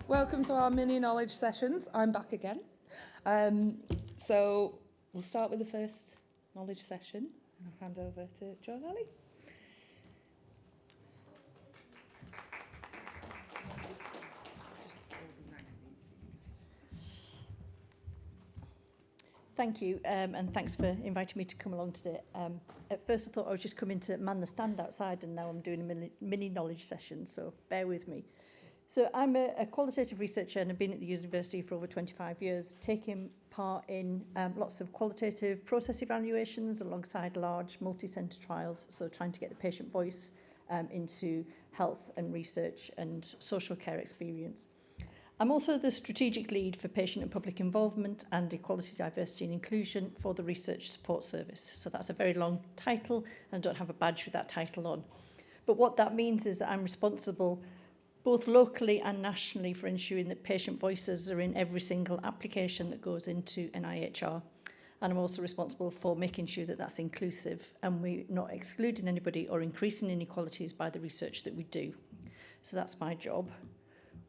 Welcome to our mini knowledge sessions. I'm back again. So we'll start with the first knowledge session and I'll hand over to Jo Valley. Thank you, and thanks for inviting me to come along today. At first I thought I was just coming to man the stand outside, and now I'm doing a mini knowledge session, so bear with me. So I'm a qualitative researcher and I've been at the university for over 25 years, taking part in lots of qualitative process evaluations alongside large multi-centre trials, so trying to get the patient voice into health and research and social care experience. I'm also the strategic lead for patient and public involvement and equality, diversity and inclusion for the Research Support Service. So that's a very long title and I don't have a badge with that title on. But what that means is that I'm responsible both locally and nationally for ensuring that patient voices are in every single application that goes into NIHR. And I'm also responsible for making sure that that's inclusive and we're not excluding anybody or increasing inequalities by the research that we do. So that's my job.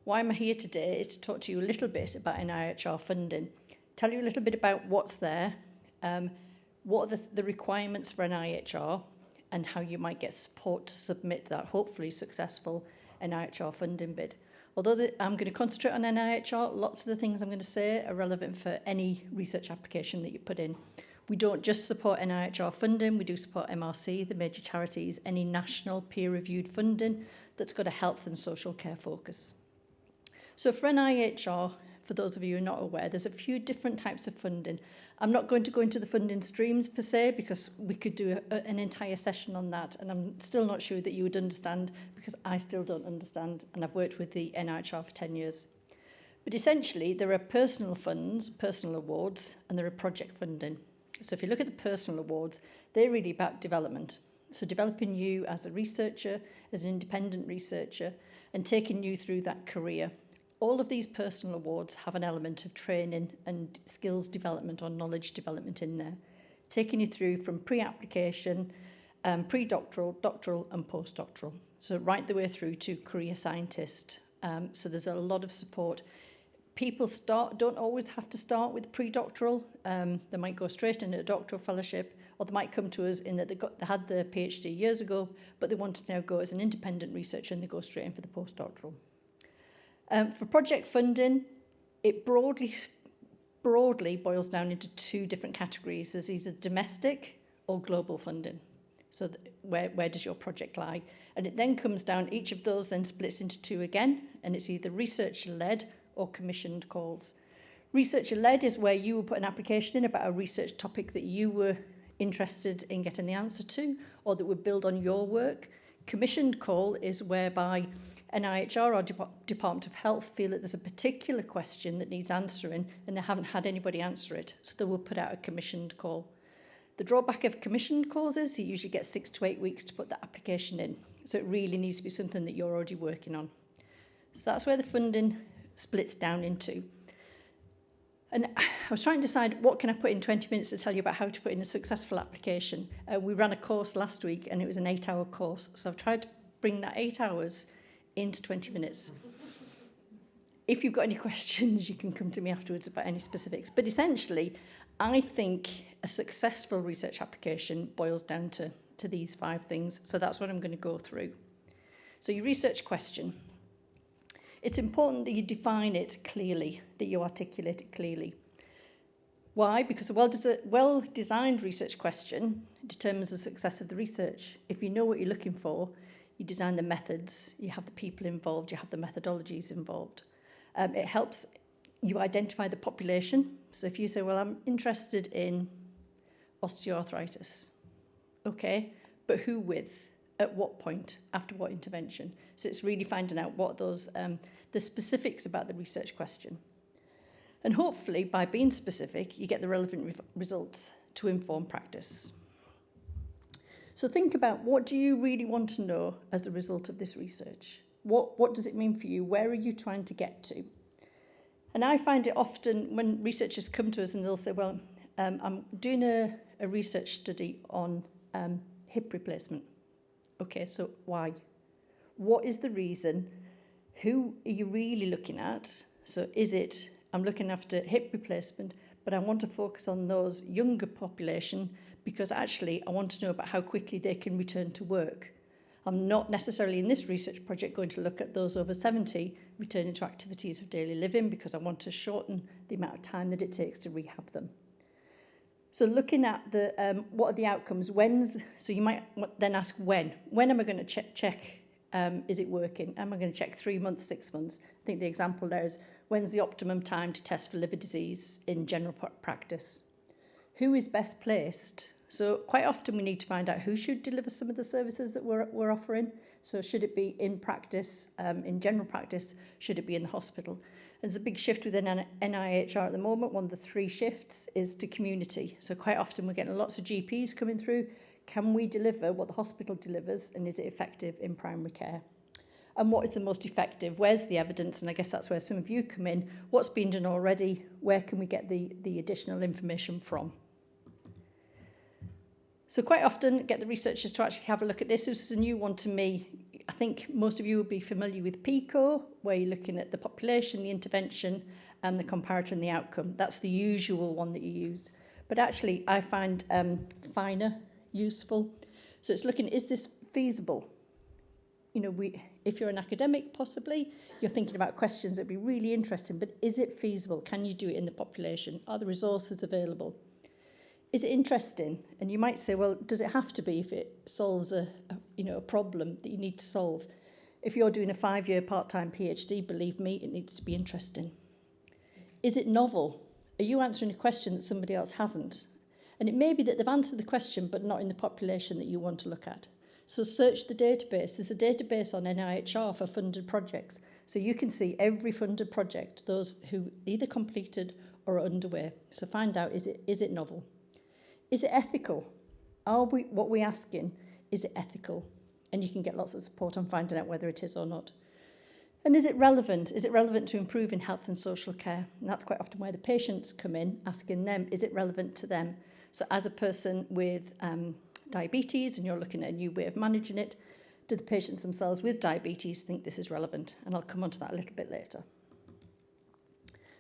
Why I'm here today is to talk to you a little bit about NIHR funding, tell you a little bit about what's there, what are the requirements for NIHR, and how you might get support to submit that hopefully successful NIHR funding bid. Although I'm going to concentrate on NIHR, lots of the things I'm going to say are relevant for any research application that you put in. We don't just support NIHR funding, we do support MRC, the major charities, any national peer-reviewed funding that's got a health and social care focus. So for NIHR, for those of you who are not aware, there's a few different types of funding. I'm not going to go into the funding streams per se because we could do an entire session on that, and I'm still not sure that you would understand because I still don't understand, and I've worked with the NIHR for 10 years. But essentially, there are personal funds, personal awards, and there are project funding. So if you look at the personal awards, they're really about development. So developing you as a researcher, as an independent researcher, and taking you through that career. All of these personal awards have an element of training and skills development or knowledge development in there, taking you through from pre-application, pre-doctoral, doctoral and postdoctoral. So right the way through to career scientist. So there's a lot of support. People don't always have to start with pre-doctoral. They might go straight into a doctoral fellowship, or they might come to us in that they had their PhD years ago, but they want to now go as an independent researcher and they go straight in for the postdoctoral. For project funding, it broadly boils down into two different categories. There's either domestic or global funding. So where does your project lie? And it then comes down, each of those then splits into two again, and it's either researcher-led or commissioned calls. Researcher-led is where you will put an application in about a research topic that you were interested in getting the answer to, or that would build on your work. Commissioned call is whereby NIHR or Department of Health feel that there's a particular question that needs answering and they haven't had anybody answer it, so they will put out a commissioned call. The drawback of commissioned calls is you usually get 6 to 8 weeks to put that application in, so it really needs to be something that you're already working on. So that's where the funding splits down into. And I was trying to decide what can I put in 20 minutes to tell you about how to put in a successful application. We ran a course last week and it was an 8-hour course, so I've tried to bring that 8 hours into 20 minutes. If you've got any questions, you can come to me afterwards about any specifics. But essentially, I think a successful research application boils down to these 5 things. So that's what I'm going to go through. So your research question. It's important that you define it clearly, that you articulate it clearly. Why? Because a well-designed research question determines the success of the research. If you know what you're looking for, you design the methods, you have the people involved, you have the methodologies involved. It helps you identify the population. So if you say, well, I'm interested in osteoarthritis. Okay, but who with? At what point? After what intervention? So it's really finding out what those, the specifics about the research question. And hopefully, by being specific, you get the relevant results to inform practice. So think about, what do you really want to know as a result of this research? What does it mean for you? Where are you trying to get to? And I find it often when researchers come to us and they'll say, well, I'm doing a research study on hip replacement. Okay, so why? What is the reason? Who are you really looking at? So is it, I'm looking after hip replacement, but I want to focus on those younger population because actually I want to know about how quickly they can return to work. I'm not necessarily in this research project going to look at those over 70 returning to activities of daily living because I want to shorten the amount of time that it takes to rehab them. So looking at the what are the outcomes? So you might then ask when. When am I going to check is it working? Am I going to check 3 months, 6 months? I think the example there is when's the optimum time to test for liver disease in general practice? Who is best placed? So quite often we need to find out who should deliver some of the services that we're offering. So should it be in practice, in general practice? Should it be in the hospital? There's a big shift within NIHR at the moment. One of the 3 shifts is to community. So quite often we're getting lots of GPs coming through. Can we deliver what the hospital delivers, and is it effective in primary care? And what is the most effective? Where's the evidence? And I guess that's where some of you come in. What's been done already? Where can we get the additional information from? So quite often get the researchers to actually have a look at this. This is a new one to me. I think most of you will be familiar with PICO, where you're looking at the population, the intervention, and the comparator and the outcome. That's the usual one that you use. But actually, I find FINA useful. So it's looking, is this feasible? You know, if you're an academic, possibly, you're thinking about questions that would be really interesting, but is it feasible? Can you do it in the population? Are the resources available? Is it interesting? And you might say, well, does it have to be if it solves a problem that you need to solve? If you're doing a 5-year part-time PhD, believe me, it needs to be interesting. Is it novel? Are you answering a question that somebody else hasn't? And it may be that they've answered the question, but not in the population that you want to look at. So search the database. There's a database on NIHR for funded projects. So you can see every funded project, those who either completed or are underway. So find out, is it novel? Is it ethical? What we're asking, is it ethical? And you can get lots of support on finding out whether it is or not. And is it relevant? Is it relevant to improving health and social care? And that's quite often where the patients come in, asking them, is it relevant to them? So as a person with diabetes and you're looking at a new way of managing it, do the patients themselves with diabetes think this is relevant? And I'll come on to that a little bit later.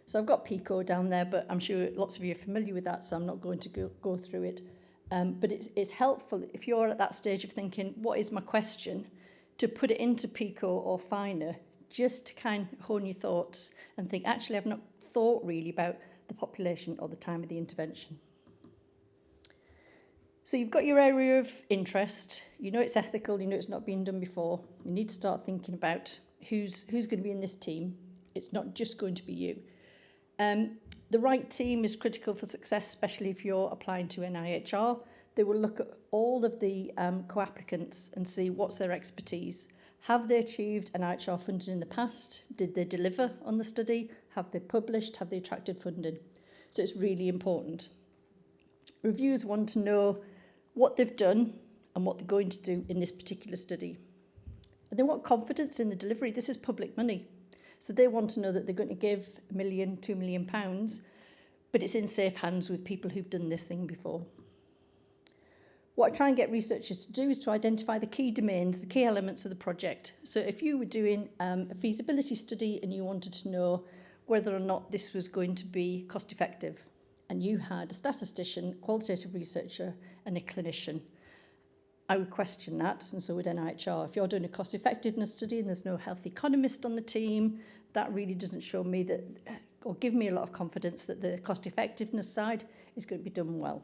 So I've got PICO down there, but I'm sure lots of you are familiar with that, so I'm not going to go through it. But it's helpful if you're at that stage of thinking, what is my question, to put it into PICO or FINA, just to kind of hone your thoughts and think, actually, I've not thought really about the population or the time of the intervention. So you've got your area of interest, you know it's ethical, you know it's not been done before. You need to start thinking about who's going to be in this team. It's not just going to be you. The right team is critical for success, especially if you're applying to NIHR. They will look at all of the co-applicants and see what's their expertise. Have they achieved NIHR funding in the past? Did they deliver on the study? Have they published? Have they attracted funding? So it's really important. Reviewers want to know what they've done and what they're going to do in this particular study. And they want confidence in the delivery. This is public money. So they want to know that they're going to give £1 million, £2 million, but it's in safe hands with people who've done this thing before. What I try and get researchers to do is to identify the key domains, the key elements of the project. So if you were doing a feasibility study and you wanted to know whether or not this was going to be cost effective, and you had a statistician, qualitative researcher, and a clinician, I would question that, and so would NIHR. If you're doing a cost effectiveness study and there's no health economist on the team, that really doesn't show me that, or give me a lot of confidence that the cost effectiveness side is going to be done well.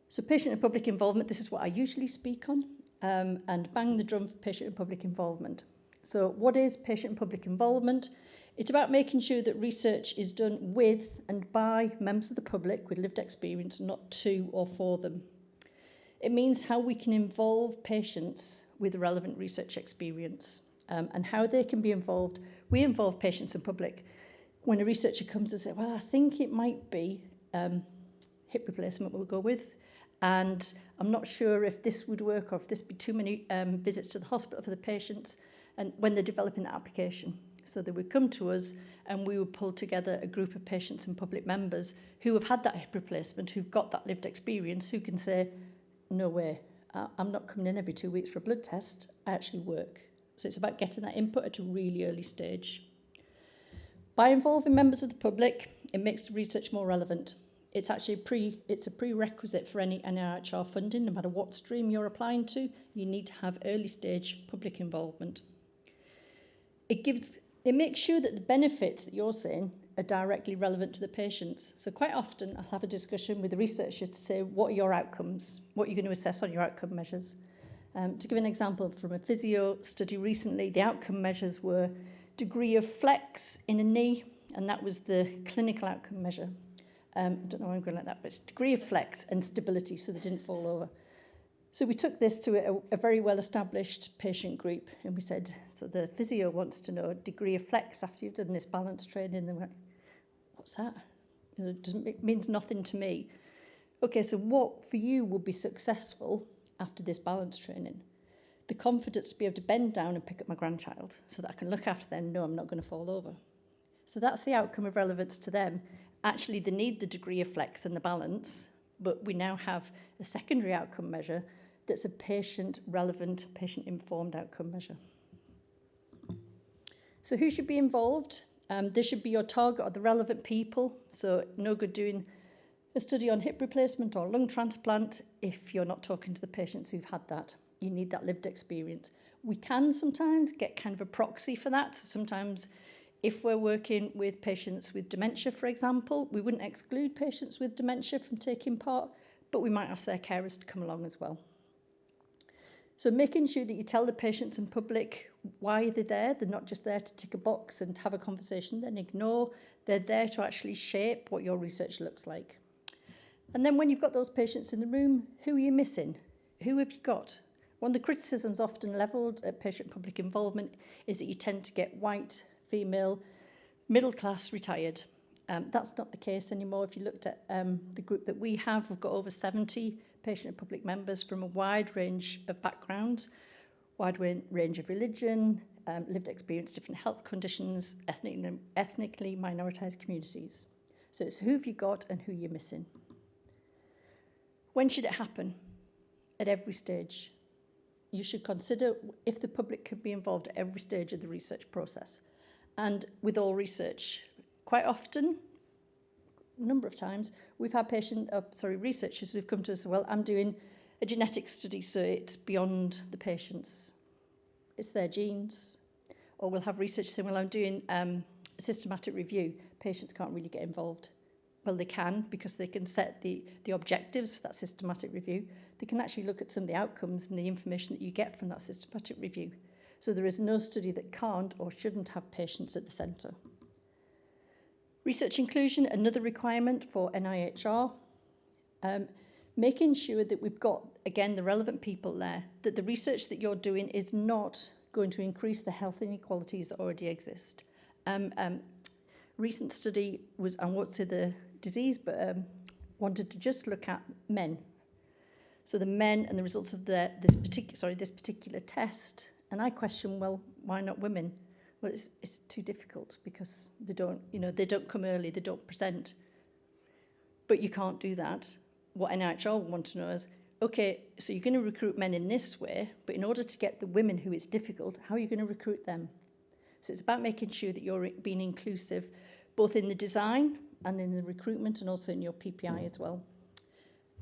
So patient and public involvement, this is what I usually speak on, and bang the drum for patient and public involvement. So what is patient and public involvement? It's about making sure that research is done with and by members of the public with lived experience, not to or for them. It means how we can involve patients with relevant research experience and how they can be involved. We involve patients and public. When a researcher comes and says, well, I think it might be hip replacement we'll go with, and I'm not sure if this would work or if this would be too many visits to the hospital for the patients, and when they're developing that application. So they would come to us and we would pull together a group of patients and public members who have had that hip replacement, who've got that lived experience, who can say, no way, I'm not coming in every 2 weeks for a blood test, I actually work. So it's about getting that input at a really early stage. By involving members of the public, it makes the research more relevant. It's actually it's a prerequisite for any NIHR funding, no matter what stream you're applying to, you need to have early stage public involvement. It makes sure that the benefits that you're seeing are directly relevant to the patients. So quite often I'll have a discussion with the researchers to say, what are your outcomes? What are you going to assess on your outcome measures? To give an example from a physio study recently, the outcome measures were degree of flex in a knee, and that was the clinical outcome measure. I don't know why I'm going like that, but it's degree of flex and stability, so they didn't fall over. So we took this to a very well-established patient group, and we said, so the physio wants to know degree of flex after you've done this balance training. And they went, what's that? It means nothing to me. Okay, so what for you would be successful after this balance training? The confidence to be able to bend down and pick up my grandchild so that I can look after them, no, I'm not going to fall over. So that's the outcome of relevance to them. Actually, they need the degree of flex and the balance, but we now have a secondary outcome measure that's a patient-relevant, patient-informed outcome measure. So who should be involved? This should be your target or the relevant people. So no good doing a study on hip replacement or lung transplant if you're not talking to the patients who've had that. You need that lived experience. We can sometimes get kind of a proxy for that. So sometimes if we're working with patients with dementia, for example, we wouldn't exclude patients with dementia from taking part, but we might ask their carers to come along as well. So making sure that you tell the patients and public why they're there. They're not just there to tick a box and have a conversation, then ignore. They're there to actually shape what your research looks like. And then when you've got those patients in the room, who are you missing? Who have you got? One of the criticisms often levelled at patient-public involvement is that you tend to get white, female, middle-class, retired. That's not the case anymore. If you looked at the group that we have, we've got over 70 patient and public members from a wide range of backgrounds, wide range of religion, lived experience, different health conditions, ethnically minoritized communities. So it's who have you got and who you're missing. When should it happen? At every stage. You should consider if the public could be involved at every stage of the research process. And with all research, quite often, a number of times, we've had researchers who've come to us, well, I'm doing a genetic study, so it's beyond the patients. It's their genes. Or we'll have researchers saying, well, I'm doing a systematic review. Patients can't really get involved. Well, they can, because they can set the objectives for that systematic review. They can actually look at some of the outcomes and the information that you get from that systematic review. So there is no study that can't or shouldn't have patients at the centre. Research inclusion, another requirement for NIHR. Making sure that we've got, again, the relevant people there, that the research that you're doing is not going to increase the health inequalities that already exist. Recent study was, I won't say the disease, but wanted to just look at men. So the men and the results of this particular test. And I question, well, why not women? Well, it's too difficult because they don't come early, they don't present. But you can't do that. What NIHR want to know is, okay, so you're going to recruit men in this way, but in order to get the women who it's difficult, how are you going to recruit them? So it's about making sure that you're being inclusive, both in the design and in the recruitment and also in your PPI as well.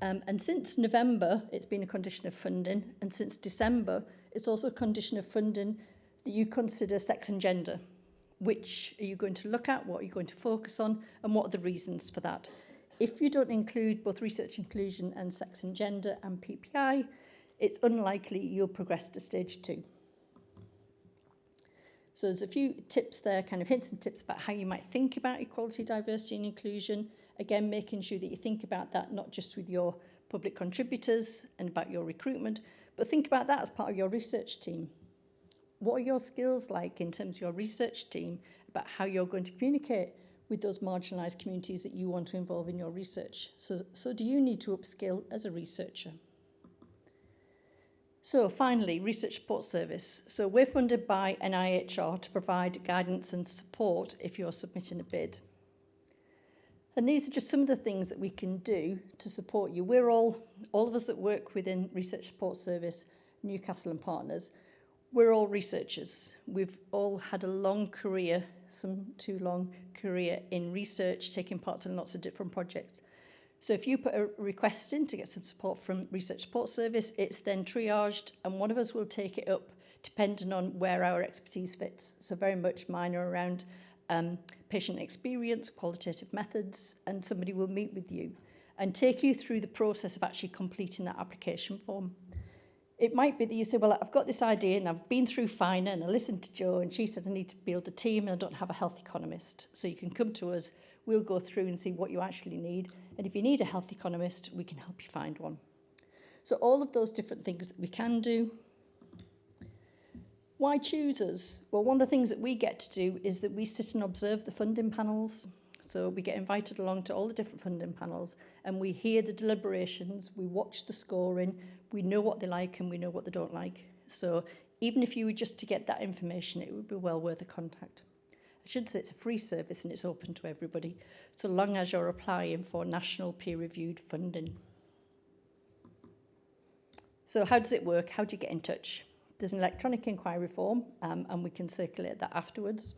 And since November, it's been a condition of funding, and since December, it's also a condition of funding that you consider sex and gender. Which are you going to look at? What are you going to focus on? And what are the reasons for that? If you don't include both research inclusion and sex and gender and PPI, it's unlikely you'll progress to stage 2. So there's a few tips there, kind of hints and tips about how you might think about equality, diversity and inclusion. Again, making sure that you think about that not just with your public contributors and about your recruitment, but think about that as part of your research team. What are your skills like in terms of your research team about how you're going to communicate with those marginalised communities that you want to involve in your research? So do you need to upskill as a researcher? So finally, Research Support Service. So we're funded by NIHR to provide guidance and support if you're submitting a bid. And these are just some of the things that we can do to support you. We're all of us that work within Research Support Service, Newcastle and Partners, We're all researchers. We've all had a long career, some too long career in research, taking part in lots of different projects. So if you put a request in to get some support from Research Support Service, it's then triaged and one of us will take it up depending on where our expertise fits. So very much mine are around patient experience, qualitative methods, and somebody will meet with you and take you through the process of actually completing that application form. It might be that you say, well, I've got this idea and I've been through FINA and I listened to Jo and she said I need to build a team and I don't have a health economist. So you can come to us, we'll go through and see what you actually need. And if you need a health economist, we can help you find one. So all of those different things that we can do. Why choose us? Well, one of the things that we get to do is that we sit and observe the funding panels. So we get invited along to all the different funding panels and we hear the deliberations, we watch the scoring, we know what they like and we know what they don't like. So even if you were just to get that information, it would be well worth a contact. I should say it's a free service and it's open to everybody, so long as you're applying for national peer-reviewed funding. So how does it work? How do you get in touch? There's an electronic inquiry form and we can circulate that afterwards.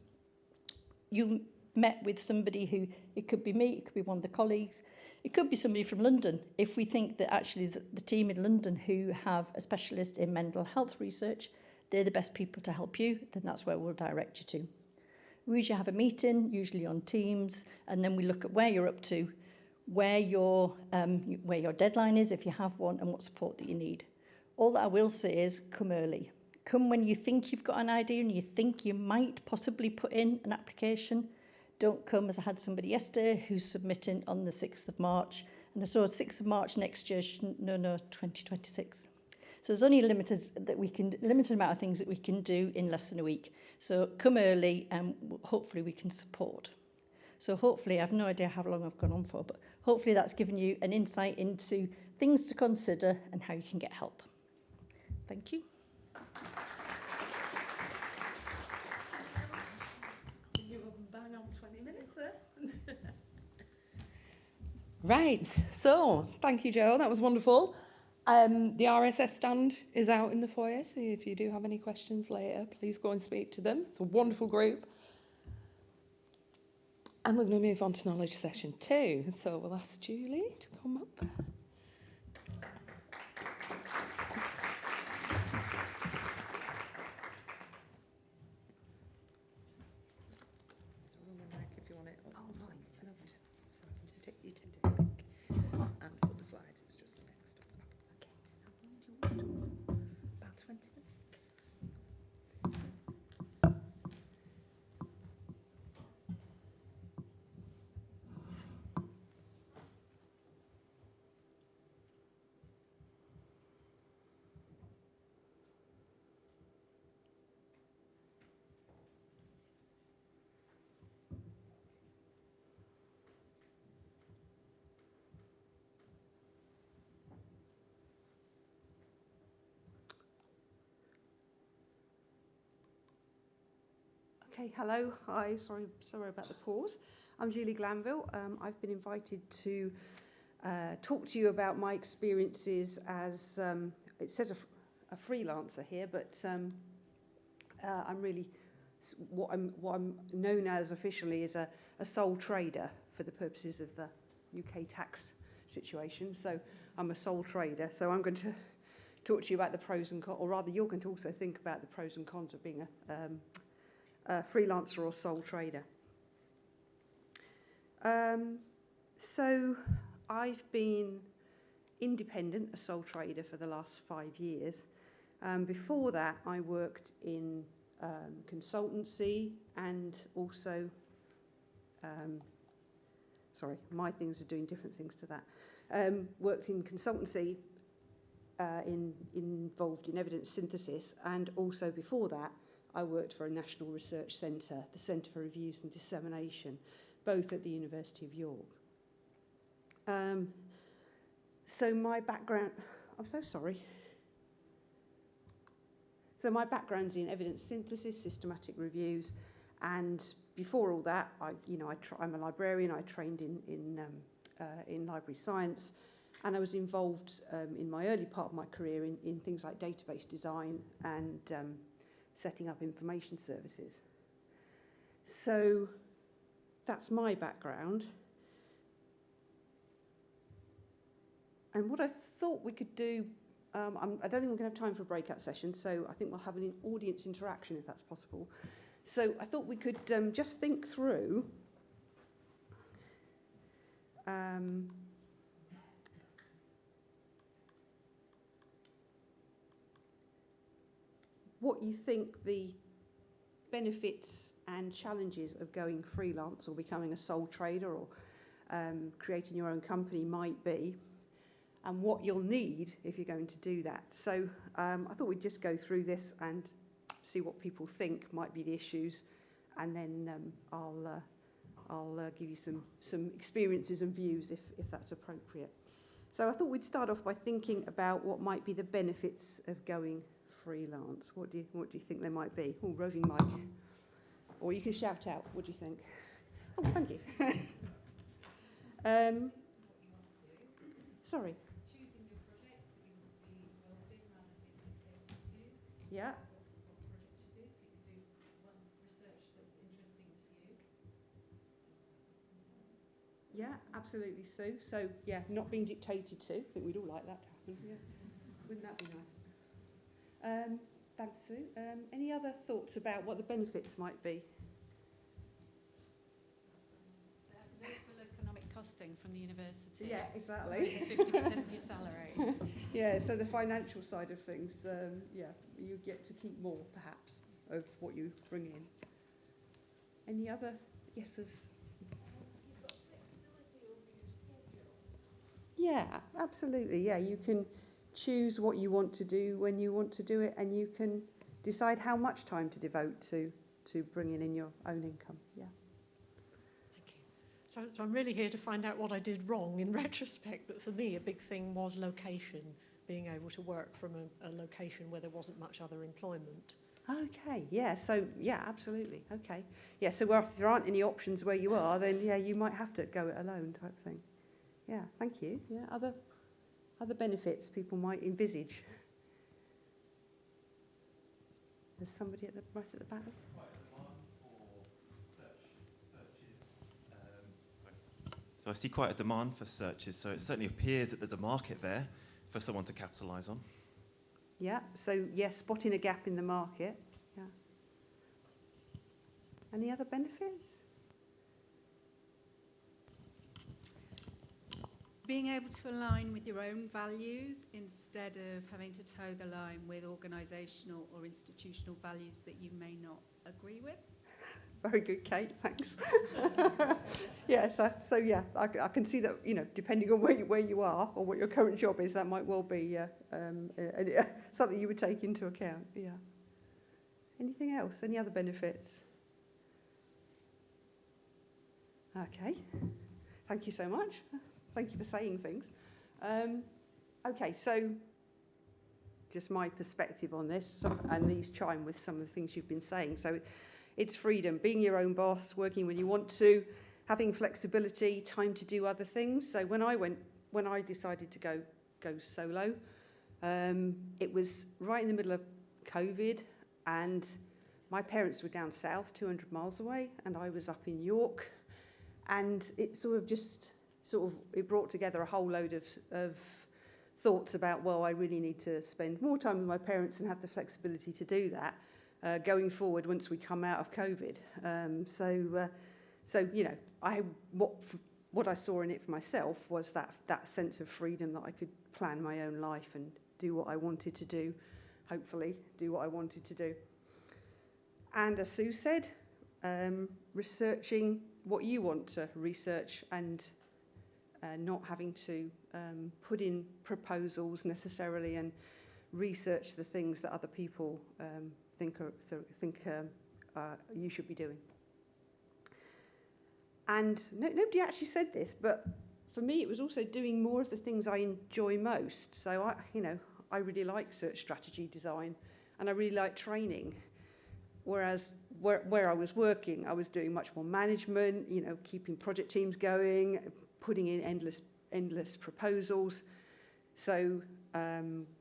You met with somebody who, it could be me, it could be one of the colleagues, it could be somebody from London. If we think that actually the team in London who have a specialist in mental health research, they're the best people to help you, then that's where we'll direct you to. We usually have a meeting, usually on Teams, and then we look at where you're up to, where your deadline is, if you have one, and what support that you need. All that I will say is come early. Come when you think you've got an idea and you think you might possibly put in an application. Don't come, as I had somebody yesterday who's submitting on the 6th of March. And I saw 6th of March next year, no, 2026. So there's only a limited amount of things that we can do in less than a week. So come early and hopefully we can support. So hopefully, I have no idea how long I've gone on for, but hopefully that's given you an insight into things to consider and how you can get help. Thank you. You were bang on 20 minutes there. Right, so thank you, Jo. That was wonderful. The RSS stand is out in the foyer, so if you do have any questions later, please go and speak to them. It's a wonderful group. And we're going to move on to knowledge session 2. So we'll ask Julie to come up. If you want it. So I can just take you to the link and for the slides, it's just next. Okay. How long do you want to talk? About 20 minutes. Okay, hello, hi, sorry about the pause. I'm Julie Glanville. I've been invited to talk to you about my experiences as, it says a freelancer here, but I'm really, what I'm known as officially is a sole trader for the purposes of the UK tax situation. So I'm a sole trader, so I'm going to talk to you about the pros and cons, or rather you're going to also think about the pros and cons of being a freelancer or sole trader. So I've been independent, a sole trader for the last 5 years. Before that, I worked in consultancy and also, sorry, my things are doing different things to that. Worked in consultancy involved in evidence synthesis, and also before that, I worked for a national research centre, the Centre for Reviews and Dissemination, both at the University of York. So my background, I'm so sorry. So my background's in evidence synthesis, systematic reviews, and before all that, I'm a librarian. I trained in library science, and I was involved in my early part of my career in things like database design and setting up information services. So that's my background. And what I thought we could do, I don't think we're going to have time for a breakout session, so I think we'll have an audience interaction if that's possible. So I thought we could just think through what you think the benefits and challenges of going freelance or becoming a sole trader or creating your own company might be, and what you'll need if you're going to do that. So I thought we'd just go through this and see what people think might be the issues, and then I'll give you some experiences and views if that's appropriate. So I thought we'd start off by thinking about what might be the benefits of going freelance. What do you think there might be? Oh, roving mic. Or you can shout out. What do you think? Oh, thank you. Sorry. Choosing your projects that you want to be involved in rather than being dictated to. Yeah. What projects you do, so you can do one research that's interesting to you. Yeah, absolutely, Sue. So, yeah, not being dictated to. I think we'd all like that to happen. Yeah. Wouldn't that be nice? Thanks, Sue. Any other thoughts about what the benefits might be? Local economic costing from the university. Yeah, exactly. 50% of your salary. Yeah, so the financial side of things, yeah, you get to keep more, perhaps, of what you bring in. Any other? Yes, there's... Yeah, absolutely. Yeah, you can choose what you want to do when you want to do it, and you can decide how much time to devote to bringing in your own income. Yeah. Thank you. So I'm really here to find out what I did wrong in retrospect, but for me a big thing was location, being able to work from a location where there wasn't much other employment. Okay, yeah, so, yeah, absolutely. Okay. Yeah, so if there aren't any options where you are, then, yeah, you might have to go it alone type thing. Yeah, thank you. Yeah, other benefits people might envisage. There's somebody right at the back. Quite a demand for searches. So I see quite a demand for searches. So it certainly appears that there's a market there for someone to capitalise on. Yeah, so yes, spotting a gap in the market. Yeah. Any other benefits? Being able to align with your own values instead of having to toe the line with organisational or institutional values that you may not agree with. Very good, Kate, thanks. Yeah, so yeah, I can see that, you know, depending on where you are or what your current job is, that might well be something you would take into account, yeah. Anything else? Any other benefits? Okay, thank you so much. Thank you for saying things. Okay, so just my perspective on this, and these chime with some of the things you've been saying. So it's freedom, being your own boss, working when you want to, having flexibility, time to do other things. So when I decided to go solo, it was right in the middle of COVID, and my parents were down south, 200 miles away, and I was up in York, and it it brought together a whole load of thoughts about, well, I really need to spend more time with my parents and have the flexibility to do that going forward once we come out of COVID. So you know, what I saw in it for myself was that sense of freedom that I could plan my own life and do what I wanted to do, hopefully do what I wanted to do. And as Sue said, researching what you want to research and not having to put in proposals necessarily and research the things that other people think you should be doing. And nobody actually said this, but for me it was also doing more of the things I enjoy most. So I really like search strategy design, and I really like training. Whereas where I was working, I was doing much more management, you know, keeping project teams going, putting in endless proposals. So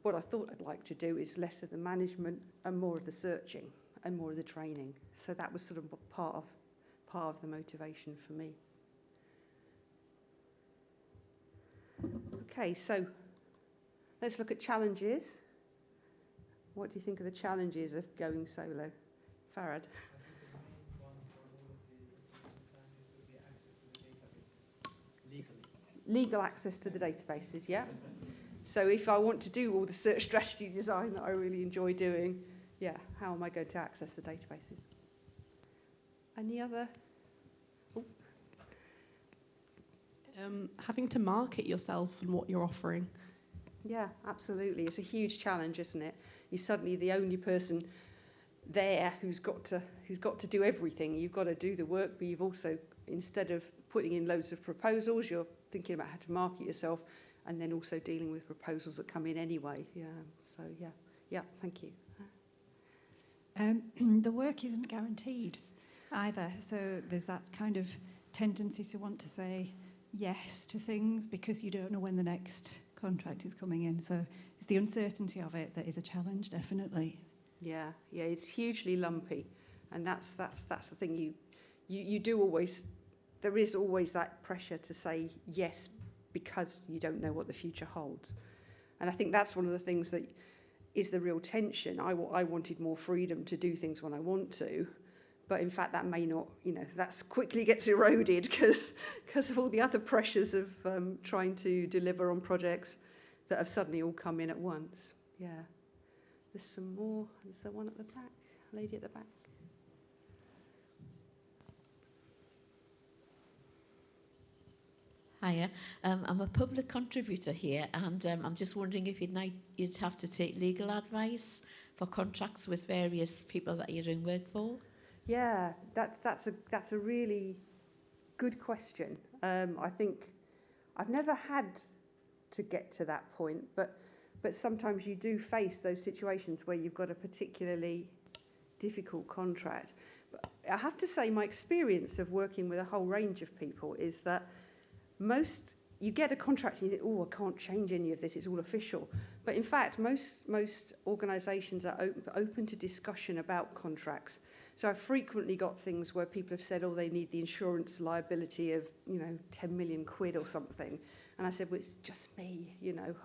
what I thought I'd like to do is less of the management and more of the searching. and more of the training. So that was sort of part of the motivation for me. Okay, so let's look at challenges. What do you think of the challenges of going solo? Farad? Legal access to the databases, yeah. So if I want to do all the search strategy design that I really enjoy doing, yeah, how am I going to access the databases? Any other? Oh. Having to market yourself and what you're offering. Yeah, absolutely. It's a huge challenge, isn't it? You're suddenly the only person there who's got to do everything. You've got to do the work, but you've also, instead of putting in loads of proposals, you're thinking about how to market yourself, and then also dealing with proposals that come in anyway. Yeah. So yeah. Thank you. The work isn't guaranteed either. So there's that kind of tendency to want to say yes to things because you don't know when the next contract is coming in. So it's the uncertainty of it that is a challenge, definitely. Yeah, it's hugely lumpy, and that's the thing. You do always, there is always that pressure to say yes because you don't know what the future holds, and I think that's one of the things that is the real tension. I wanted more freedom to do things when I want to, but in fact that may not, that quickly gets eroded because of all the other pressures of trying to deliver on projects that have suddenly all come in at once. Yeah. There's some more. There's the one at the back, lady at the back. Hiya, I'm a public contributor here, and I'm just wondering if you'd have to take legal advice for contracts with various people that you're doing work for. Yeah, that's a really good question. I think I've never had to get to that point, but sometimes you do face those situations where you've got a particularly difficult contract. But I have to say my experience of working with a whole range of people is that you get a contract and you think, I can't change any of this, it's all official. But in fact, most organisations are open to discussion about contracts. So I've frequently got things where people have said, they need the insurance liability of, 10 million quid or something. And I said, well, it's just me,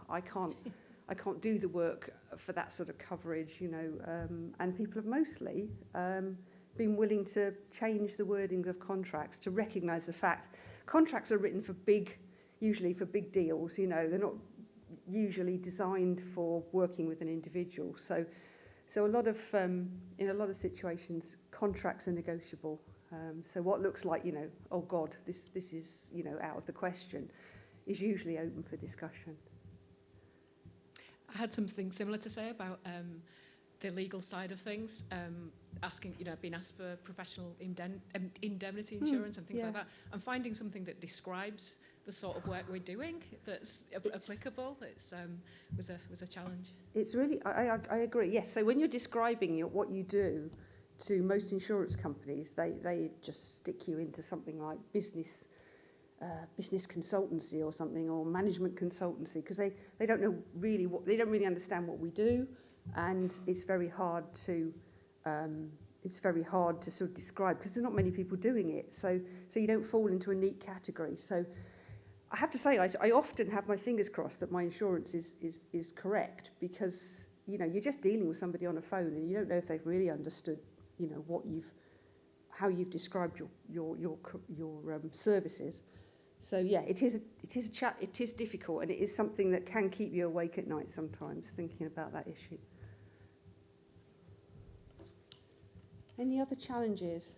I can't do the work for that sort of coverage, and people have mostly been willing to change the wording of contracts to recognise the fact contracts are written usually for big deals, they're not usually designed for working with an individual. So a lot of, in a lot of situations, contracts are negotiable. So what looks like, oh God, this is, out of the question, is usually open for discussion. I had something similar to say about the legal side of things, asking, being asked for professional indemnity insurance and things like that, and finding something that describes the sort of work we're doing that's applicable. Was a challenge. It's really, I agree. Yes. So when you're describing what you do to most insurance companies, they just stick you into something like business consultancy or something, or management consultancy, because they don't know really they don't really understand what we do, and it's very hard to sort of describe because there's not many people doing it. So you don't fall into a neat category. So I have to say I often have my fingers crossed that my insurance is correct, because you're just dealing with somebody on a phone and you don't know if they've really understood how you've described your services. So yeah, it is difficult, and it is something that can keep you awake at night sometimes thinking about that issue. Any other challenges?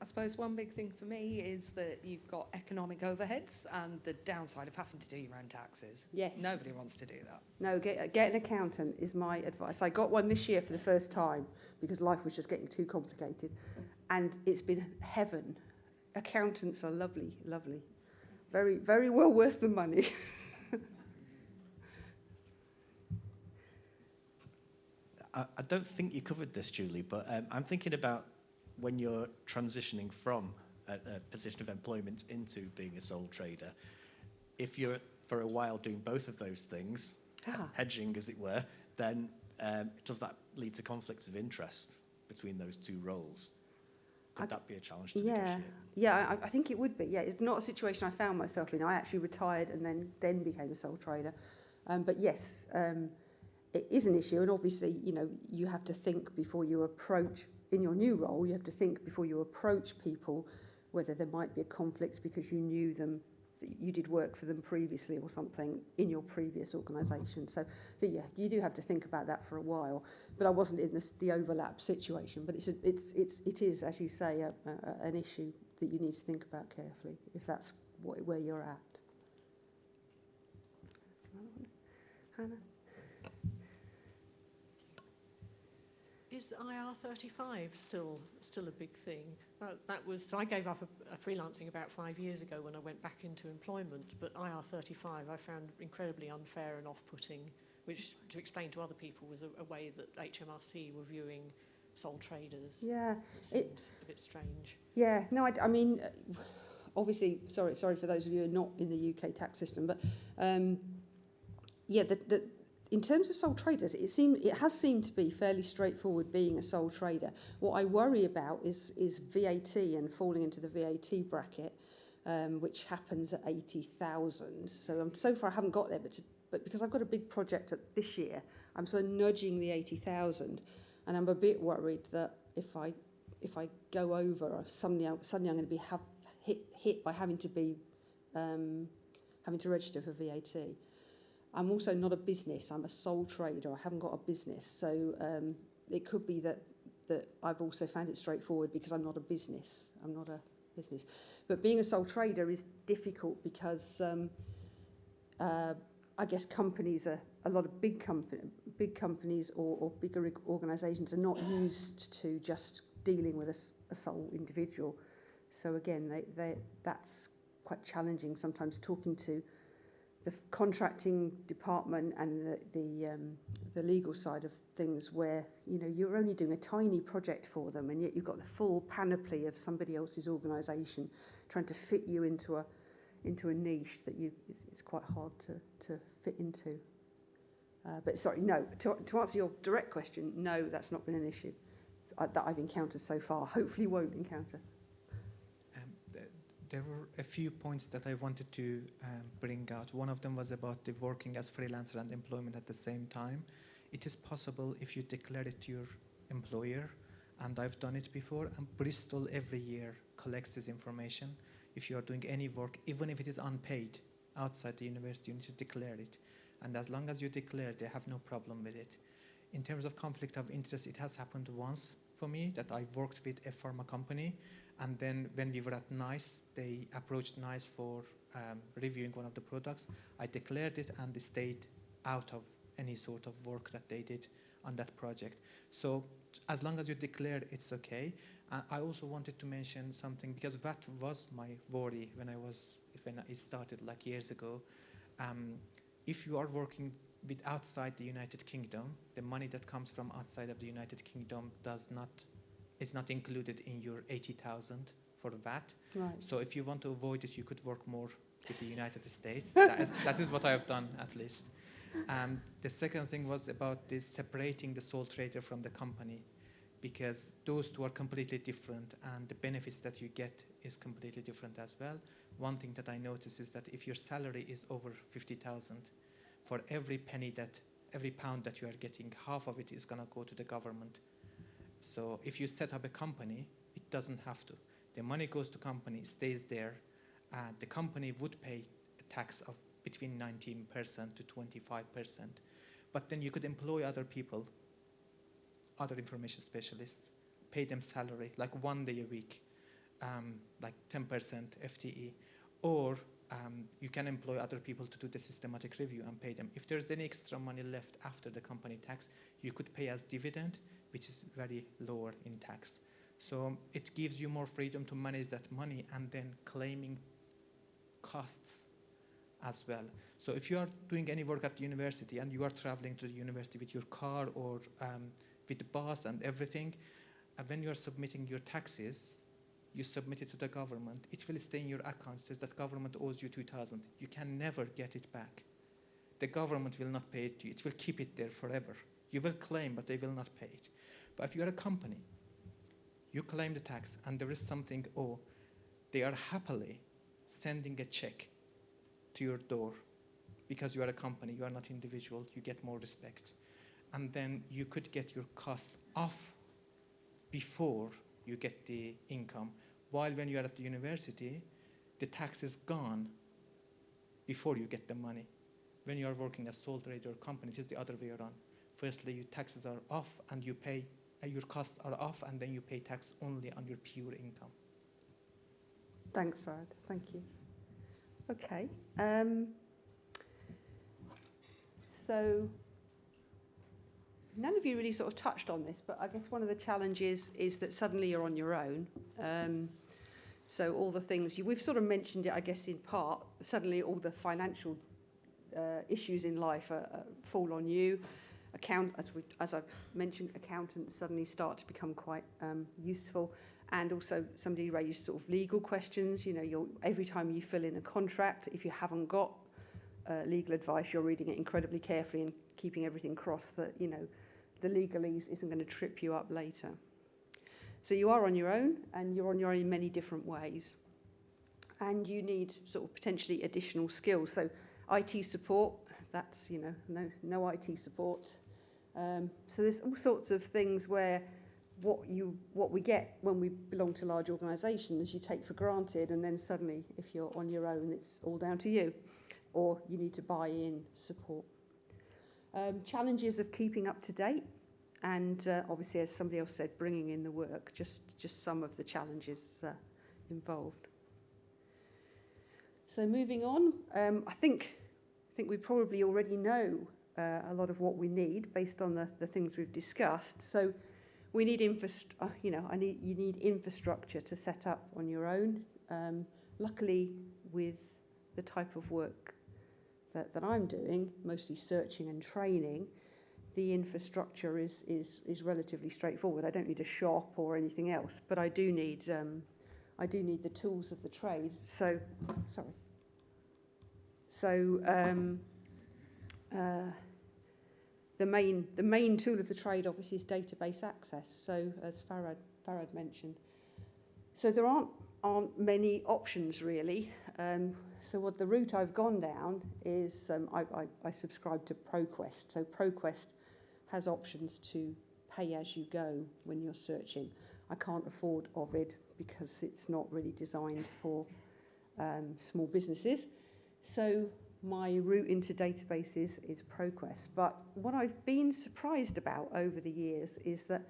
I suppose one big thing for me is that you've got economic overheads and the downside of having to do your own taxes. Yes. Nobody wants to do that. No, get an accountant is my advice. I got one this year for the first time because life was just getting too complicated, and it's been heaven. Accountants are lovely, lovely. Very, very well worth the money. I don't think you covered this, Julie, but I'm thinking about when you're transitioning from a position of employment into being a sole trader. If you're for a while doing both of those things, hedging as it were, then does that lead to conflicts of interest? between those two roles. Could that be a challenge to Yeah, negotiate? yeah, I think it would be. Yeah, it's not a situation I found myself in. I actually retired and then became a sole trader. But yes, it is an issue, and obviously, you know, you have to think before you approach, in your new role, you have to think before you approach people whether there might be a conflict because you knew them, that you did work for them previously or something in your previous organisation. So yeah, you do have to think about that for a while. But I wasn't in the overlap situation. But it is, as you say, an issue that you need to think about carefully if that's where you're at. Hannah? Is IR35 still a big thing? So I gave up a freelancing about 5 years ago when I went back into employment, but IR35 I found incredibly unfair and off-putting, which, to explain to other people, was a way that HMRC were viewing sole traders. Yeah. It seemed a bit strange. Yeah, no, I mean, obviously, sorry for those of you who are not in the UK tax system, but yeah, in terms of sole traders, it has seemed to be fairly straightforward being a sole trader. What I worry about is VAT and falling into the VAT bracket, which happens at 80,000. So far I haven't got there, but because I've got a big project this year, I'm sort of nudging the 80,000, and I'm a bit worried that if I go over, suddenly I'm going to be hit by having to register for VAT. I'm also not a business. I'm a sole trader. I haven't got a business. So it could be that I've also found it straightforward because I'm not a business. I'm not a business. But being a sole trader is difficult because I guess companies a lot of big companies or bigger organisations are not used to just dealing with a sole individual. So again, that's quite challenging sometimes, talking to the contracting department and the legal side of things, where you're only doing a tiny project for them, and yet you've got the full panoply of somebody else's organisation trying to fit you into a niche that it's quite hard to fit into. But sorry, no. To answer your direct question, no, that's not been an issue that I've encountered so far. Hopefully, won't encounter. There were a few points that I wanted to bring out. One of them was about the working as freelancer and employment at the same time. It is possible if you declare it to your employer, and I've done it before, and Bristol every year collects this information. If you are doing any work, even if it is unpaid, outside the university, you need to declare it. And as long as you declare, they have no problem with it. In terms of conflict of interest, it has happened once for me that I worked with a pharma company, and then when we were at NICE, they approached NICE for reviewing one of the products. I declared it, and they stayed out of any sort of work that they did on that project. So as long as you declare, it's okay. I also wanted to mention something, because that was my worry when I started like years ago. If you are working with outside the United Kingdom, the money that comes from outside of the United Kingdom is not included in your 80,000 for VAT. Right. So if you want to avoid it, you could work more with the United States. That is what I have done, at least. The second thing was about this separating the sole trader from the company, because those two are completely different, and the benefits that you get is completely different as well. One thing that I noticed is that if your salary is over 50,000, for every pound that you are getting, half of it is going to go to the government. So if you set up a company, it doesn't have to. The money goes to company, stays there. The company would pay a tax of between 19% to 25%. But then you could employ other people, other information specialists, pay them salary, like 1 day a week, like 10% FTE. Or you can employ other people to do the systematic review and pay them. If there's any extra money left after the company tax, you could pay as dividend, which is very lower in tax. So it gives you more freedom to manage that money and then claiming costs as well. So if you are doing any work at the university and you are traveling to the university with your car or with the bus and everything, when you are submitting your taxes, you submit it to the government, it will stay in your account. It says that government owes you 2,000. You can never get it back. The government will not pay it to you. It will keep it there forever. You will claim, but they will not pay it. But if you are a company you claim the tax and there is something, they are happily sending a check to your door because you are a company, you are not individual, you get more respect. And then you could get your costs off before you get the income. While when you are at the university, the tax is gone before you get the money. When you are working as sole trader company, it is the other way around. Firstly, your taxes are off and you pay, your costs are off, and then you pay tax only on your pure income. Thanks, Rad. Thank you. Okay. So none of you really sort of touched on this, but I guess one of the challenges is that suddenly you're on your own. So all the things, we've sort of mentioned it, I guess, in part, suddenly all the financial issues in life fall on you. As I've mentioned, accountants suddenly start to become quite useful. And also somebody raised sort of legal questions. You know, every time you fill in a contract, if you haven't got legal advice, you're reading it incredibly carefully and keeping everything crossed that, you know, the legalese isn't going to trip you up later. So you are on your own, and you're on your own in many different ways. And you need sort of potentially additional skills. So IT support, that's, you know, no IT support. So there's all sorts of things where what we get when we belong to large organisations, you take for granted, and then suddenly, if you're on your own, it's all down to you, or you need to buy in support. Challenges of keeping up to date, and obviously, as somebody else said, bringing in the work, just some of the challenges involved. So moving on, I think we probably already know a lot of what we need based on the things we've discussed. So we need you need infrastructure to set up on your own. Luckily, with the type of work that I'm doing, mostly searching and training, the infrastructure is relatively straightforward. I don't need a shop or anything else, but I do need the tools of the trade. So, sorry. So the main tool of the trade obviously is database access. So as Farad mentioned, so there aren't many options really. So what the route I've gone down is I subscribe to ProQuest. So ProQuest has options to pay as you go when you're searching. I can't afford Ovid because it's not really designed for small businesses. So my route into databases is ProQuest. But what I've been surprised about over the years is that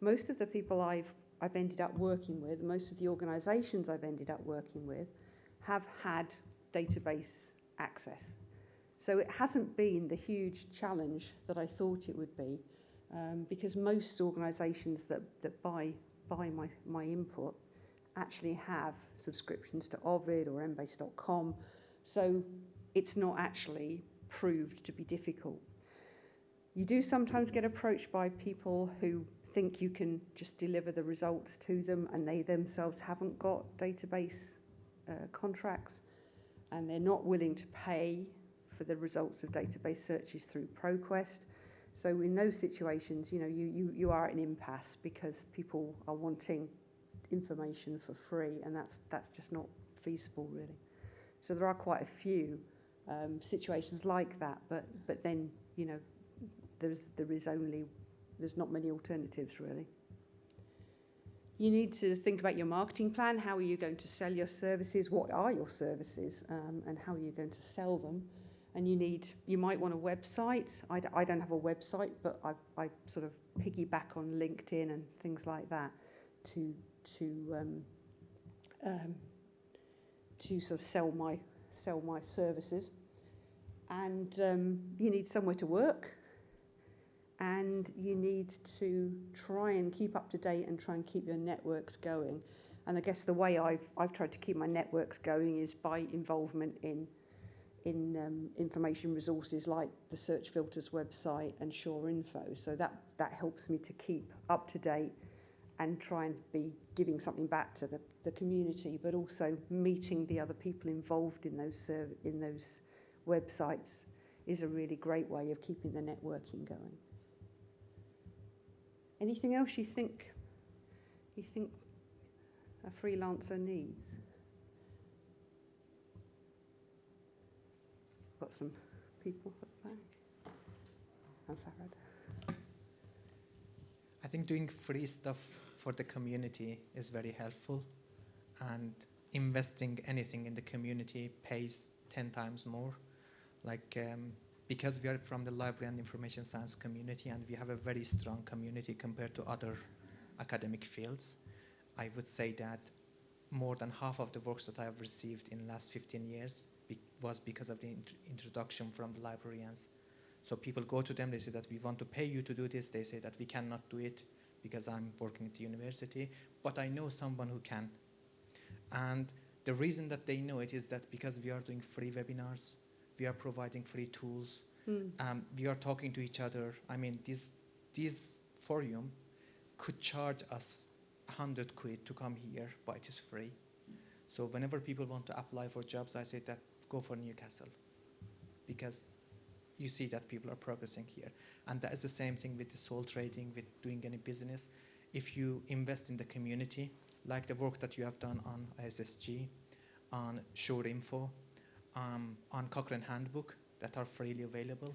most of the people I've ended up working with, most of the organisations I've ended up working with, have had database access. So it hasn't been the huge challenge that I thought it would be, because most organisations that buy my input actually have subscriptions to Ovid or Embase.com. So it's not actually proved to be difficult. You do sometimes get approached by people who think you can just deliver the results to them, and they themselves haven't got database contracts, and they're not willing to pay for the results of database searches through ProQuest. So in those situations, you know, you are at an impasse because people are wanting information for free, and that's just not feasible really. So there are quite a few situations like that, but then, you know, there's not many alternatives really. You need to think about your marketing plan. How are you going to sell your services? What are your services, and how are you going to sell them? And you might want a website. I don't have a website, but I sort of piggyback on LinkedIn and things like that to sort of sell my services. And you need somewhere to work, and you need to try and keep up to date and try and keep your networks going. And I guess the way I've tried to keep my networks going is by involvement in information resources like the Search Filters website and Sure Info. So that helps me to keep up to date and try and be giving something back to the community, but also meeting the other people involved in those websites is a really great way of keeping the networking going. Anything else you think you think a freelancer needs? Got some people at the back. And Farad. I think doing free stuff for the community is very helpful, and investing anything in the community pays 10 times more. Like, because we are from the library and information science community, and we have a very strong community compared to other academic fields, I would say that more than half of the works that I have received in the last 15 years was because of the introduction from the librarians. So people go to them, they say that we want to pay you to do this. They say that we cannot do it because I'm working at the university, but I know someone who can. And the reason that they know it is that because we are doing free webinars, we are providing free tools, we are talking to each other. I mean, this forum could charge us 100 quid to come here, but it is free. So whenever people want to apply for jobs, I say that go for Newcastle, because you see that people are progressing here. And that is the same thing with the soul trading, with doing any business. If you invest in the community, like the work that you have done on ISSG, on Sure Info, on Cochrane Handbook, that are freely available,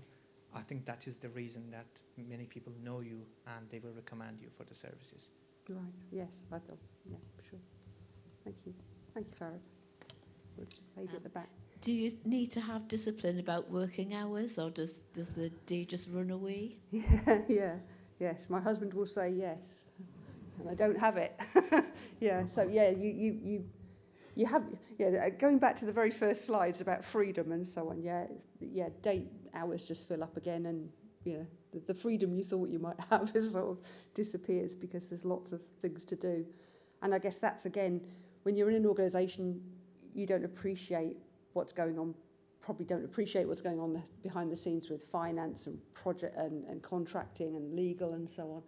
I think that is the reason that many people know you and they will recommend you for the services. Right, yes, I thought, yeah, sure. Thank you. Thank you, Farad. Good lady at the back. Do you need to have discipline about working hours, or does the day just run away? Yes. My husband will say yes, and I don't have it. Yeah. So yeah, you have Going back to the very first slides about freedom and so on. Yeah. Day hours just fill up again, and the freedom you thought you might have is sort of disappears because there's lots of things to do. And I guess that's again, when you're in an organisation, you don't appreciate what's going on, probably don't appreciate what's going on behind the scenes with finance and project and contracting and legal and so on.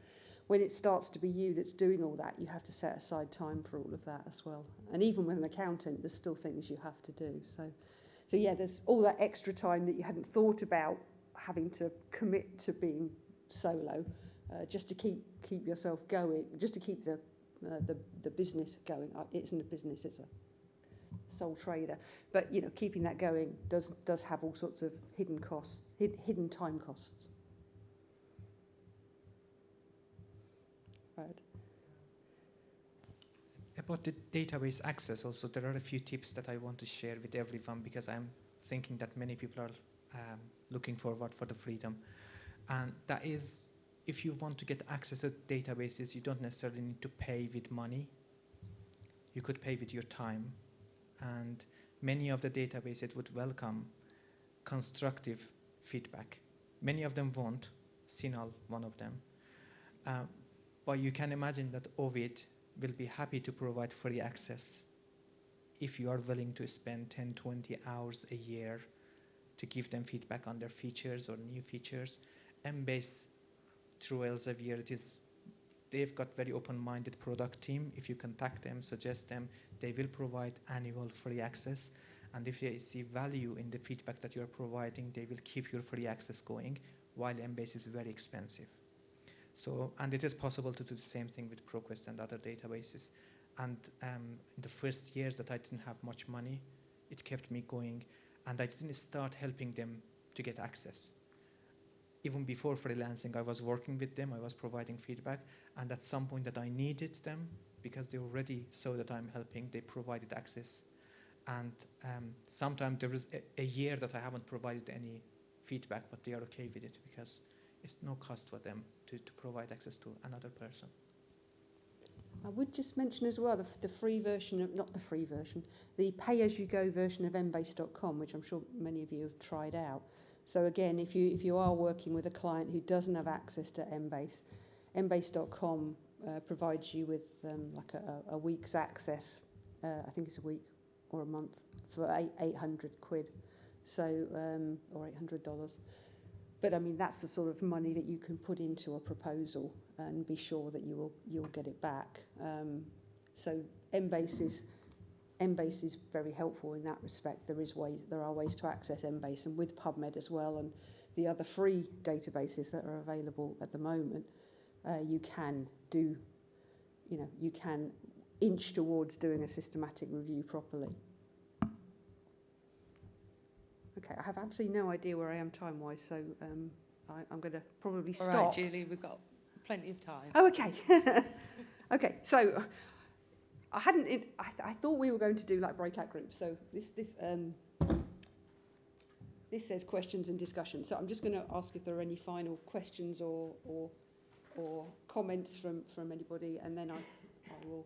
When it starts to be you that's doing all that, you have to set aside time for all of that as well. And even with an accountant, there's still things you have to do. So yeah, there's all that extra time that you hadn't thought about having to commit to being solo, just to keep yourself going, just to keep the business going. It isn't a business, it's a sole trader, but keeping that going does have all sorts of hidden costs, hidden time costs. Right. About the database access also, there are a few tips that I want to share with everyone, because I'm thinking that many people are looking forward for the freedom. And that is, if you want to get access to databases, you don't necessarily need to pay with money. You could pay with your time. And many of the databases would welcome constructive feedback. Many of them won't, Sinal, one of them. But you can imagine that Ovid will be happy to provide free access if you are willing to spend 10, 20 hours a year to give them feedback on their features or new features. Embase, through Elsevier, they've got very open-minded product team. If you contact them, suggest them, they will provide annual free access. And if they see value in the feedback that you're providing, they will keep your free access going, while Embase is very expensive. So, and it is possible to do the same thing with ProQuest and other databases. And in the first years that I didn't have much money, it kept me going. And I didn't start helping them to get access. Even before freelancing, I was working with them, I was providing feedback, and at some point that I needed them, because they already saw that I'm helping, they provided access. And sometimes there is a year that I haven't provided any feedback, but they are okay with it, because it's no cost for them to provide access to another person. I would just mention as well the free version, not the free version, the pay-as-you-go version of embase.com, which I'm sure many of you have tried out. So again, if you are working with a client who doesn't have access to Embase, embase.com provides you with like a week's access. I think it's a week or a month for 800 quid, so or $800. But I mean, that's the sort of money that you can put into a proposal and be sure that you'll get it back. So Embase is very helpful in that respect. There are ways to access Embase, and with PubMed as well, and the other free databases that are available at the moment, you can do you know, you can inch towards doing a systematic review properly. Okay, I have absolutely no idea where I am time-wise, so I'm going to probably stop. All right, Julie, we've got plenty of time. Oh, okay. Okay, so I thought we were going to do like breakout groups. So this says questions and discussion. So I'm just going to ask if there are any final questions or comments from anybody, and then I will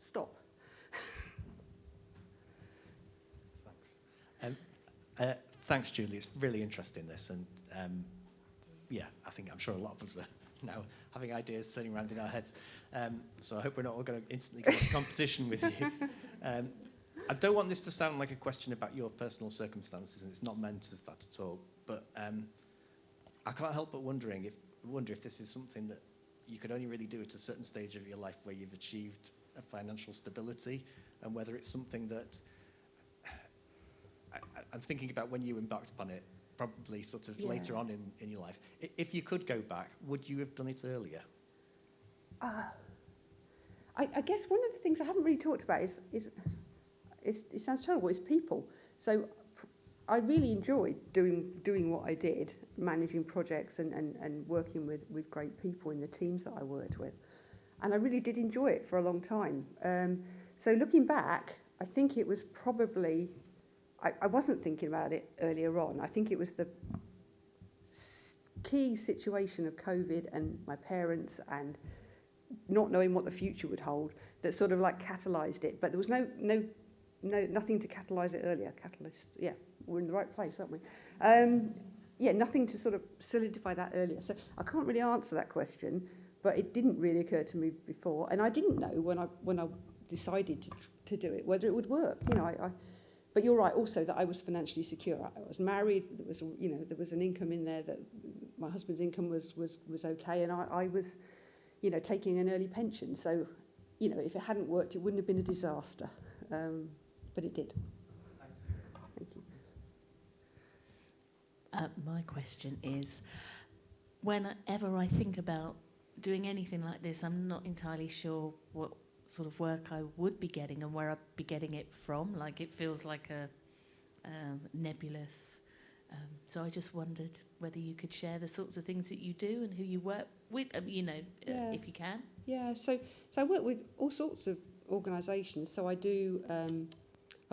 stop. Thanks. Thanks, Julie. It's really interesting, this. And yeah, I'm sure a lot of us are now having ideas turning around in our heads. So I hope we're not all going to instantly go into competition with you. I don't want this to sound like a question about your personal circumstances, and it's not meant as that at all. But I can't help but wonder if this is something that you could only really do at a certain stage of your life where you've achieved a financial stability, and whether it's something that I'm thinking about when you embarked upon it, probably sort of later on in your life. If you could go back, would you have done it earlier? I guess one of the things I haven't really talked about is it sounds terrible, is people. So I really enjoyed doing what I did, managing projects and working with great people in the teams that I worked with. And I really did enjoy it for a long time. So looking back, I think it was probably, I wasn't thinking about it earlier on. I think it was the key situation of COVID and my parents and not knowing what the future would hold that sort of like catalysed it. But there was nothing to catalyse it earlier. Catalyst, yeah, we're in the right place, aren't we? Yeah, nothing to sort of solidify that earlier. So I can't really answer that question, but it didn't really occur to me before, and I didn't know when I decided to do it whether it would work. You know, but you're right also that I was financially secure. I was married. There was an income in there that my husband's income was okay, and I was, taking an early pension. So, if it hadn't worked, it wouldn't have been a disaster. But it did. Thank you. My question is, whenever I think about doing anything like this, I'm not entirely sure what sort of work I would be getting and where I'd be getting it from. Like, it feels like a nebulous. So I just wondered whether you could share the sorts of things that you do and who you work with, if you can. Yeah, so I work with all sorts of organisations. So I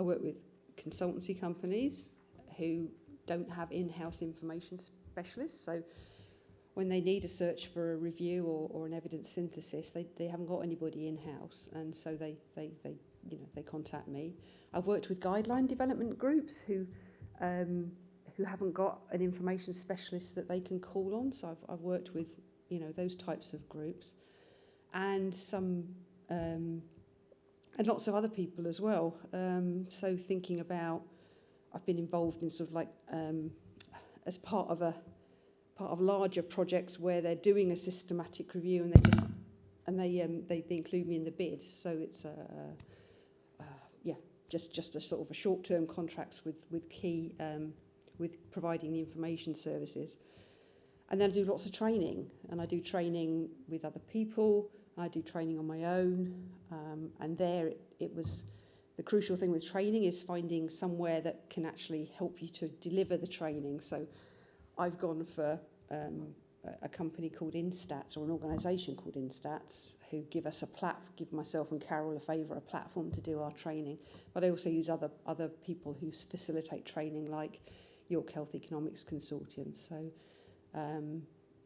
work with consultancy companies who don't have in-house information specialists. So when they need a search for a review or an evidence synthesis, they haven't got anybody in-house, and so they contact me. I've worked with guideline development groups who haven't got an information specialist that they can call on. So I've worked with those types of groups, and and lots of other people as well. So thinking about, I've been involved in sort of like as part of larger projects where they're doing a systematic review, and they include me in the bid. So it's just a sort of a short-term contracts with key with providing the information services. And then I do lots of training, and I do training with other people. I do training on my own, and there it was the crucial thing with training is finding somewhere that can actually help you to deliver the training. So I've gone for a company called Instats, or an organisation called Instats, who give us give myself and Carol a favour, a platform to do our training. But I also use other people who facilitate training, like York Health Economics Consortium.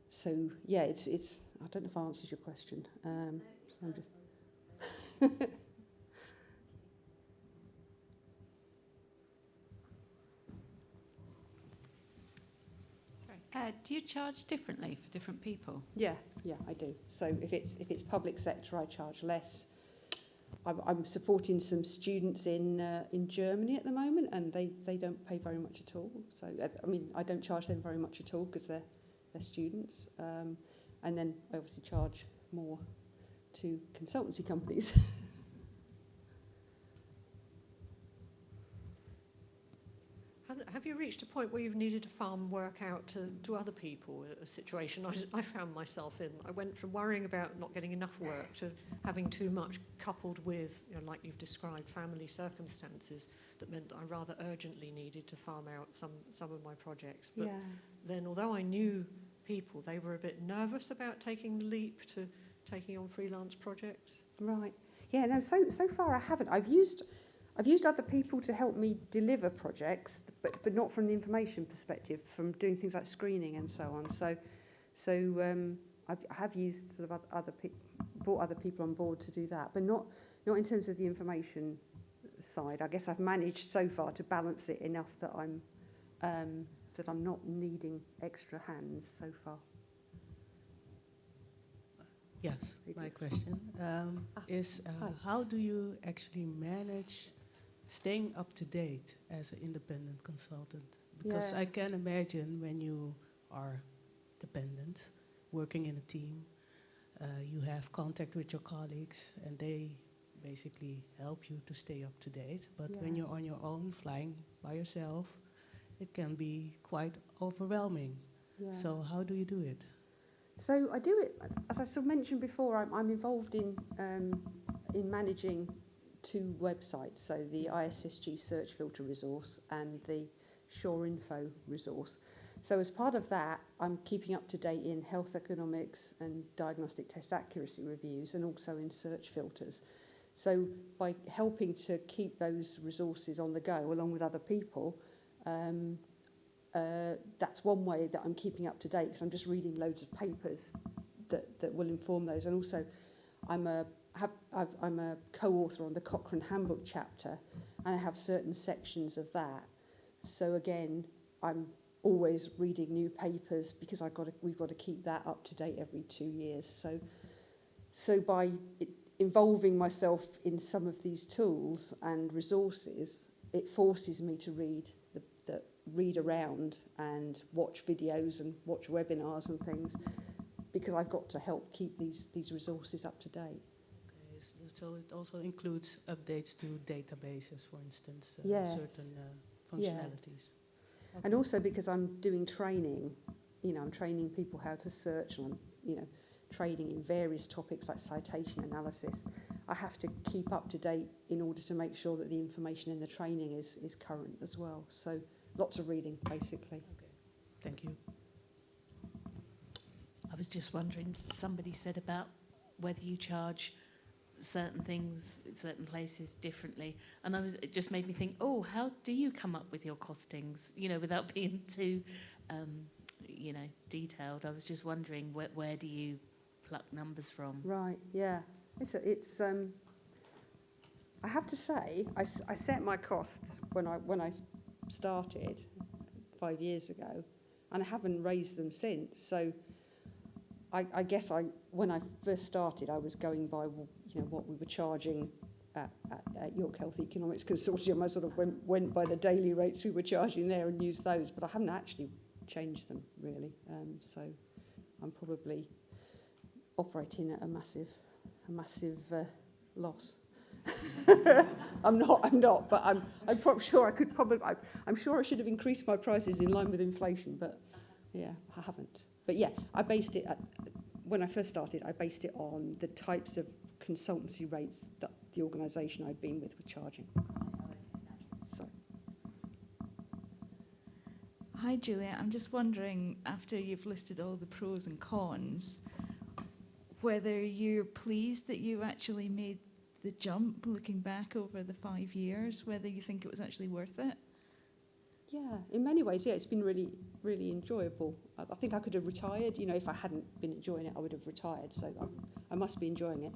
So yeah, it's. I don't know if I answered your question. So I'm just. Do you charge differently for different people? Yeah, I do. So if it's public sector, I charge less. I'm supporting some students in Germany at the moment, and they don't pay very much at all. So I don't charge them very much at all because they're students. And then I obviously charge more to consultancy companies. Have you you reached a point where you've needed to farm work out to other people, a situation I found myself in? I went from worrying about not getting enough work to having too much, coupled with, like you've described, family circumstances that meant that I rather urgently needed to farm out some of my projects. But then, although I knew people, they were a bit nervous about taking the leap to taking on freelance projects. Right. Yeah, no, so far I haven't. I've used other people to help me deliver projects, but not from the information perspective, from doing things like screening and so on. So I have used sort of brought other people on board to do that, but not in terms of the information side. I guess I've managed so far to balance it enough that I'm not needing extra hands so far. Yes, my question is how do you actually manage staying up to date as an independent consultant? Because I can imagine when you are dependent, working in a team, you have contact with your colleagues and they basically help you to stay up to date. But when you're on your own, flying by yourself, it can be quite overwhelming. Yeah. So how do you do it? So I do it, as I sort of mentioned before, I'm involved in managing two websites, so the ISSG search filter resource and the Sure Info resource. So as part of that, I'm keeping up to date in health economics and diagnostic test accuracy reviews, and also in search filters. So by helping to keep those resources on the go along with other people, that's one way that I'm keeping up to date, because I'm just reading loads of papers that will inform those. And also, I'm a co-author on the Cochrane Handbook chapter, and I have certain sections of that. So again, I'm always reading new papers because we've got to keep that up to date every 2 years. So by involving myself in some of these tools and resources, it forces me to read around and watch videos and watch webinars and things, because I've got to help keep these resources up to date. Okay, so it also includes updates to databases, for instance, certain functionalities. Okay. And also because I'm doing training, I'm training people how to search, and I'm, training in various topics like citation analysis. I have to keep up to date in order to make sure that the information in the training is current as well. So lots of reading, basically. Okay, thank you. I was just wondering, somebody said about whether you charge certain things in certain places differently, and it just made me think, how do you come up with your costings, without being too detailed? I was just wondering, where do you pluck numbers from? Right, yeah. It's I have to say, I set my costs when I started 5 years ago, and I haven't raised them since. So I guess when I first started, I was going by what we were charging at York Health Economics Consortium. I sort of went by the daily rates we were charging there and used those, but I haven't actually changed them really. So I'm probably operating at a massive loss. I'm not, but I'm sure I could probably. I'm sure I should have increased my prices in line with inflation, but yeah, I haven't. But yeah, I based it when I first started. I based it on the types of consultancy rates that the organisation I'd been with were charging. So. Hi, Julia. I'm just wondering, after you've listed all the pros and cons, whether you're pleased that you actually made the jump, looking back over the 5 years, whether you think it was actually worth it? Yeah, in many ways, yeah, it's been really, really enjoyable. I think I could have retired. If I hadn't been enjoying it, I would have retired. So I must be enjoying it.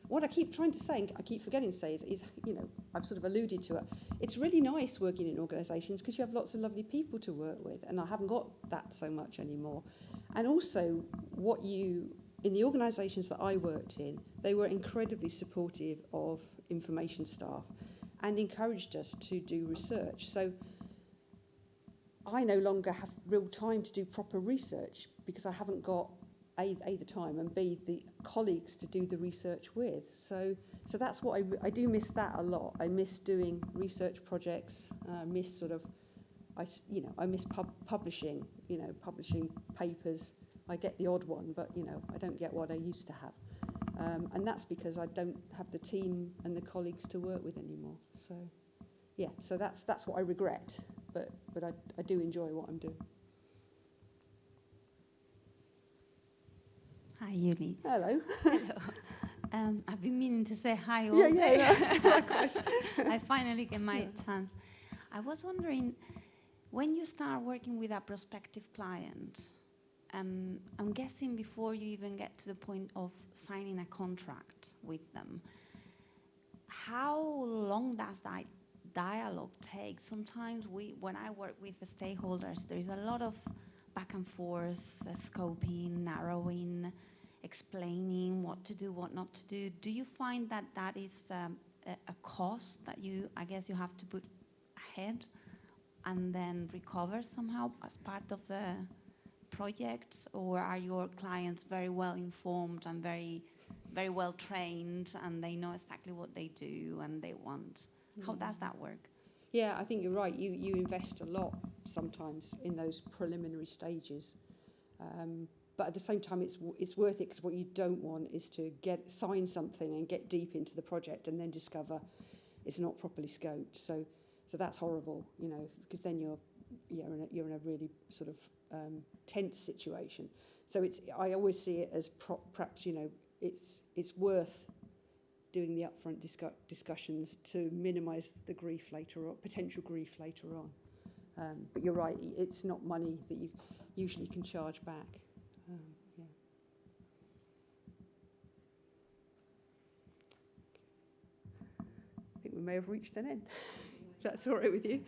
What I keep trying to say, and I keep forgetting to say, is I've sort of alluded to it. It's really nice working in organisations because you have lots of lovely people to work with, and I haven't got that so much anymore. And also, in the organisations that I worked in, they were incredibly supportive of information staff and encouraged us to do research. So I no longer have real time to do proper research because I haven't got A, the time, and B, the colleagues to do the research with. So that's what I do miss that a lot. I miss doing research projects. I miss sort of I miss publishing, publishing papers. I get the odd one, but, I don't get what I used to have. And that's because I don't have the team and the colleagues to work with anymore. So, yeah, so that's what I regret, but I do enjoy what I'm doing. Hi, Yuli. Hello. Hello. I've been meaning to say hi all day. I finally get my chance. I was wondering, when you start working with a prospective client, I'm guessing before you even get to the point of signing a contract with them, how long does that dialogue take? Sometimes when I work with the stakeholders, there is a lot of back and forth, scoping, narrowing, explaining what to do, what not to do. Do you find that is a cost that I guess you have to put ahead and then recover somehow as part of the projects, or are your clients very well informed and very, very well trained and they know exactly what they do and they want? How does that work? Yeah, I think you're right. You invest a lot sometimes in those preliminary stages. But at the same time, it's worth it, because what you don't want is to sign something and get deep into the project and then discover it's not properly scoped. So that's horrible, because then you're in a really sort of tense situation. So I always see it as perhaps it's worth doing the upfront discussions to minimise the grief later on, potential grief later on. But you're right, it's not money that you usually can charge back. Yeah. I think we may have reached an end. If that's all right with you.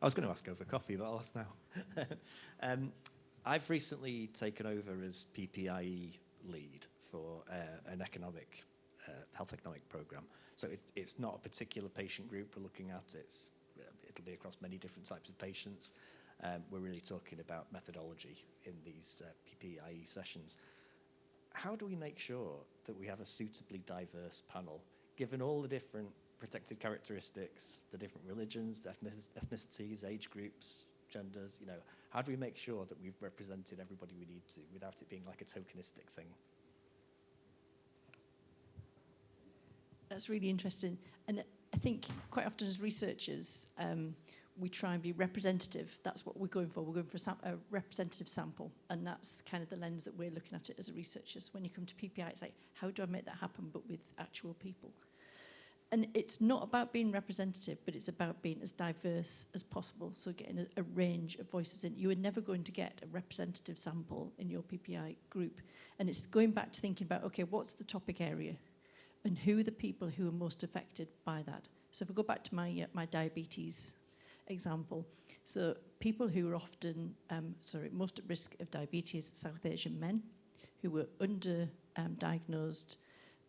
I was going to ask over coffee, but I'll ask now. I've recently taken over as PPIE lead for an health economic program. So it's not a particular patient group we're looking at. It'll be across many different types of patients. We're really talking about methodology in these PPIE sessions. How do we make sure that we have a suitably diverse panel, given all the different protected characteristics, the different religions, the ethnicities, age groups, genders, how do we make sure that we've represented everybody we need to without it being like a tokenistic thing? That's really interesting. And I think quite often as researchers, we try and be representative. That's what we're going for. We're going for a representative sample. And that's kind of the lens that we're looking at it as researchers. When you come to PPI, it's like, how do I make that happen, but with actual people? And it's not about being representative, but it's about being as diverse as possible. So getting a range of voices in. You are never going to get a representative sample in your PPI group. And it's going back to thinking about, okay, what's the topic area? And who are the people who are most affected by that? So if I go back to my diabetes example, so people who are often, most at risk of diabetes, South Asian men who were diagnosed,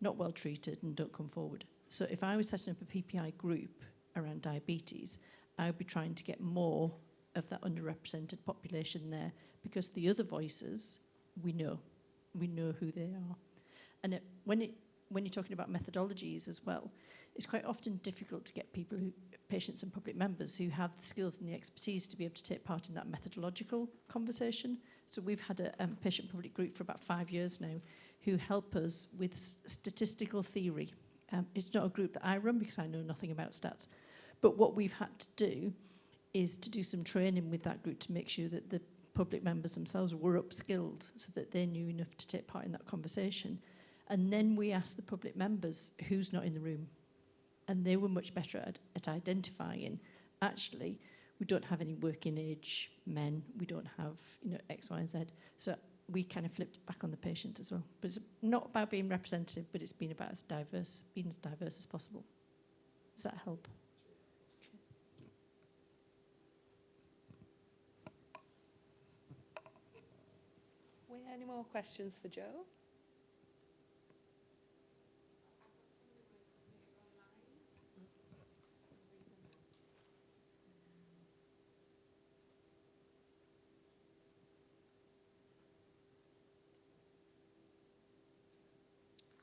not well treated and don't come forward. So if I was setting up a PPI group around diabetes, I would be trying to get more of that underrepresented population there, because the other voices, we know who they are. And when you're talking about methodologies as well, it's quite often difficult to get patients and public members who have the skills and the expertise to be able to take part in that methodological conversation. So we've had a patient public group for about 5 years now who help us with statistical theory. It's not a group that I run because I know nothing about stats. But what we've had to do is to do some training with that group to make sure that the public members themselves were upskilled so that they knew enough to take part in that conversation. And then we asked the public members who's not in the room. And they were much better at identifying, actually, we don't have any working age men, we don't have X, Y, and Z. So we kind of flipped back on the patients as well. But it's not about being representative, but it's been about being as diverse as possible. Does that help? Any more questions for Joe?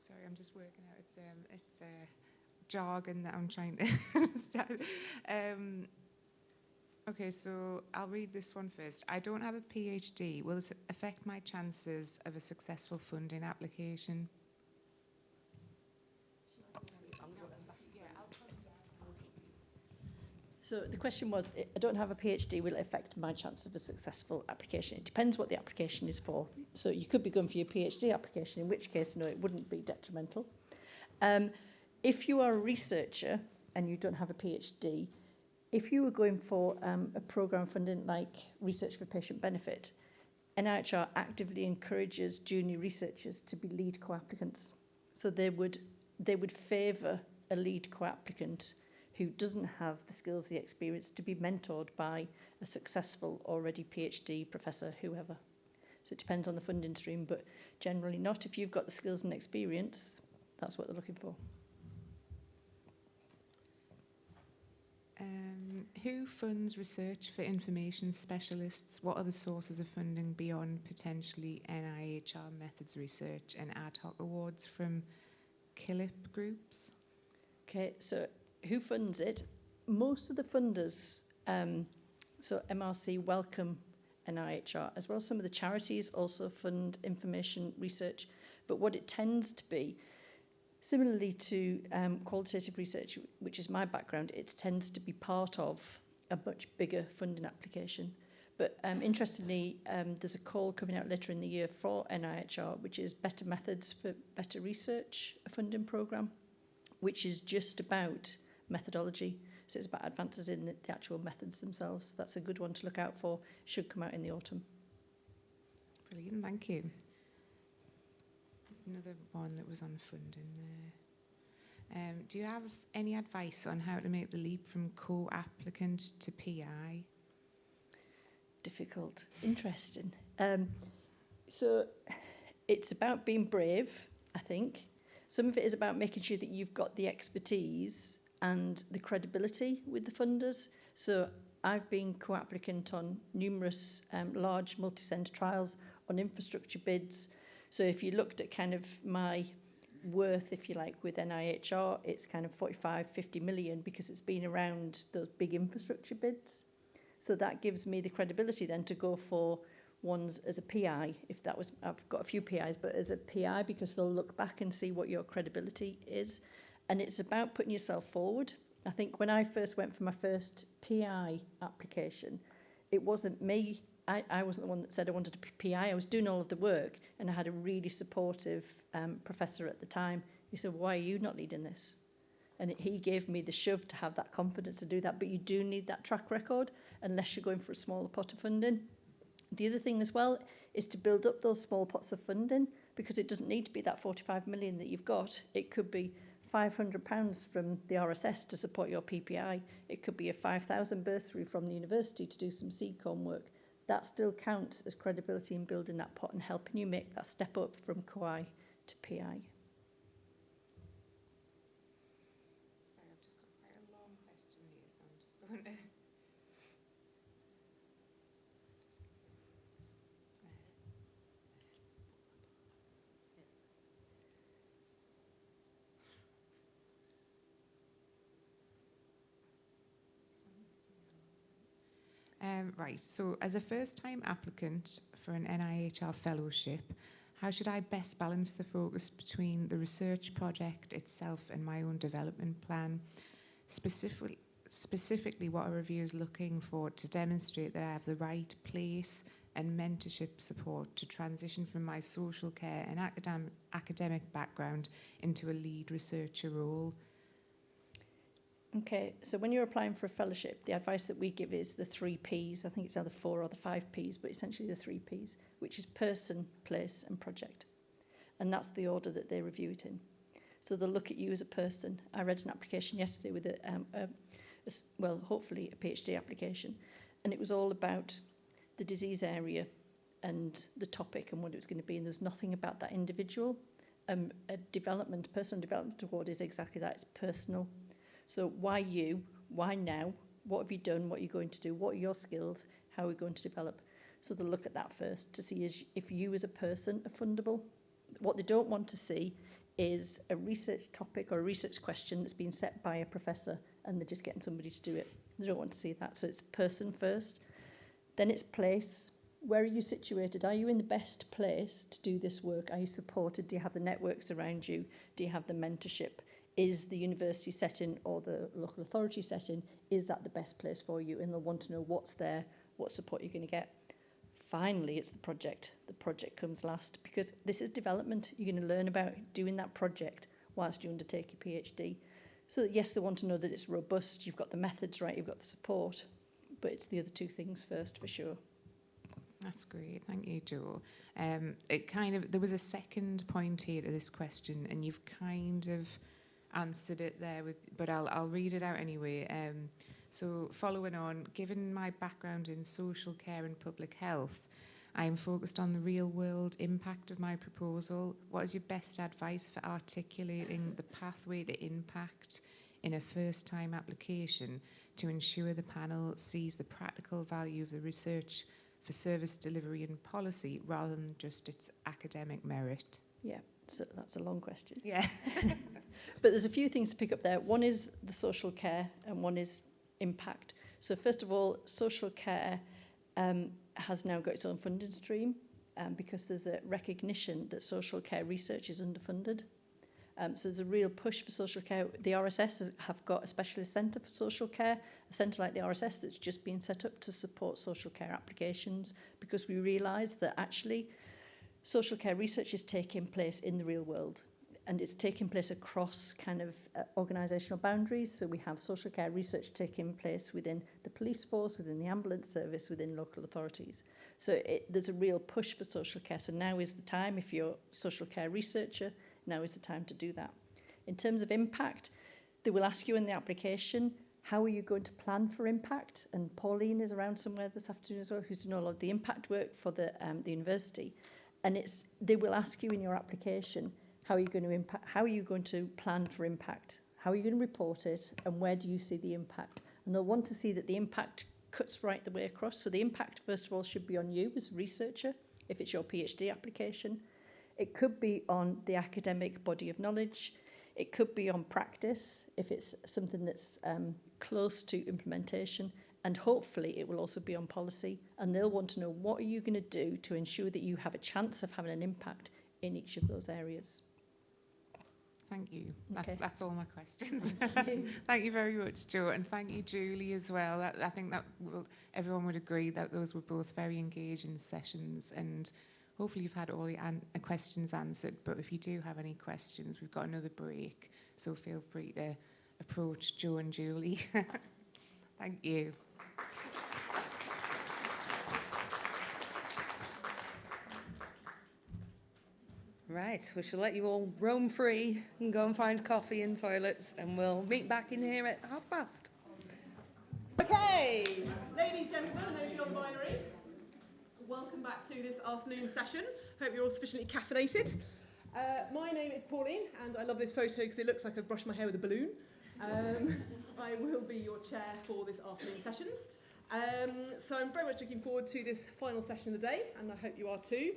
Sorry, I'm just working out. It's jargon that I'm trying to understand. Okay, so I'll read this one first. I don't have a PhD. Will this affect my chances of a successful funding application? So the question was, I don't have a PhD, will it affect my chance of a successful application? It depends what the application is for. So you could be going for your PhD application, in which case, no, it wouldn't be detrimental. If you are a researcher and you don't have a PhD, if you were going for a programme funding like Research for Patient Benefit, NIHR actively encourages junior researchers to be lead co-applicants. So they would favour a lead co-applicant who doesn't have the skills, the experience to be mentored by a successful already PhD professor, whoever. So it depends on the funding stream, but generally not. If you've got the skills and experience, that's what they're looking for. Who funds research for information specialists? What are the sources of funding beyond potentially NIHR methods research and ad hoc awards from KILIP groups? Okay, so who funds it? Most of the funders, so MRC, Welcome, NIHR, as well as some of the charities also fund information research. But what it tends to be, similarly to qualitative research, which is my background, it tends to be part of a much bigger funding application. But interestingly, there's a call coming out later in the year for NIHR, which is Better Methods for Better Research, a funding programme, which is just about methodology. So it's about advances in the actual methods themselves. That's a good one to look out for. Should come out in the autumn. Brilliant, thank you. Another one that was on funding there. Do you have any advice on how to make the leap from co-applicant to PI? Difficult, interesting. So it's about being brave, I think. Some of it is about making sure that you've got the expertise and the credibility with the funders. So I've been co-applicant on numerous large multi-centre trials on infrastructure bids. So if you looked at kind of my worth, if you like, with NIHR, it's kind of 45, 50 million because it's been around those big infrastructure bids. So that gives me the credibility then to go for ones as a PI, if that was, I've got a few PIs, but as a PI because they'll look back and see what your credibility is. And it's about putting yourself forward. I think when I first went for my first PI application, it wasn't me. I wasn't the one that said I wanted to be PI. I was doing all of the work, and I had a really supportive professor at the time. He said, why are you not leading this? And he gave me the shove to have that confidence to do that. But you do need that track record unless you're going for a smaller pot of funding. The other thing as well is to build up those small pots of funding, because it doesn't need to be that 45 million that you've got. It could be £500 from the RSS to support your PPI. It could be a 5,000 bursary from the university to do some CCOM work. That still counts as credibility in building that pot and helping you make that step up from COI to PI. Sorry, I've just got quite a long question here, so I'm just going to... Right, so as a first-time applicant for an NIHR fellowship, how should I best balance the focus between the research project itself and my own development plan? Specifically, what are reviewers looking for to demonstrate that I have the right place and mentorship support to transition from my social care and academic background into a lead researcher role? Okay, so when you're applying for a fellowship, the advice that we give is the 3 Ps. I think it's either 4 or the 5 Ps, but essentially the 3 Ps, which is person, place, and project. And that's the order that they review it in. So they'll look at you as a person. I read an application yesterday with hopefully a PhD application, and it was all about the disease area and the topic and what it was going to be, and there's nothing about that individual. A personal development award is exactly that, it's personal. So why you? Why now? What have you done? What are you going to do? What are your skills? How are we going to develop? So they'll look at that first to see if you as a person are fundable. What they don't want to see is a research topic or a research question that's been set by a professor and they're just getting somebody to do it. They don't want to see that. So it's person first. Then it's place. Where are you situated? Are you in the best place to do this work? Are you supported? Do you have the networks around you? Do you have the mentorship? Is the university setting or the local authority setting, is that the best place for you? And they'll want to know what's there, what support you're going to get. Finally, it's the project. The project comes last because this is development. You're going to learn about doing that project whilst you undertake your PhD. So that, yes, they want to know that it's robust, you've got the methods right, you've got the support, but it's the other two things first for sure. That's great, thank you, Jo. There was a second point here to this question, and you've kind of answered it there, but I'll read it out anyway. So following on, given my background in social care and public health, I am focused on the real-world impact of my proposal. What is your best advice for articulating the pathway to impact in a first-time application to ensure the panel sees the practical value of the research for service delivery and policy rather than just its academic merit? Yeah, so that's a long question. Yeah. But there's a few things to pick up there. One is the social care and one is impact. So first of all, social care has now got its own funding stream because there's a recognition that social care research is underfunded. So there's a real push for social care. The RSS have got a specialist centre for social care, a centre like the RSS that's just been set up to support social care applications because we realise that actually social care research is taking place in the real world and it's taking place across kind of organisational boundaries. So we have social care research taking place within the police force, within the ambulance service, within local authorities. So there's a real push for social care. So now is the time, if you're a social care researcher, now is the time to do that. In terms of impact, they will ask you in the application, how are you going to plan for impact? And Pauline is around somewhere this afternoon as well, who's doing a lot of the impact work for the university. And they will ask you in your application, how are you going to impact? How are you going to plan for impact? How are you going to report it? And where do you see the impact? And they'll want to see that the impact cuts right the way across. So the impact, first of all, should be on you as a researcher, if it's your PhD application. It could be on the academic body of knowledge. It could be on practice, if it's something that's close to implementation. And hopefully it will also be on policy. And they'll want to know, what are you going to do to ensure that you have a chance of having an impact in each of those areas? Thank you. Okay. That's all my questions. Thank you. Thank you very much, Jo, and thank you, Julie, as well. I think that everyone would agree that those were both very engaging sessions, and hopefully you've had all your questions answered. But if you do have any questions, we've got another break, so feel free to approach Jo and Julie. Thank you. Right, we shall let you all roam free and go and find coffee and toilets, and we'll meet back in here at past:30. Okay, ladies, gentlemen, and those non-binary, welcome back to this afternoon's session. Hope you're all sufficiently caffeinated. My name is Pauline, and I love this photo because it looks like I've brushed my hair with a balloon. I will be your chair for this afternoon's sessions. So I'm very much looking forward to this final session of the day, and I hope you are too.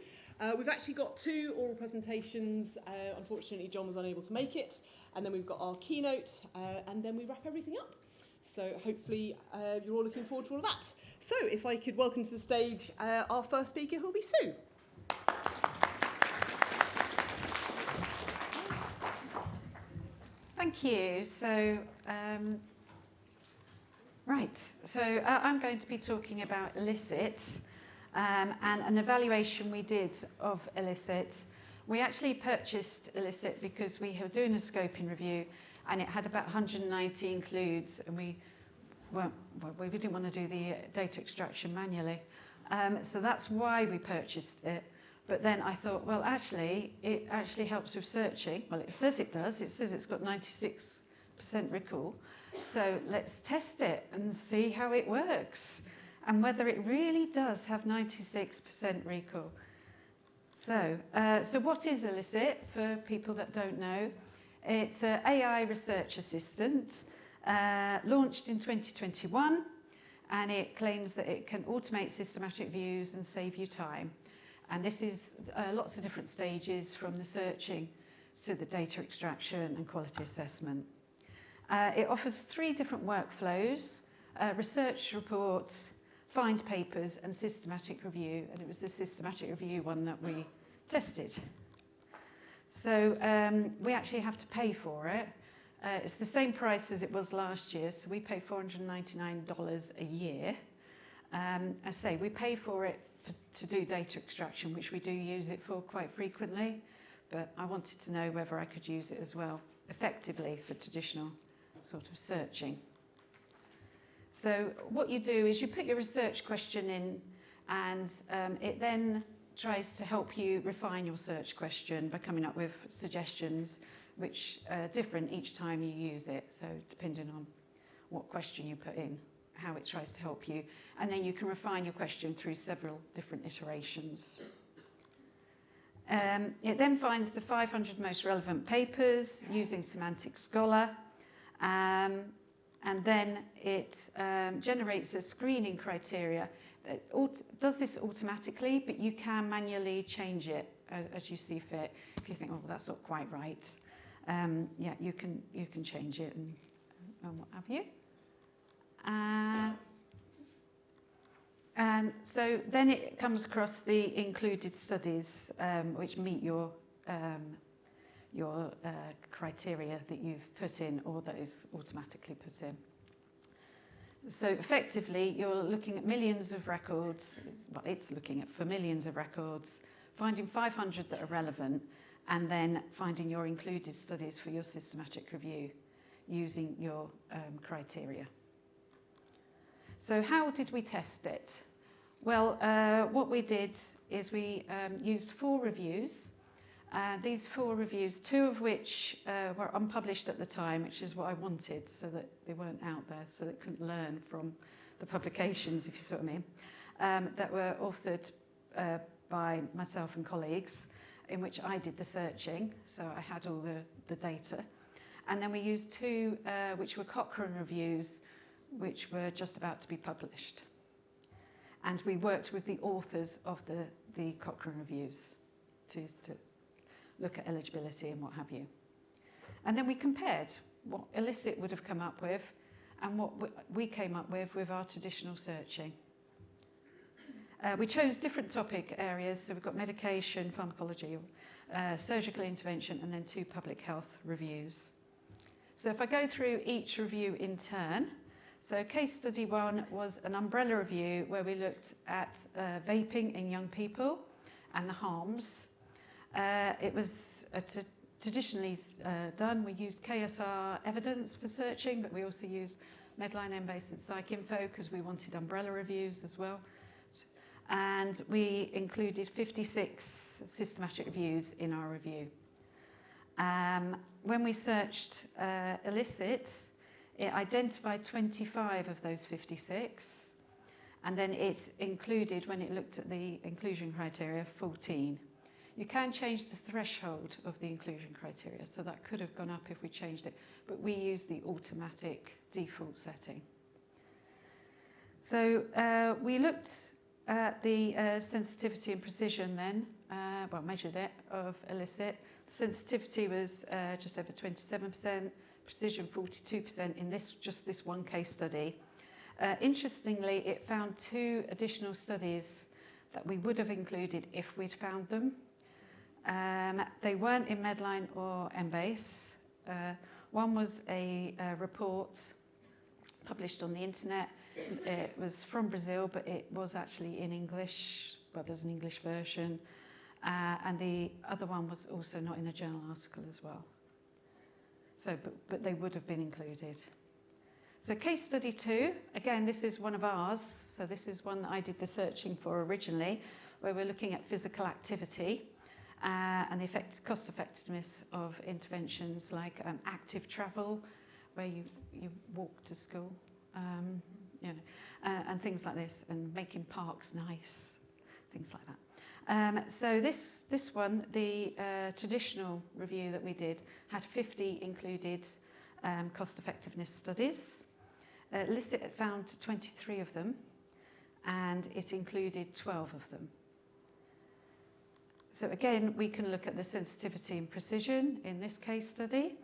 We've actually got 2 oral presentations. Unfortunately, John was unable to make it. And then we've got our keynote, and then we wrap everything up. So hopefully you're all looking forward to all of that. So if I could welcome to the stage our first speaker, who will be Sue. Thank you. So, I'm going to be talking about elicit and an evaluation we did of elicit. We actually purchased elicit because we were doing a scoping review and it had about 190 includes, and we didn't want to do the data extraction manually. So that's why we purchased it. But then I thought, well, actually, it actually helps with searching. Well, it says it does. It says it's got 96% recall. So let's test it and see how it works. and whether it really does have 96% recall. So what is Elicit, for people that don't know? It's an AI research assistant launched in 2021, and it claims that it can automate systematic reviews and save you time. And this is lots of different stages, from the searching to the data extraction and quality assessment. It offers 3 different workflows: research reports, find papers, and systematic review. And it was the systematic review one that we tested. So we actually have to pay for it. It's the same price as it was last year, so we pay $499 a year. As I say, we pay for it to do data extraction, which we do use it for quite frequently, but I wanted to know whether I could use it as well effectively for traditional sort of searching. So what you do is you put your research question in, and it then tries to help you refine your search question by coming up with suggestions which are different each time you use it, so depending on what question you put in, how it tries to help you, and then you can refine your question through several different iterations. It then finds the 500 most relevant papers using Semantic Scholar, and then it generates a screening criteria that does this automatically, but you can manually change it as you see fit. If you think, oh, that's not quite right, yeah, you can change it and what have you. And so then it comes across the included studies, which meet your criteria that you've put in or that is automatically put in. So effectively, you're looking at millions of records. Well, it's looking at for millions of records, finding 500 that are relevant, and then finding your included studies for your systematic review using your criteria. So how did we test it? Well, what we did is we used 4 reviews. These 4 reviews, 2 of which were unpublished at the time, which is what I wanted, so that they weren't out there, so they couldn't learn from the publications, if you see what I mean, that were authored by myself and colleagues, in which I did the searching, so I had all the data. And then we used 2 which were Cochrane reviews, which were just about to be published. And we worked with the authors of the Cochrane reviews to look at eligibility and what have you. And then we compared what Elicit would have come up with and what we came up with our traditional searching. We chose different topic areas, so we've got medication, pharmacology, surgical intervention, and then 2 public health reviews. So if I go through each review in turn, so case study 1 was an umbrella review where we looked at vaping in young people and the harms. It was traditionally done. We used KSR evidence for searching, but we also used Medline, Embase and PsycInfo because we wanted umbrella reviews as well. And we included 56 systematic reviews in our review. When we searched Elicit, it identified 25 of those 56, and then it included, when it looked at the inclusion criteria, 14. You can change the threshold of the inclusion criteria, so that could have gone up if we changed it, but we used the automatic default setting. So we looked at the sensitivity and precision then, measured it, of Elicit. The sensitivity was just over 27%, precision 42% in just this one case study. Interestingly, it found 2 additional studies that we would have included if we'd found them. They weren't in Medline or Embase. One was a report published on the internet. It was from Brazil, but it was actually in English. Well, there's an English version. And the other one was also not in a journal article as well. So, but they would have been included. So case study 2, again, this is one of ours. So this is one that I did the searching for originally, where we're looking at physical activity and the cost effectiveness of interventions like active travel, where you walk to school, you know, and things like this, and making parks nice, things like that. So this one, the traditional review that we did, had 50 included cost effectiveness studies. Licit found 23 of them, and it included 12 of them. So again, we can look at the sensitivity and precision in this case study.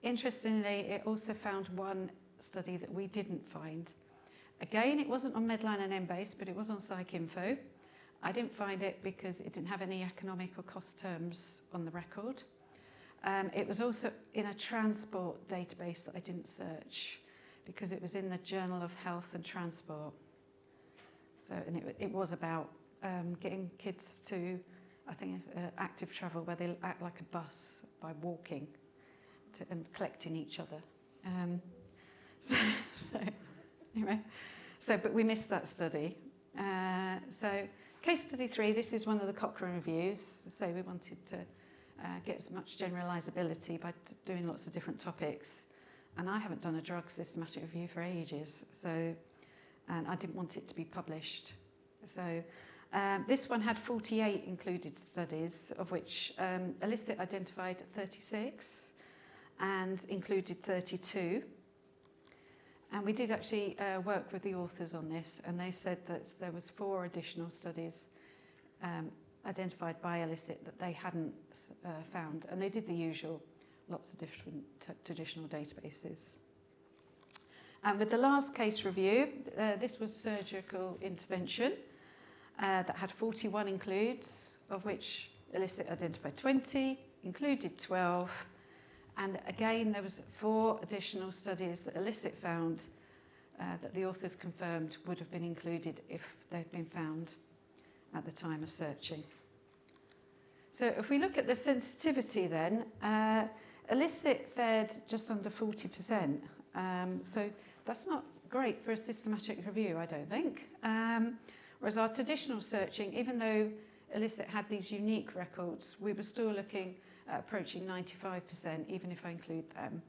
Interestingly, it also found one study that we didn't find. Again, it wasn't on Medline and Embase, but it was on PsycInfo. I didn't find it because it didn't have any economic or cost terms on the record. It was also in a transport database that I didn't search because it was in the Journal of Health and Transport. So, and it was about getting kids to, I think, active travel where they act like a bus by walking and collecting each other. Anyway, but we missed that study. So case study 3, this is one of the Cochrane reviews. So we wanted to get as much generalisability by doing lots of different topics. And I haven't done a drug systematic review for ages, and I didn't want it to be published. So this one had 48 included studies, of which Illicit identified 36 and included 32. And we did actually work with the authors on this, and they said that there was 4 additional studies identified by Illicit that they hadn't found, and they did the usual, lots of different traditional databases. And with the last case review, this was surgical intervention that had 41 includes, of which Illicit identified 20, included 12, and again there was 4 additional studies that Illicit found that the authors confirmed would have been included if they'd been found at the time of searching. So if we look at the sensitivity then, Illicit fared just under 40%. So that's not great for a systematic review, I don't think. Whereas our traditional searching, even though Illicit had these unique records, we were still looking at approaching 95%, even if I include them.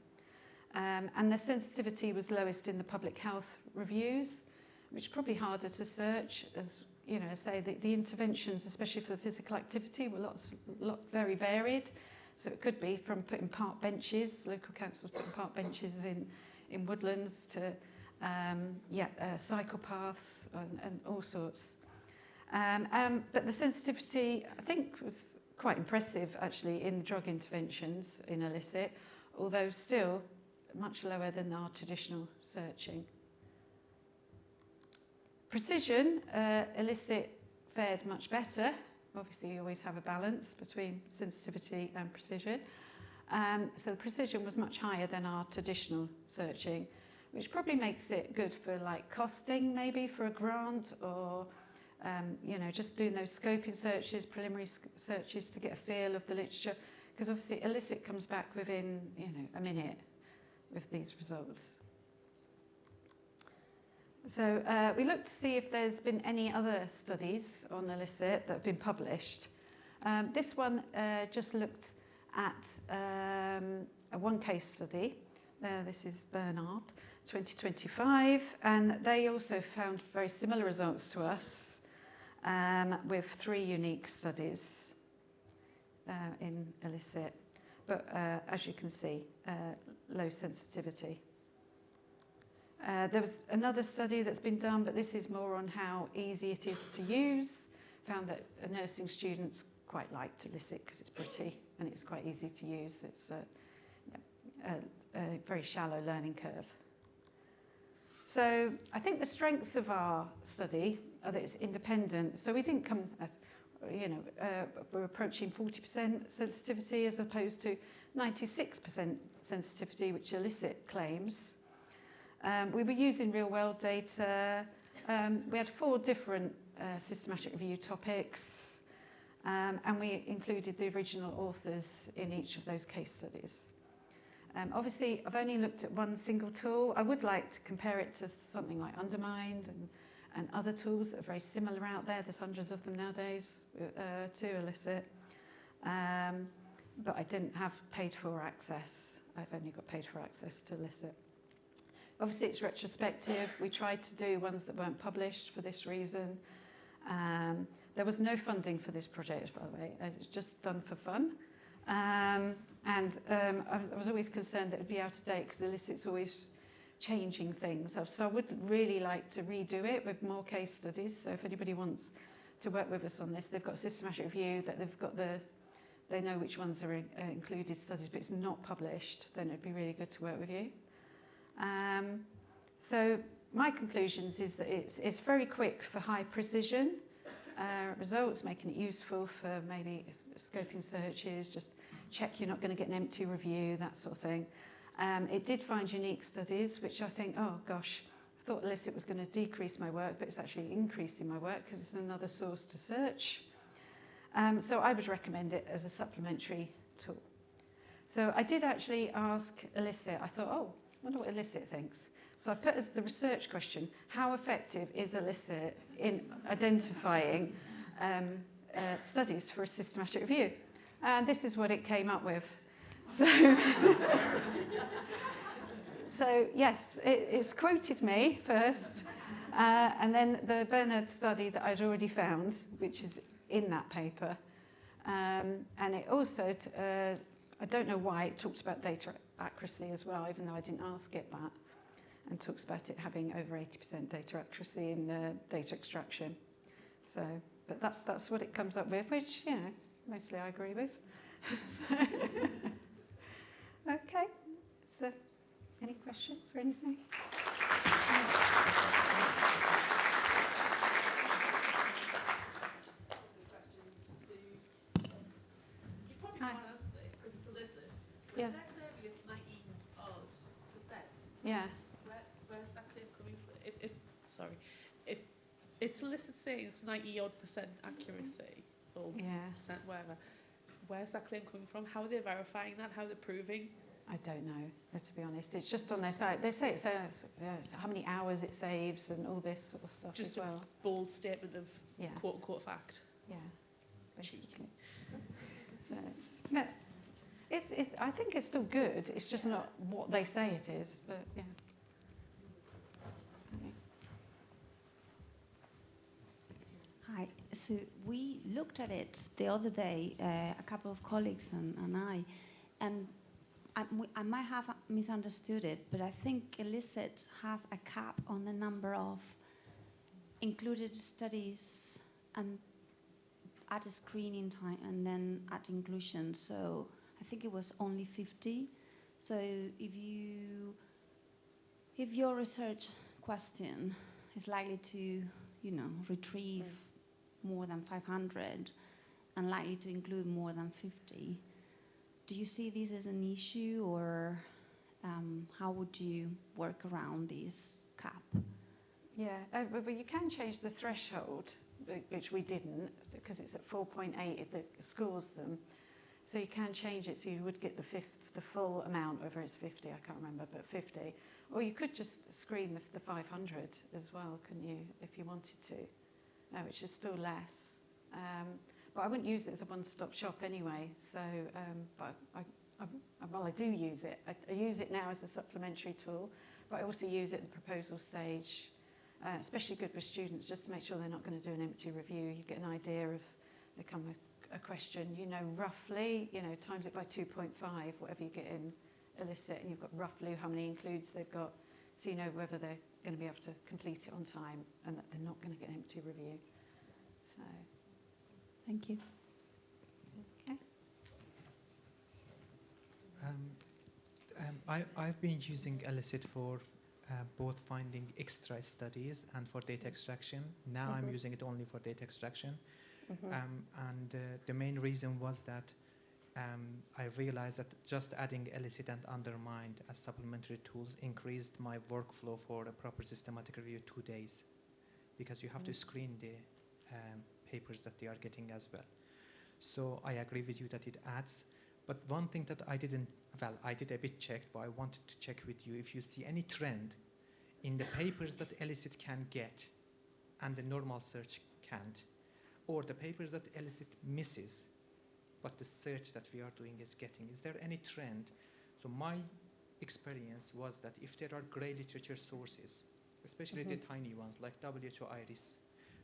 And the sensitivity was lowest in the public health reviews, which is probably harder to search. As you know, say the interventions, especially for the physical activity, were very varied. So it could be from putting park benches, local councils putting park benches in woodlands to cycle paths and all sorts. But the sensitivity, I think, was quite impressive actually in drug interventions in Illicit, although still much lower than our traditional searching. Precision, Illicit fared much better. Obviously, you always have a balance between sensitivity and precision. So the precision was much higher than our traditional searching, which probably makes it good for like costing maybe for a grant or just doing those scoping searches, preliminary searches to get a feel of the literature, because obviously Illicit comes back within a minute with these results. So we looked to see if there's been any other studies on Illicit that have been published. This one just looked at one case study. This is Bernard, 2025, and they also found very similar results to us with 3 unique studies in Illicit, but as you can see, low sensitivity. There was another study that's been done, but this is more on how easy it is to use. Found that nursing students quite liked Illicit because it's pretty and it's quite easy to use. It's a very shallow learning curve. So I think the strengths of our study are that it's independent. So we didn't come at, we're approaching 40% sensitivity as opposed to 96% sensitivity, which Illicit claims. We were using real-world data. We had 4 different systematic review topics, and we included the original authors in each of those case studies. Obviously, I've only looked at one single tool. I would like to compare it to something like Undermined and other tools that are very similar out there. There's hundreds of them nowadays to Illicit. But I didn't have paid-for access. I've only got paid-for access to Illicit. Obviously, it's retrospective. We tried to do ones that weren't published for this reason. There was no funding for this project, by the way. It was just done for fun. I was always concerned that it would be out of date because Elicit's always changing things. So I would really like to redo it with more case studies. So if anybody wants to work with us on this, they've got a systematic review, that they've got they know which ones are included studies, but it's not published, then it'd be really good to work with you. So my conclusions is that it's very quick for high precision results, making it useful for maybe scoping searches, just check you're not going to get an empty review, that sort of thing. It did find unique studies, which I think, oh gosh, I thought Elicit was going to decrease my work, but it's actually increasing my work because it's another source to search. So I would recommend it as a supplementary tool. So I did actually ask Elicit, I thought, oh, I wonder what Elicit thinks. So I put as the research question, how effective is Elicit in identifying studies for a systematic review? And this is what it came up with. So, so yes, it's quoted me first, and then the Bernard study that I'd already found, which is in that paper. And it also, I don't know why, it talks about data accuracy as well, even though I didn't ask it that, and talks about it having over 80% data accuracy in data extraction. So, but that's what it comes up with, which, you know, mostly I agree with. Okay, so any questions or anything? Yeah. It's 90-odd%. Yeah. Where's that claim coming from? If it's Elicit saying it's 90-odd% accuracy, or percent, whatever, where's that claim coming from? How are they verifying that? How are they proving? I don't know, to be honest. It's just on their site. They say it's how many hours it saves and all this sort of stuff just as well. A bold statement of quote-unquote fact. Yeah, basically. So, yeah. I think it's still good. It's just not what they say it is, but yeah. Hi. So we looked at it the other day, a couple of colleagues and I, and I might have misunderstood it, but I think Elicit has a cap on the number of included studies and at a screening time and then at inclusion. So I think it was only 50. So if your research question is likely to, retrieve more than 500 and likely to include more than 50, do you see this as an issue, or how would you work around this cap? Yeah, but you can change the threshold, which we didn't, because it's at 4.8 that scores them. So you can change it so you would get the full amount, whether it's 50, I can't remember, but 50. Or you could just screen the 500 as well, couldn't you, if you wanted to, which is still less. But I wouldn't use it as a one-stop shop anyway. So, but I do use it. I use it now as a supplementary tool, but I also use it at the proposal stage, especially good with students, just to make sure they're not going to do an empty review. You get an idea of, they come with a question, roughly, times it by 2.5, whatever you get in Elicit, and you've got roughly how many includes they've got, so you know whether they're going to be able to complete it on time and that they're not going to get an empty review. So, thank you. Okay. I've been using Elicit for both finding extra studies and for data extraction. Now I'm using it only for data extraction. The main reason was that I realized that just adding Elicit and Undermined as supplementary tools increased my workflow for a proper systematic review 2 days, because you have to screen the papers that they are getting as well. So I agree with you that it adds, but one thing that I did a bit checked, but I wanted to check with you if you see any trend in the papers that Elicit can get and the normal search can't, or the papers that Elicit misses, but the search that we are doing is getting. Is there any trend? So my experience was that if there are grey literature sources, especially the tiny ones like WHO IRIS,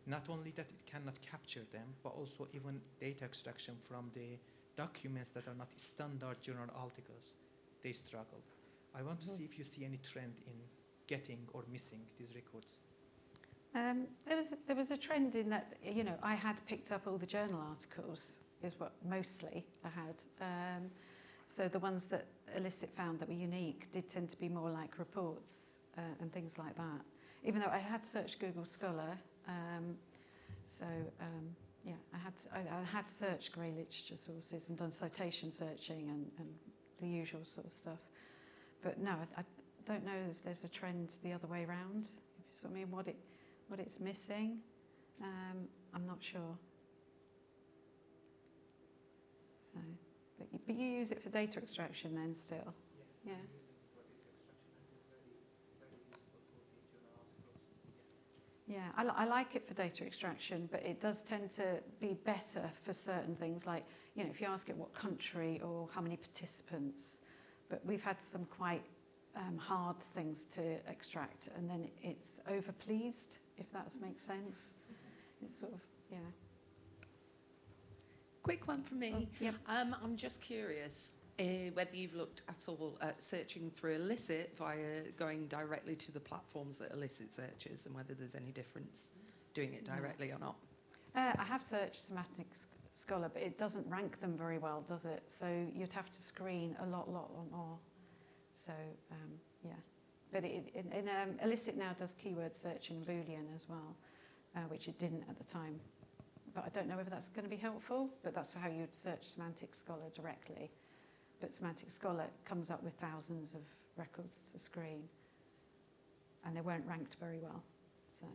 not only that it cannot capture them, but also even data extraction from the documents that are not standard journal articles, they struggle. I want to see if you see any trend in getting or missing these records. There was a trend in that, you know, I had picked up all the journal articles, is what mostly I had. So the ones that Elicit found that were unique did tend to be more like reports and things like that. Even though I had searched Google Scholar, yeah, I had searched grey literature sources and done citation searching and the usual sort of stuff. But no, I don't know if there's a trend the other way around. If you sort of mean what it's missing, I'm not sure. So, but you use it for data extraction then still? Yes. Yeah. Yeah, I like it for data extraction, but it does tend to be better for certain things, like, you know, if you ask it what country or how many participants, but we've had some quite hard things to extract, and then it's over-pleased, if that makes sense. It's sort of, yeah. Quick one from me. Oh, yep. I'm just curious whether you've looked at all at searching through Elicit via going directly to the platforms that Elicit searches, and whether there's any difference doing it directly or not. I have searched Semantic Scholar, but it doesn't rank them very well, does it? So you'd have to screen a lot more. So, yeah. But Elicit now does keyword searching and Boolean as well, which it didn't at the time. But I don't know whether that's going to be helpful, but that's how you'd search Semantic Scholar directly. But Semantic Scholar comes up with thousands of records to screen, and they weren't ranked very well. So.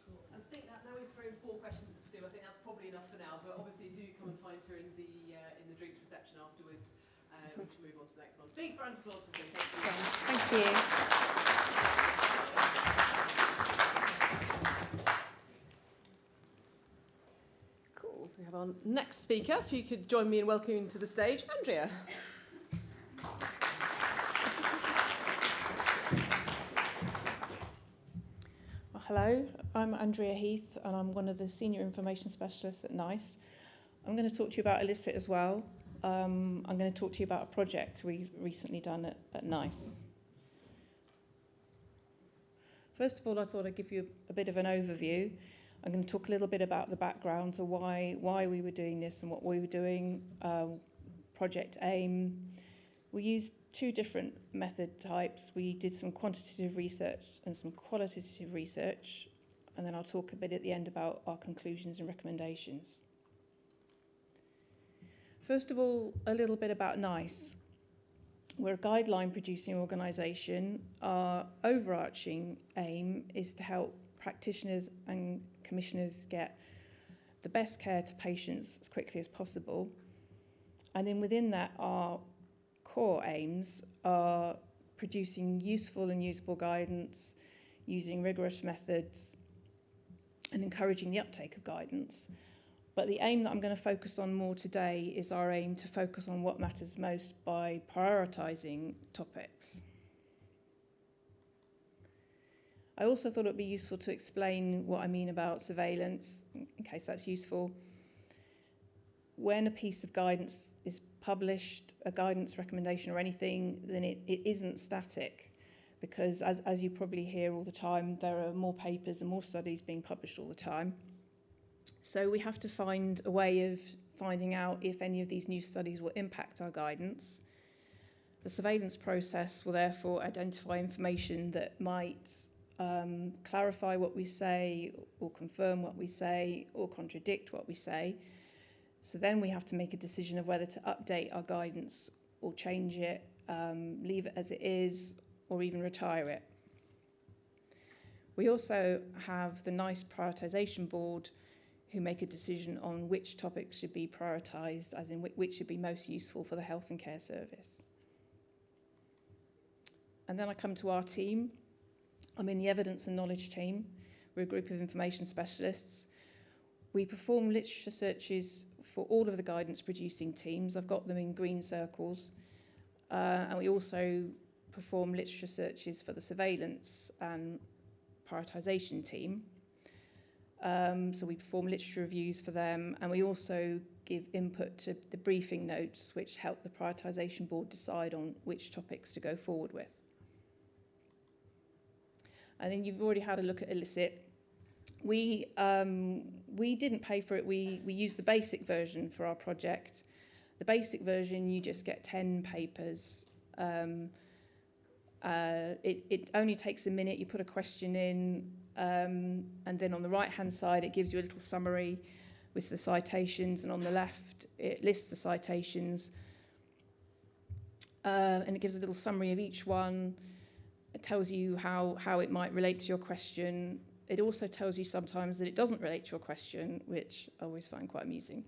Cool. I think that now we've thrown 4 questions at Sue. I think that's probably enough for now. But obviously, do come and find her in the drinks reception afterwards. We should move on to the next one. Big round of applause for Sue. Thank you. Thank you. Cool. So we have our next speaker. If you could join me in welcoming to the stage, Andrea. Well, hello, I'm Andrea Heath, and I'm one of the Senior Information Specialists at NICE. I'm going to talk to you about Elicit as well. I'm going to talk to you about a project we've recently done at NICE. First of all, I thought I'd give you a bit of an overview. I'm going to talk a little bit about the background to why we were doing this and what we were doing, project aim. We used 2 different method types. We did some quantitative research and some qualitative research, and then I'll talk a bit at the end about our conclusions and recommendations. First of all, a little bit about NICE. We're a guideline producing organisation. Our overarching aim is to help practitioners and commissioners get the best care to patients as quickly as possible. And then within that, our core aims are producing useful and usable guidance, using rigorous methods, and encouraging the uptake of guidance. But the aim that I'm going to focus on more today is our aim to focus on what matters most by prioritising topics. I also thought it would be useful to explain what I mean about surveillance, in case that's useful. When a piece of guidance is published, a guidance recommendation or anything, then it isn't static, because as you probably hear all the time, there are more papers and more studies being published all the time. So we have to find a way of finding out if any of these new studies will impact our guidance. The surveillance process will therefore identify information that might clarify what we say, or confirm what we say, or contradict what we say. So then we have to make a decision of whether to update our guidance or change it, leave it as it is, or even retire it. We also have the NICE prioritisation board, who make a decision on which topics should be prioritised, as in which should be most useful for the health and care service. And then I come to our team. I'm in the evidence and knowledge team. We're a group of information specialists. We perform literature searches for all of the guidance producing teams. I've got them in green circles. And we also perform literature searches for the surveillance and prioritisation team. So we perform literature reviews for them, and we also give input to the briefing notes, which help the prioritisation board decide on which topics to go forward with. And then you've already had a look at Elicit. We didn't pay for it. We used the basic version for our project. The basic version, you just get 10 papers. It only takes a minute. You put a question in, and then on the right-hand side, it gives you a little summary with the citations, and on the left, it lists the citations, and it gives a little summary of each one. It tells you how it might relate to your question. It also tells you sometimes that it doesn't relate to your question, which I always find quite amusing.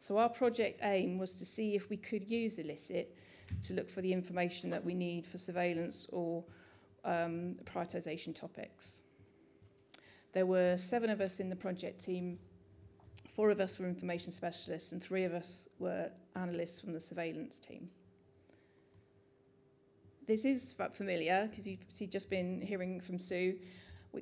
So our project aim was to see if we could use Elicit to look for the information that we need for surveillance or prioritisation topics. There were 7 of us in the project team. 4 of us were information specialists and 3 of us were analysts from the surveillance team. This is familiar because you've just been hearing from Sue.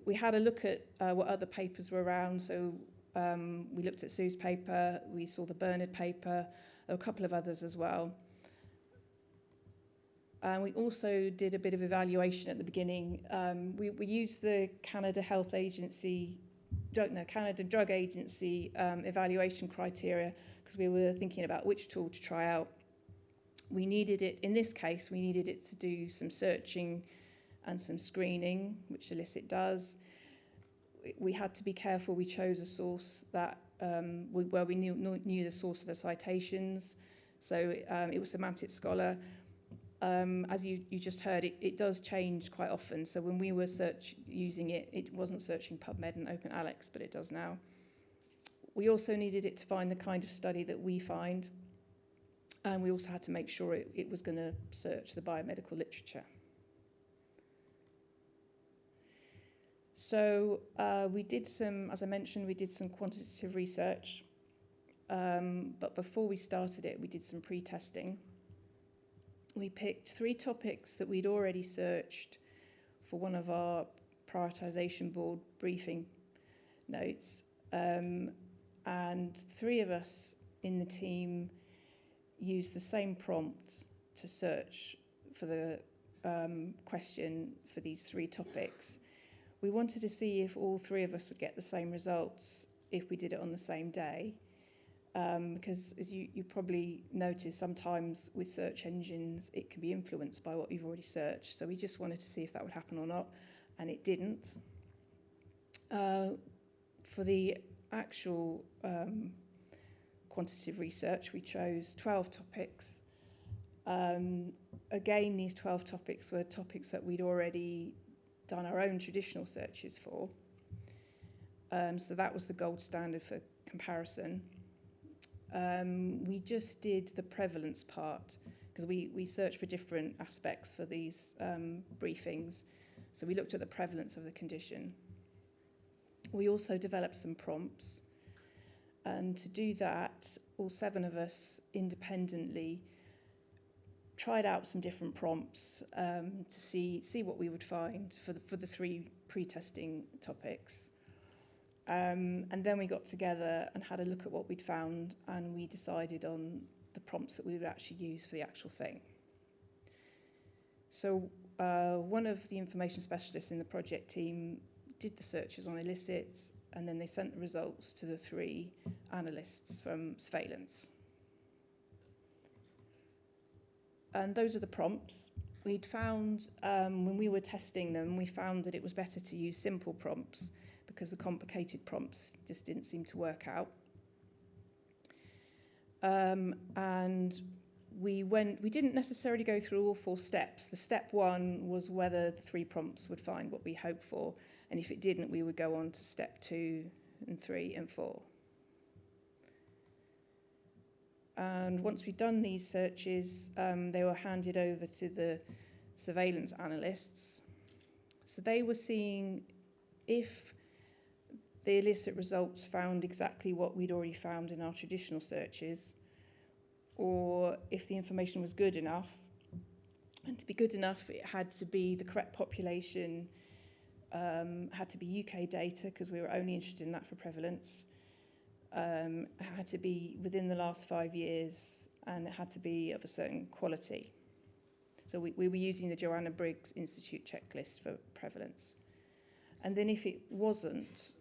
We had a look at what other papers were around. So we looked at Sue's paper, we saw the Bernard paper, there were a couple of others as well. And we also did a bit of evaluation at the beginning. We used the Canada Drug Agency evaluation criteria because we were thinking about which tool to try out. We needed it, in this case, we needed it to do some searching and some screening, which Elicit does. We had to be careful. We chose a source that where we knew the source of the citations. So it was Semantic Scholar. As you just heard, it does change quite often. So when we were using it, it wasn't searching PubMed and OpenAlex, but it does now. We also needed it to find the kind of study that we find. And we also had to make sure it was going to search the biomedical literature. So we did some, as I mentioned, we did some quantitative research. But before we started it, we did some pre-testing. We picked 3 topics that we'd already searched for one of our prioritisation board briefing notes. And 3 of us in the team used the same prompt to search for the question for these 3 topics. We wanted to see if all 3 of us would get the same results if we did it on the same day. Because as you probably noticed, sometimes with search engines, it can be influenced by what you've already searched. So we just wanted to see if that would happen or not, and it didn't. For the actual quantitative research, we chose 12 topics. Again, these 12 topics were topics that we'd already done our own traditional searches for. So that was the gold standard for comparison. We just did the prevalence part because we searched for different aspects for these briefings. So we looked at the prevalence of the condition. We also developed some prompts. And to do that, all 7 of us independently tried out some different prompts to see what we would find for the 3 pre-testing topics. And then we got together and had a look at what we'd found, and we decided on the prompts that we would actually use for the actual thing. So one of the information specialists in the project team did the searches on Elicit, and then they sent the results to the 3 analysts from surveillance. And those are the prompts. We'd found, when we were testing them, we found that it was better to use simple prompts because the complicated prompts just didn't seem to work out. And we didn't necessarily go through all 4 steps. The step 1 was whether the 3 prompts would find what we hoped for. And if it didn't, we would go on to step 2 and 3 and 4. And once we'd done these searches, they were handed over to the surveillance analysts. So they were seeing if the Elicit results found exactly what we'd already found in our traditional searches, or if the information was good enough. And to be good enough, it had to be the correct population, had to be UK data, because we were only interested in that for prevalence. It had to be within the last 5 years, and it had to be of a certain quality. So we were using the Joanna Briggs Institute checklist for prevalence. And then if it wasn't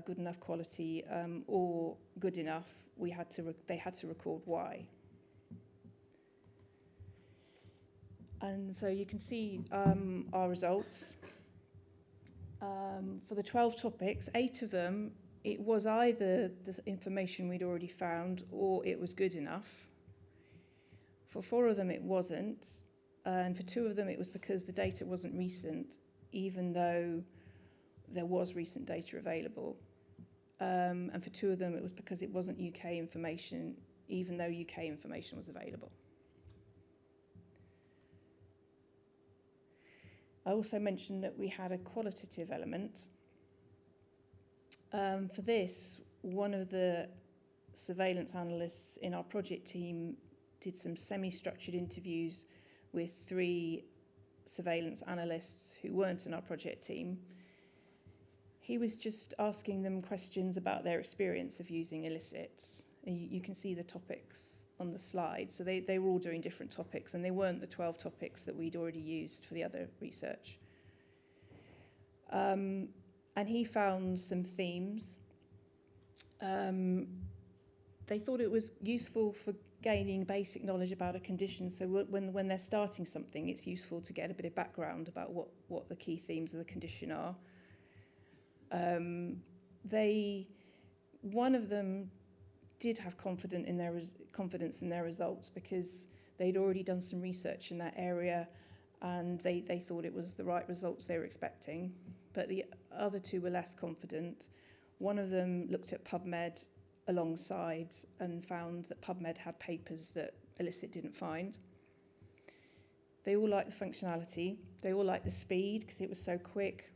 good enough quality or good enough, they had to record why. And so you can see our results. For the 12 topics, 8 of them, it was either the information we'd already found or it was good enough. For 4 of them, it wasn't. And for 2 of them, it was because the data wasn't recent, even though there was recent data available. And for 2 of them, it was because it wasn't UK information, even though UK information was available. I also mentioned that we had a qualitative element. For this, one of the surveillance analysts in our project team did some semi-structured interviews with 3 surveillance analysts who weren't in our project team. He was just asking them questions about their experience of using elicits. And you can see the topics on the slide. So they were all doing different topics, and they weren't the 12 topics that we'd already used for the other research. And he found some themes. They thought it was useful for gaining basic knowledge about a condition. So when they're starting something, it's useful to get a bit of background about what the key themes of the condition are. One of them did have confidence in their results because they'd already done some research in that area, and they thought it was the right results they were expecting. But the other 2 were less confident. One of them looked at PubMed alongside and found that PubMed had papers that Elicit didn't find. They all liked the functionality. They all liked the speed because it was so quick.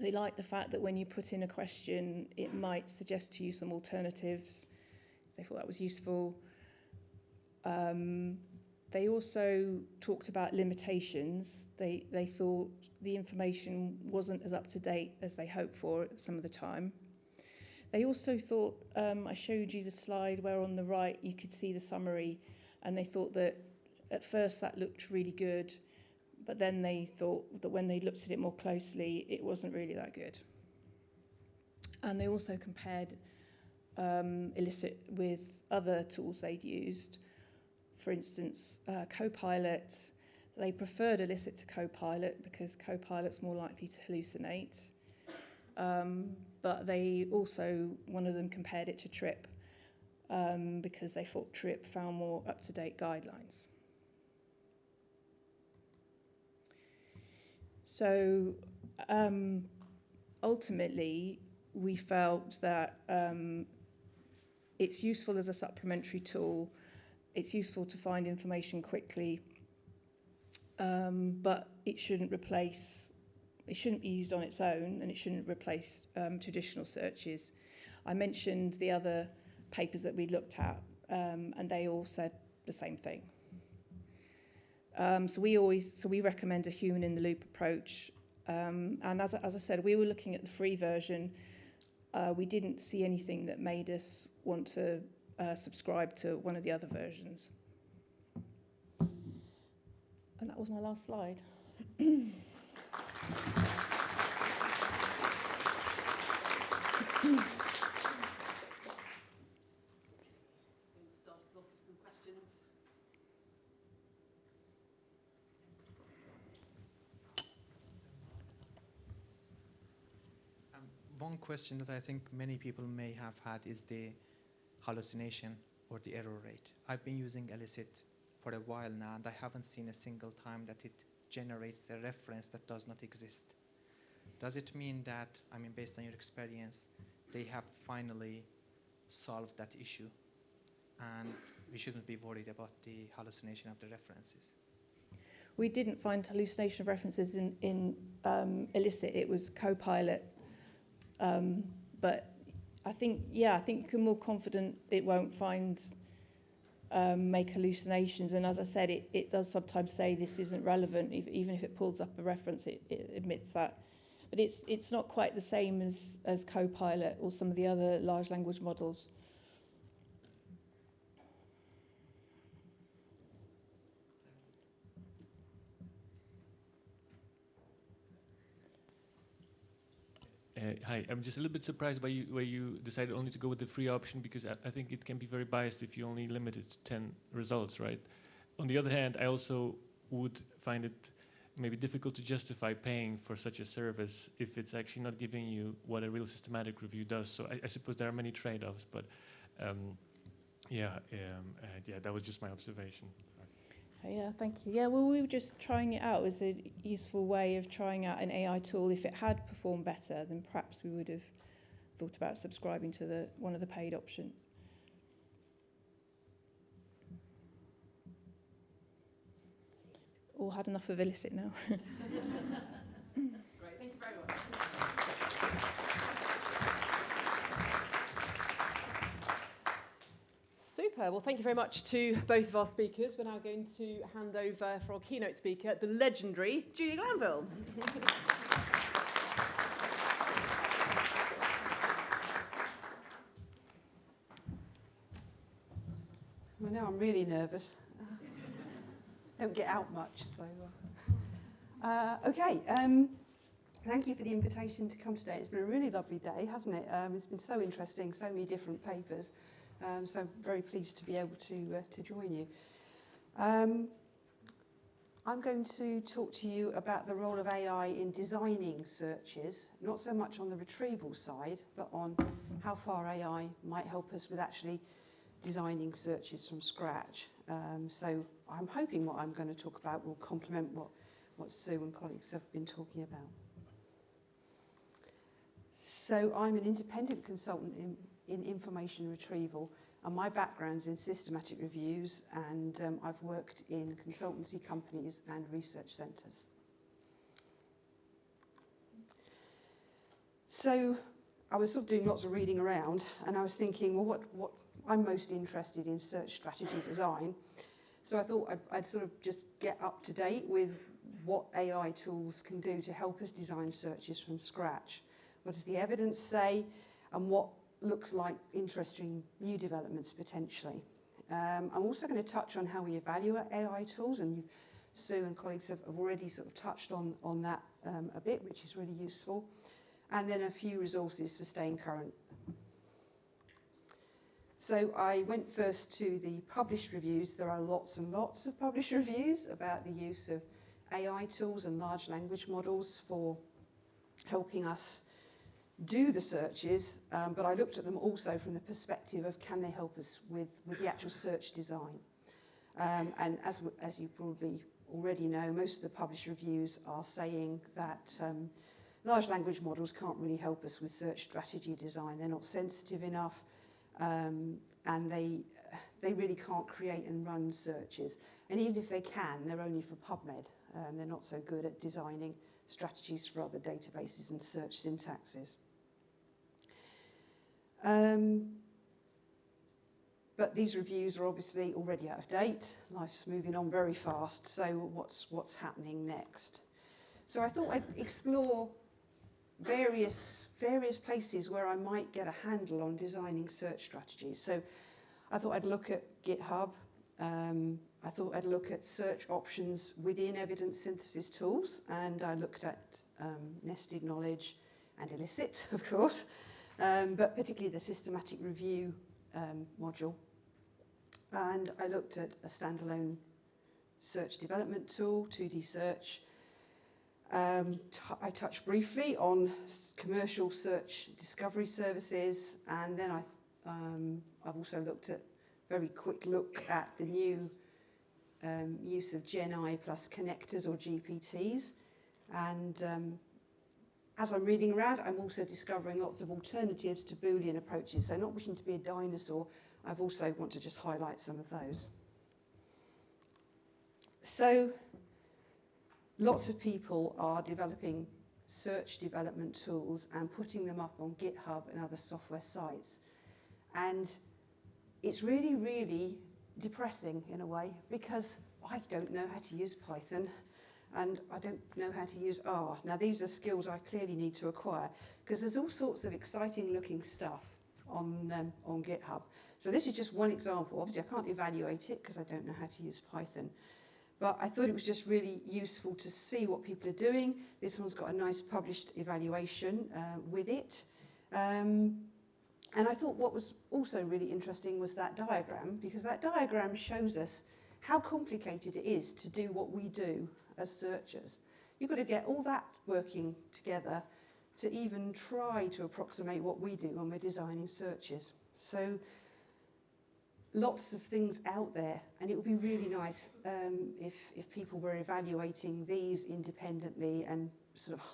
They liked the fact that when you put in a question, it might suggest to you some alternatives. They thought that was useful. They also talked about limitations. They thought the information wasn't as up-to-date as they hoped for some of the time. They also thought, I showed you the slide where on the right you could see the summary, and they thought that at first that looked really good, but then they thought that when they looked at it more closely, it wasn't really that good. And they also compared Elicit with other tools they'd used. For instance, Copilot. They preferred Elicit to Copilot because Copilot's more likely to hallucinate. But they also, one of them compared it to TRIP because they thought TRIP found more up-to-date guidelines. So ultimately, we felt that it's useful as a supplementary tool. It's useful to find information quickly, but it shouldn't be used on its own, and it shouldn't replace traditional searches. I mentioned the other papers that we looked at, and they all said the same thing. So we recommend a human-in-the-loop approach. And as I said, we were looking at the free version. We didn't see anything that made us want to subscribe to one of the other versions. And that was my last slide. One question that I think many people may have had is the hallucination or the error rate. I've been using Elicit for a while now, and I haven't seen a single time that it generates a reference that does not exist. Does it mean that, based on your experience, they have finally solved that issue, and we shouldn't be worried about the hallucination of the references? We didn't find hallucination of references in Elicit. It was Copilot. But I think you're more confident it won't find make hallucinations. And as I said, it does sometimes say this isn't relevant, even if it pulls up a reference, it admits that. But it's not quite the same as Copilot or some of the other large language models. Hi, I'm just a little bit surprised by where you decided only to go with the free option, because I think it can be very biased if you only limit it to 10 results, right? On the other hand, I also would find it maybe difficult to justify paying for such a service if it's actually not giving you what a real systematic review does. So I suppose there are many trade-offs, but yeah, that was just my observation. Yeah, thank you. Yeah, well, we were just trying it out as a useful way of trying out an AI tool. If it had performed better, then perhaps we would have thought about subscribing to one of the paid options. All had enough of illicit now. Great, thank you very much. Super. Well, thank you very much to both of our speakers. We're now going to hand over for our keynote speaker, the legendary Julie Glanville. Well, now I'm really nervous. Don't get out much, so... okay, thank you for the invitation to come today. It's been a really lovely day, hasn't it? It's been so interesting, so many different papers. So I'm very pleased to be able to join you. I'm going to talk to you about the role of AI in designing searches, not so much on the retrieval side, but on how far AI might help us with actually designing searches from scratch. So I'm hoping what I'm going to talk about will complement what Sue and colleagues have been talking about. So I'm an independent consultant in information retrieval, and my background's in systematic reviews, and I've worked in consultancy companies and research centres. So I was sort of doing lots of reading around, and I was thinking, well, what I'm most interested in search strategy design. So I thought I'd sort of just get up to date with what AI tools can do to help us design searches from scratch. What does the evidence say, and what looks like interesting new developments potentially. I'm also going to touch on how we evaluate AI tools, and Sue and colleagues have already sort of touched on that a bit, which is really useful. And then a few resources for staying current. So I went first to the published reviews. There are lots and lots of published reviews about the use of AI tools and large language models for helping us do the searches, but I looked at them also from the perspective of can they help us with the actual search design. And as you probably already know, most of the published reviews are saying that large language models can't really help us with search strategy design. They're not sensitive enough, and they really can't create and run searches. And even if they can, they're only for PubMed. They're not so good at designing strategies for other databases and search syntaxes. But these reviews are obviously already out of date. Life's moving on very fast, so what's happening next? So I thought I'd explore various places where I might get a handle on designing search strategies. So I thought I'd look at GitHub. I thought I'd look at search options within evidence synthesis tools, and I looked at nested knowledge and illicit, of course, but particularly the systematic review module. And I looked at a standalone search development tool, 2D search. I touched briefly on commercial search discovery services, and then I've also looked at very quick look at the new use of GenAI plus connectors or GPTs. And as I'm reading around, I'm also discovering lots of alternatives to Boolean approaches. So not wishing to be a dinosaur, I've also want to just highlight some of those. So lots of people are developing search development tools and putting them up on GitHub and other software sites. And it's really, really depressing in a way, because I don't know how to use Python and I don't know how to use R. Now these are skills I clearly need to acquire, because there's all sorts of exciting looking stuff on GitHub. So this is just one example. Obviously I can't evaluate it because I don't know how to use Python. But I thought it was just really useful to see what people are doing. This one's got a nice published evaluation with it. And I thought what was also really interesting was that diagram, because that diagram shows us how complicated it is to do what we do as searchers. You've got to get all that working together to even try to approximate what we do when we're designing searches. So lots of things out there, and it would be really nice if people were evaluating these independently and sort of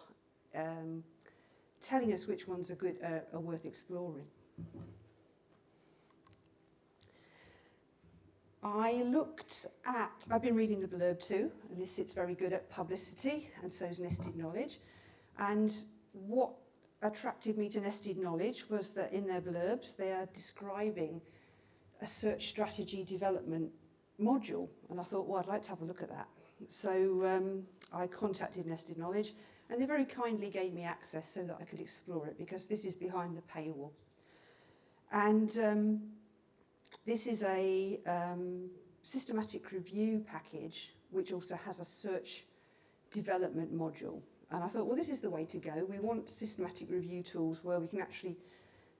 telling us which ones are good, are worth exploring. I've been reading the blurb too, and Elicit's very good at publicity, and so is Nested Knowledge. And what attracted me to Nested Knowledge was that in their blurbs they are describing a search strategy development module, and I thought, well, I'd like to have a look at that. So I contacted Nested Knowledge, and they very kindly gave me access so that I could explore it, because this is behind the paywall. And this is a systematic review package, which also has a search development module. And I thought, well, this is the way to go. We want systematic review tools where we can actually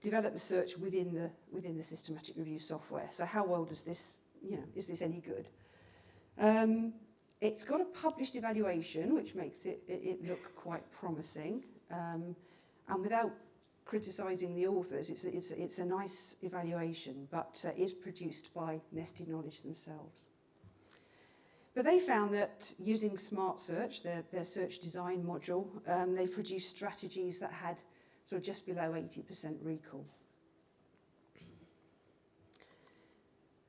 develop the search within the systematic review software. So how well does this, is this any good? It's got a published evaluation, which makes it look quite promising. And without criticising the authors, it's a nice evaluation, but is produced by Nested Knowledge themselves. But they found that using Smart Search, their search design module, they produced strategies that had sort of just below 80% recall.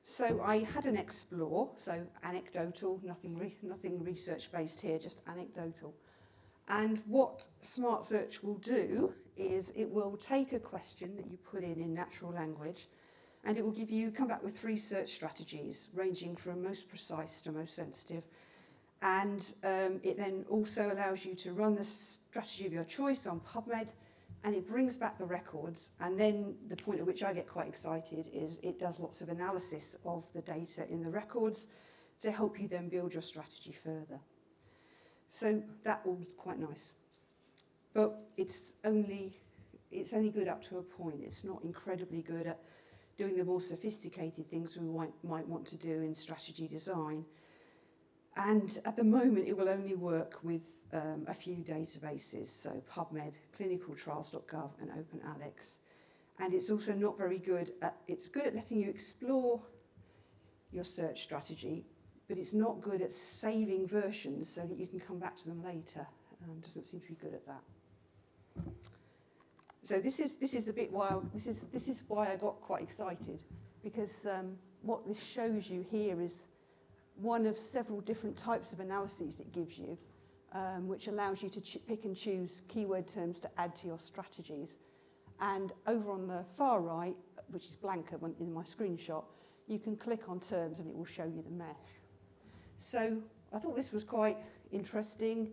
So I had an explore, so anecdotal, nothing research-based here, just anecdotal. And what Smart Search will do is it will take a question that you put in natural language, and it will come back with 3 search strategies, ranging from most precise to most sensitive. And it then also allows you to run the strategy of your choice on PubMed, and it brings back the records. And then the point at which I get quite excited is it does lots of analysis of the data in the records to help you then build your strategy further. So that was quite nice. But it's only good up to a point. It's not incredibly good at doing the more sophisticated things we might want to do in strategy design. And at the moment, it will only work with a few databases, so PubMed, clinicaltrials.gov, and OpenAlex. And it's also not very good it's good at letting you explore your search strategy, but it's not good at saving versions so that you can come back to them later. Doesn't seem to be good at that. So this is the bit this is why I got quite excited, because what this shows you here is one of several different types of analyses it gives you, which allows you to pick and choose keyword terms to add to your strategies. And over on the far right, which is blank in my screenshot, you can click on terms and it will show you the mesh. So I thought this was quite interesting,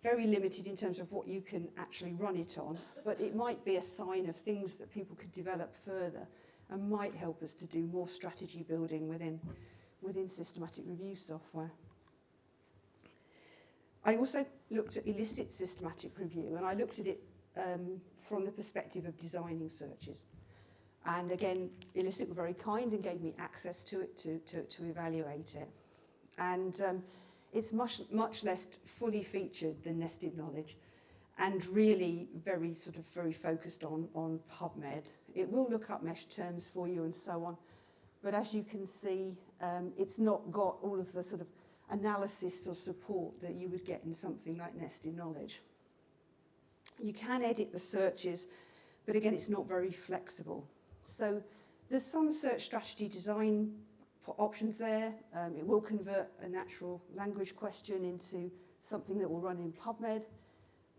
very limited in terms of what you can actually run it on, but it might be a sign of things that people could develop further and might help us to do more strategy building within systematic review software. I also looked at Elicit systematic review, and I looked at it from the perspective of designing searches. And again, Elicit were very kind and gave me access to it to evaluate it. And it's much less fully featured than Nested Knowledge, and really very focused on PubMed. It will look up mesh terms for you and so on, but as you can see, it's not got all of the sort of analysis or support that you would get in something like Nested Knowledge. You can edit the searches, but again, it's not very flexible. So there's some search strategy design options there. It will convert a natural language question into something that will run in PubMed,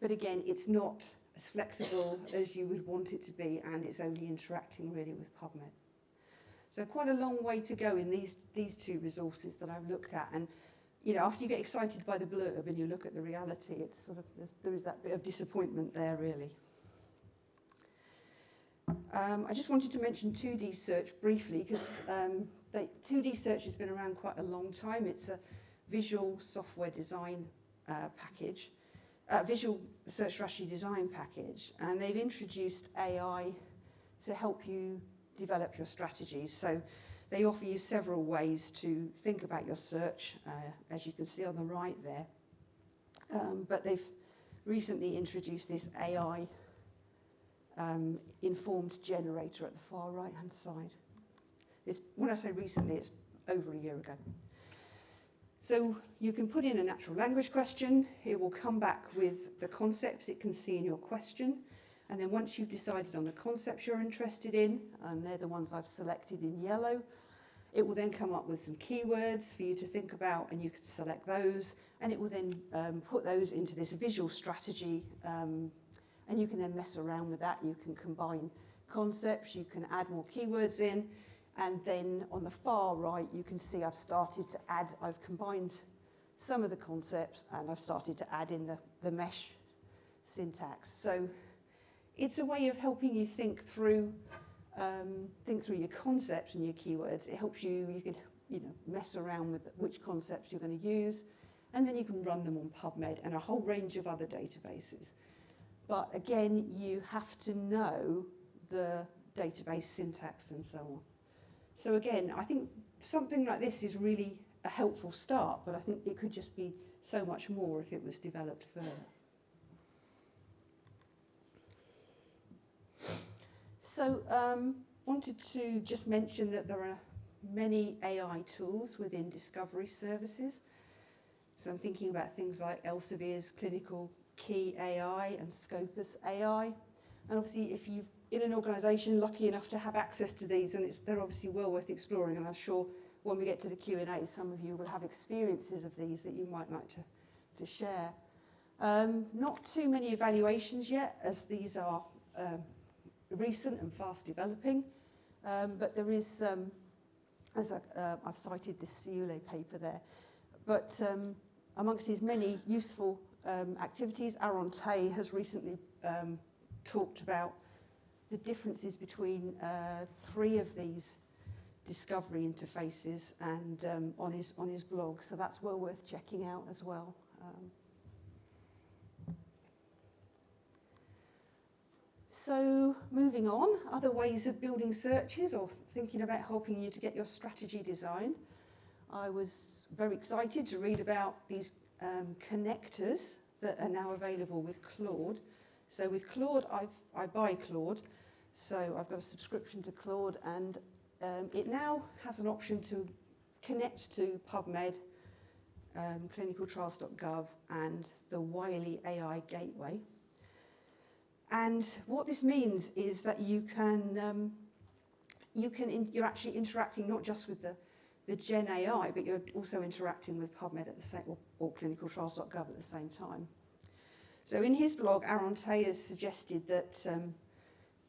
but again, it's not as flexible as you would want it to be, and it's only interacting really with PubMed. So quite a long way to go in these two resources that I've looked at. And you know, after you get excited by the blurb and you look at the reality, it's sort of there is that bit of disappointment there, really. I just wanted to mention 2D search briefly because 2D search has been around quite a long time. It's a visual software design package, visual search strategy design package, and they've introduced AI to help you develop your strategies. So they offer you several ways to think about your search, as you can see on the right there. But they've recently introduced this AI informed generator at the far right-hand side. When I say recently, it's over a year ago. So you can put in a natural language question. It will come back with the concepts it can see in your question. And then once you've decided on the concepts you're interested in, and they're the ones I've selected in yellow, it will then come up with some keywords for you to think about, and you can select those. And it will then put those into this visual strategy, and you can then mess around with that. You can combine concepts, you can add more keywords in, and then on the far right, you can see I've combined some of the concepts, and I've started to add in the mesh syntax. So it's a way of helping you think through your concepts and your keywords. It helps you can mess around with which concepts you're going to use, and then you can run them on PubMed and a whole range of other databases. But again, you have to know the database syntax and so on. So again, I think something like this is really a helpful start, but I think it could just be so much more if it was developed further. So wanted to just mention that there are many AI tools within discovery services. So I'm thinking about things like Elsevier's Clinical Key AI and Scopus AI. And obviously, if you're in an organisation lucky enough to have access to these, and they're obviously well worth exploring, and I'm sure when we get to the Q&A, some of you will have experiences of these that you might like to share. Not too many evaluations yet, as these are recent and fast developing, but there is, I've cited this Ciule paper there, but amongst these many useful activities, Aaron Tay has recently talked about the differences between 3 of these discovery interfaces and on his blog, so that's well worth checking out as well. So moving on, other ways of building searches or thinking about helping you to get your strategy design. I was very excited to read about these connectors that are now available with Claude. So with Claude, I buy Claude, so I've got a subscription to Claude, and it now has an option to connect to PubMed, clinicaltrials.gov, and the Wiley AI Gateway. And what this means is that you're actually interacting not just with the Gen AI, but you're also interacting with PubMed at the same, or clinicaltrials.gov at the same time. So in his blog, Aaron Tay has suggested that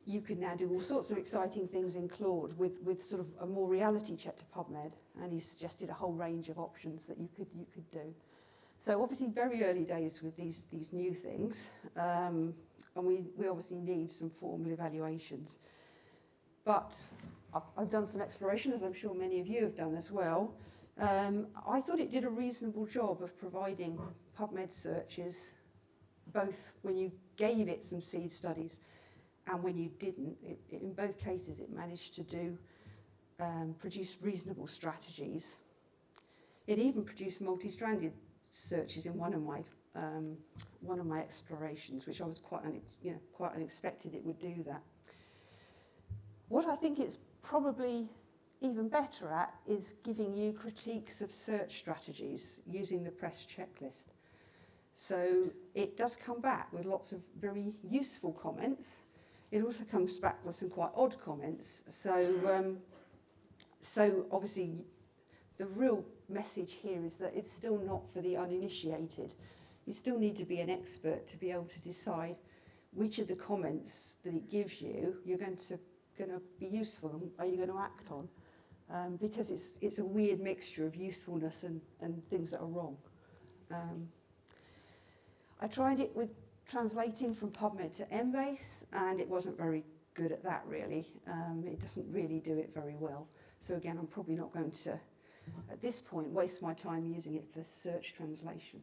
you can now do all sorts of exciting things in Claude with sort of a more reality check to PubMed, and he's suggested a whole range of options that you could do. So obviously very early days with these new things, and we obviously need some formal evaluations. But I've done some exploration, as I'm sure many of you have done as well. I thought it did a reasonable job of providing PubMed searches, both when you gave it some seed studies and when you didn't. In both cases, it managed to produce reasonable strategies. It even produced multi-stranded searches in one of my explorations, which I was quite unexpected it would do that. What I think it's probably even better at is giving you critiques of search strategies using the press checklist. So it does come back with lots of very useful comments. It also comes back with some quite odd comments. So obviously the real message here is that it's still not for the uninitiated. You still need to be an expert to be able to decide which of the comments that it gives you you're going to be useful and are you going to act on. because it's a weird mixture of usefulness and things that are wrong. I tried it with translating from PubMed to Embase, and it wasn't very good at that, really. It doesn't really do it very well. So again, I'm probably not going to, at this point, waste my time using it for search translation.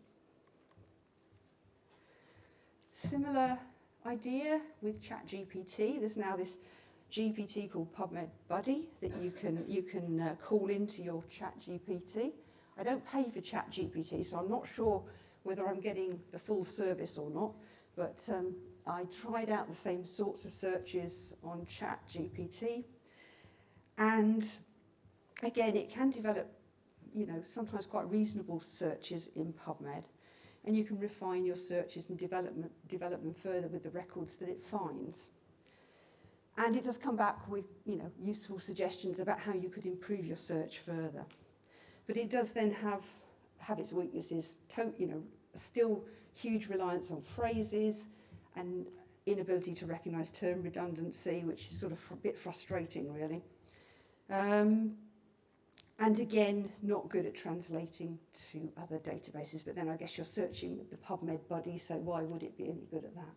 Similar idea with ChatGPT. There's now this GPT called PubMed Buddy that you can call into your ChatGPT. I don't pay for ChatGPT, so I'm not sure whether I'm getting the full service or not, but I tried out the same sorts of searches on ChatGPT, and again, it can develop, sometimes quite reasonable searches in PubMed, and you can refine your searches and develop them further with the records that it finds. And it does come back with, useful suggestions about how you could improve your search further. But it does then have its weaknesses, still huge reliance on phrases and inability to recognise term redundancy, which is sort of a bit frustrating, really. And again, not good at translating to other databases, but then I guess you're searching with the PubMed Buddy, so why would it be any good at that?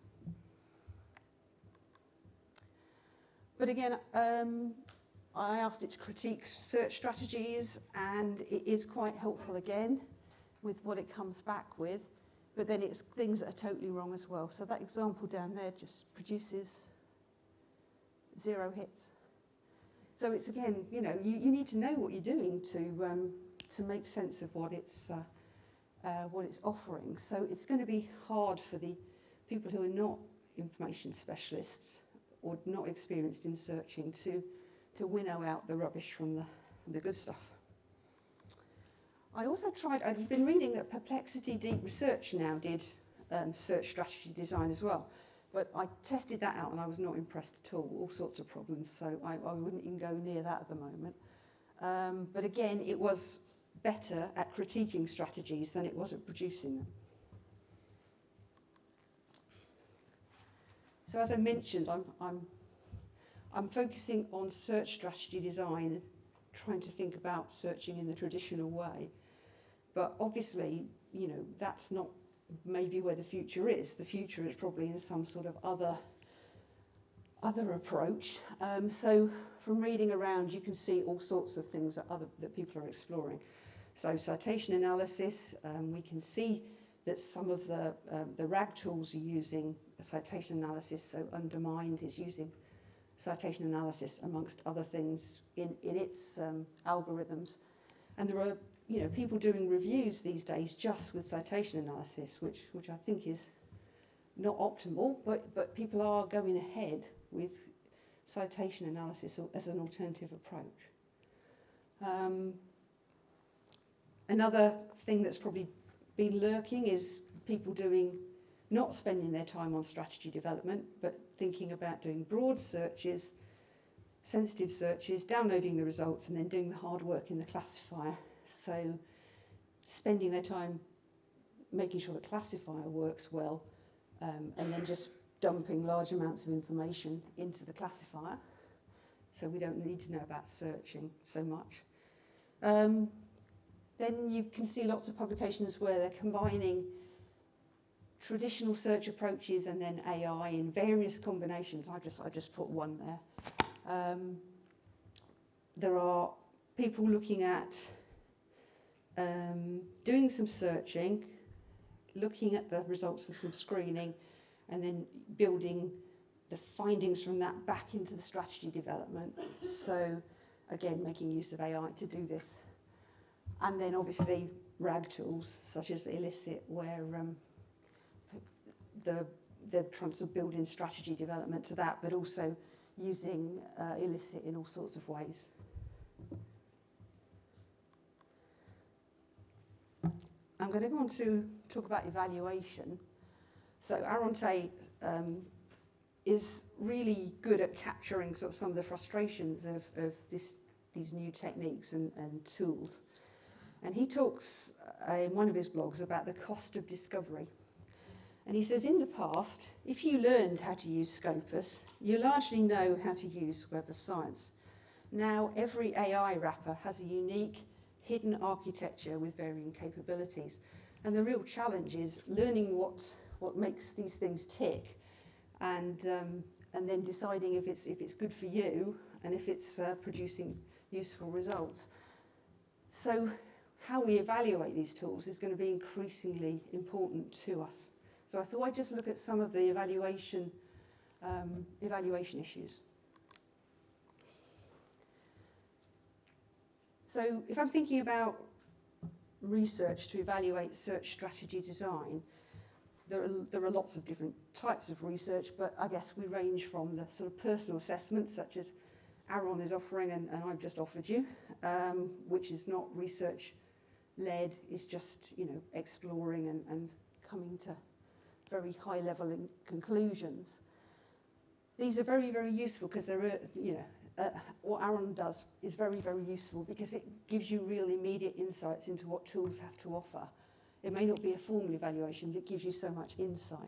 But again, I asked it to critique search strategies, and it is quite helpful again with what it comes back with, but then it's things that are totally wrong as well. So that example down there just produces 0 hits. So it's again, you need to know what you're doing to make sense of what it's offering. So it's going to be hard for the people who are not information specialists or not experienced in searching to winnow out the rubbish from the good stuff. I also I've been reading that Perplexity Deep Research now did search strategy design as well. But I tested that out and I was not impressed at all sorts of problems, so I wouldn't even go near that at the moment. But again, it was better at critiquing strategies than it was at producing them. So as I mentioned, I'm focusing on search strategy design, trying to think about searching in the traditional way. But obviously, that's not maybe where the future is. The future is probably in some sort of other approach. So from reading around, you can see all sorts of things that people are exploring. So citation analysis, we can see that some of the RAG tools are using citation analysis. So Undermined is using citation analysis amongst other things in its algorithms. And there are people doing reviews these days just with citation analysis, which I think is not optimal, but people are going ahead with citation analysis as an alternative approach. Another thing that's probably been lurking is people not spending their time on strategy development, but thinking about doing broad searches, sensitive searches, downloading the results, and then doing the hard work in the classifier. So spending their time making sure the classifier works well, and then just dumping large amounts of information into the classifier. So we don't need to know about searching so much. Then you can see lots of publications where they're combining traditional search approaches and then AI in various combinations. I just put one there. There are people looking at doing some searching, looking at the results of some screening, and then building the findings from that back into the strategy development. So again, making use of AI to do this. And then obviously RAG tools such as Elicit, where they're trying to build in strategy development to that, but also using Elicit in all sorts of ways. I'm going to go on to talk about evaluation. So Aronte is really good at capturing sort of some of the frustrations of these new techniques and tools. And he talks in one of his blogs about the cost of discovery. And he says, in the past, if you learned how to use Scopus, you largely know how to use Web of Science. now every AI wrapper has a unique hidden architecture with varying capabilities. And the real challenge is learning what makes these things tick, and then deciding if it's good for you and if it's producing useful results. So how we evaluate these tools is going to be increasingly important to us. So I thought I'd just look at some of the evaluation issues. So if I'm thinking about research to evaluate search strategy design, there are lots of different types of research, but I guess we range from the sort of personal assessments, such as Aaron is offering and I've just offered you, which is not research-led, it's just, you know, exploring and coming to very high-level conclusions. These are very, very useful because they're, you know, what Aaron does is very, very useful because it gives you real immediate insights into what tools have to offer. It may not be a formal evaluation, but it gives you so much insight.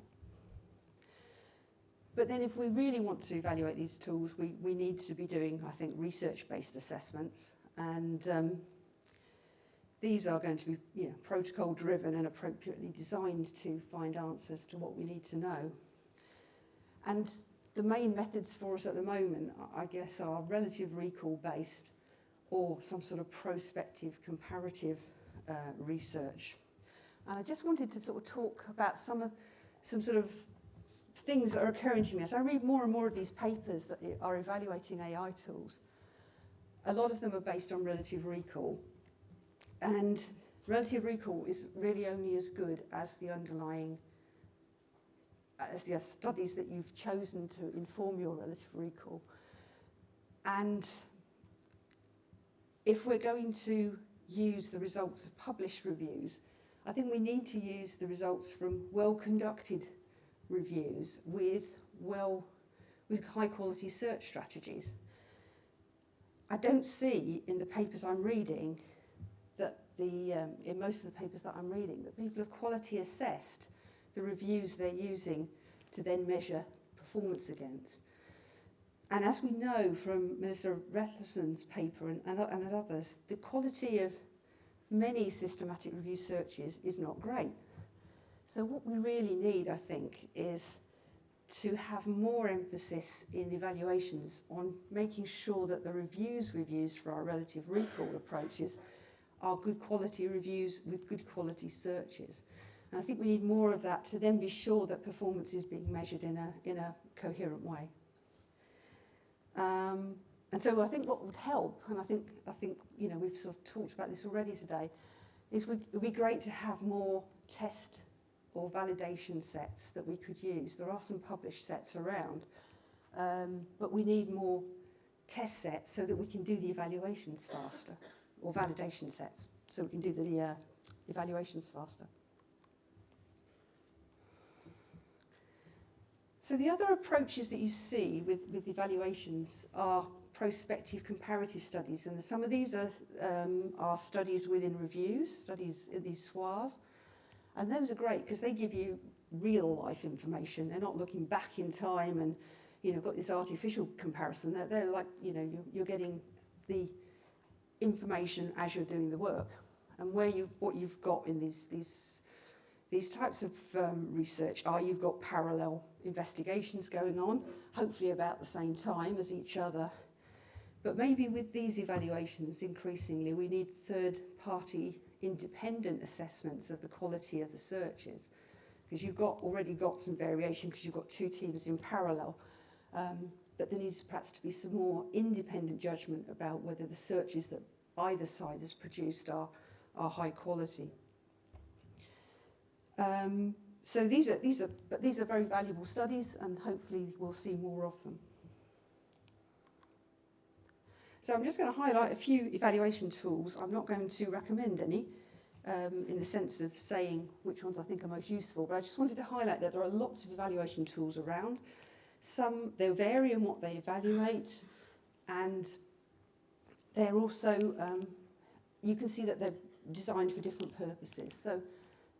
But then if we really want to evaluate these tools, we need to be doing, I think, research-based assessments. And these are going to be, you know, protocol-driven and appropriately designed to find answers to what we need to know. And the main methods for us at the moment, I guess, are relative recall-based or some sort of prospective comparative research. And I just wanted to sort of talk about some sort of things that are occurring to me. As I read more and more of these papers that are evaluating AI tools, a lot of them are based on relative recall. And relative recall is really only as good as the underlying, as the studies that you've chosen to inform your relative recall. And if we're going to use the results of published reviews, I think we need to use the results from well-conducted reviews with high-quality search strategies. I don't see in the papers I'm reading that in most of the papers that I'm reading, that people have quality assessed the reviews they're using to then measure performance against. And as we know from Melissa Retherson's paper and others, the quality of many systematic review searches is not great. So what we really need, I think, is to have more emphasis in evaluations on making sure that the reviews we've used for our relative recall approaches are good quality reviews with good quality searches. And I think we need more of that to then be sure that performance is being measured in a coherent way. And so I think what would help, and I think you know, we've sort of talked about this already today, is it would be great to have more test or validation sets that we could use. There are some published sets around, but we need more test sets so that we can do the evaluations faster, or validation sets, so we can do the evaluations faster. So the other approaches that you see with evaluations are prospective comparative studies, and some of these are studies within reviews, studies in these SWAs, and those are great because they give you real life information. They're not looking back in time and, you know, got this artificial comparison. They're like, you know, you're getting the information as you're doing the work, and what you've got in these types of research are you've got parallel investigations going on, hopefully about the same time as each other. But maybe with these evaluations, increasingly, we need third-party independent assessments of the quality of the searches, because you've already got some variation because you've got two teams in parallel. But there needs perhaps to be some more independent judgment about whether the searches that either side has produced are high quality. So these are very valuable studies, and hopefully we'll see more of them. So I'm just going to highlight a few evaluation tools. I'm not going to recommend any in the sense of saying which ones I think are most useful, but I just wanted to highlight that there are lots of evaluation tools around. Some, they vary in what they evaluate, and they're also, you can see that they're designed for different purposes. So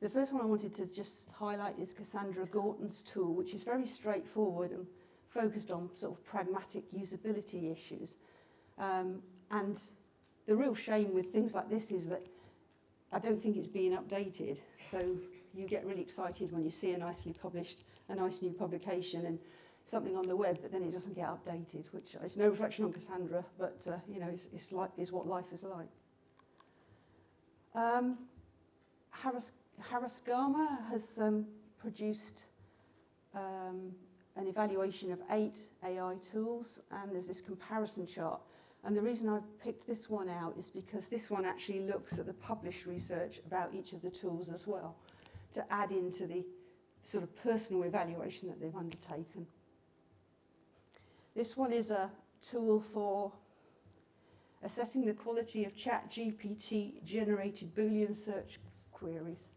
the first one I wanted to just highlight is Cassandra Gorton's tool, which is very straightforward and focused on sort of pragmatic usability issues. And the real shame with things like this is that I don't think it's being updated. So you get really excited when you see a nice new publication and something on the web, but then it doesn't get updated, which is no reflection on Cassandra, but you know, it's what life is like. Harasgama has produced an evaluation of 8 AI tools, and there's this comparison chart. And the reason I've picked this one out is because this one actually looks at the published research about each of the tools as well, to add into the sort of personal evaluation that they've undertaken. This one is a tool for assessing the quality of ChatGPT generated Boolean search queries.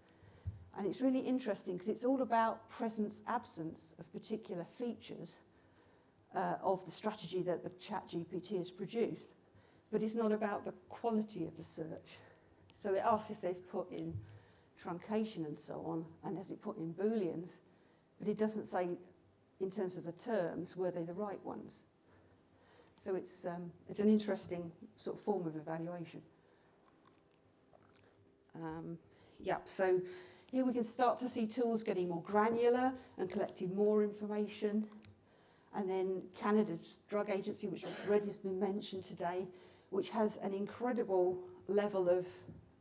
And it's really interesting because it's all about presence absence of particular features of the strategy that the ChatGPT has produced, but it's not about the quality of the search. So it asks if they've put in truncation and so on, and has it put in Booleans, but it doesn't say in terms of the terms, were they the right ones? So it's an interesting sort of form of evaluation. So here we can start to see tools getting more granular and collecting more information. And then Canada's drug agency, which already has been mentioned today, which has an incredible level of,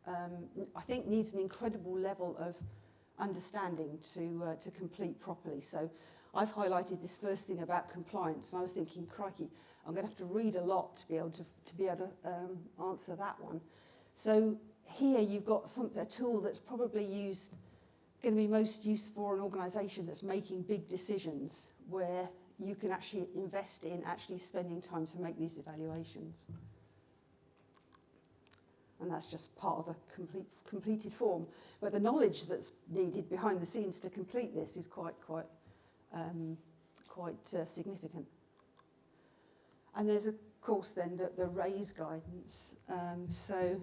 I think needs an incredible level of understanding to complete properly. So I've highlighted this first thing about compliance, and I was thinking, crikey, I'm going to have to read a lot to be able to answer that one. So here you've got a tool that's probably going to be most used for an organisation that's making big decisions, where you can actually invest in actually spending time to make these evaluations. And that's just part of the completed form. But the knowledge that's needed behind the scenes to complete this is quite significant. And there's, of course, then the RAISE guidance. So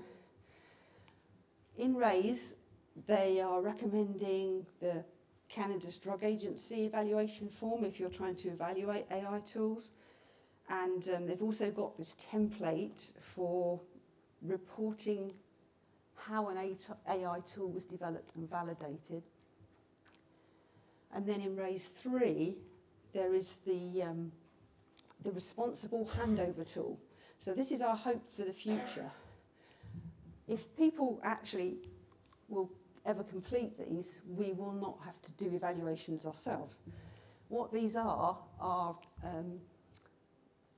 in RAISE, they are recommending the Canada's Drug Agency evaluation form if you're trying to evaluate AI tools. And they've also got this template for reporting how an AI tool was developed and validated. And then in RAISE 3, there is the responsible handover tool. So this is our hope for the future. If people actually will ever complete these, we will not have to do evaluations ourselves. What these are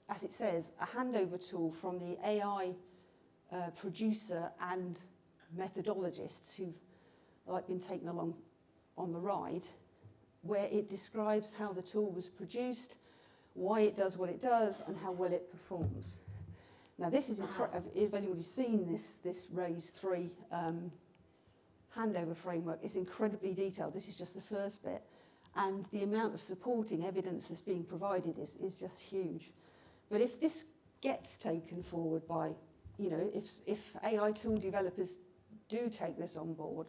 as it says, a handover tool from the AI producer and methodologists who've been taken along on the ride, where it describes how the tool was produced, why it does what it does, and how well it performs. Now this is incredible. If anybody's seen this RAISE 3 handover framework, it's incredibly detailed. This is just the first bit. And the amount of supporting evidence that's being provided is just huge. But if this gets taken forward by, if AI tool developers do take this on board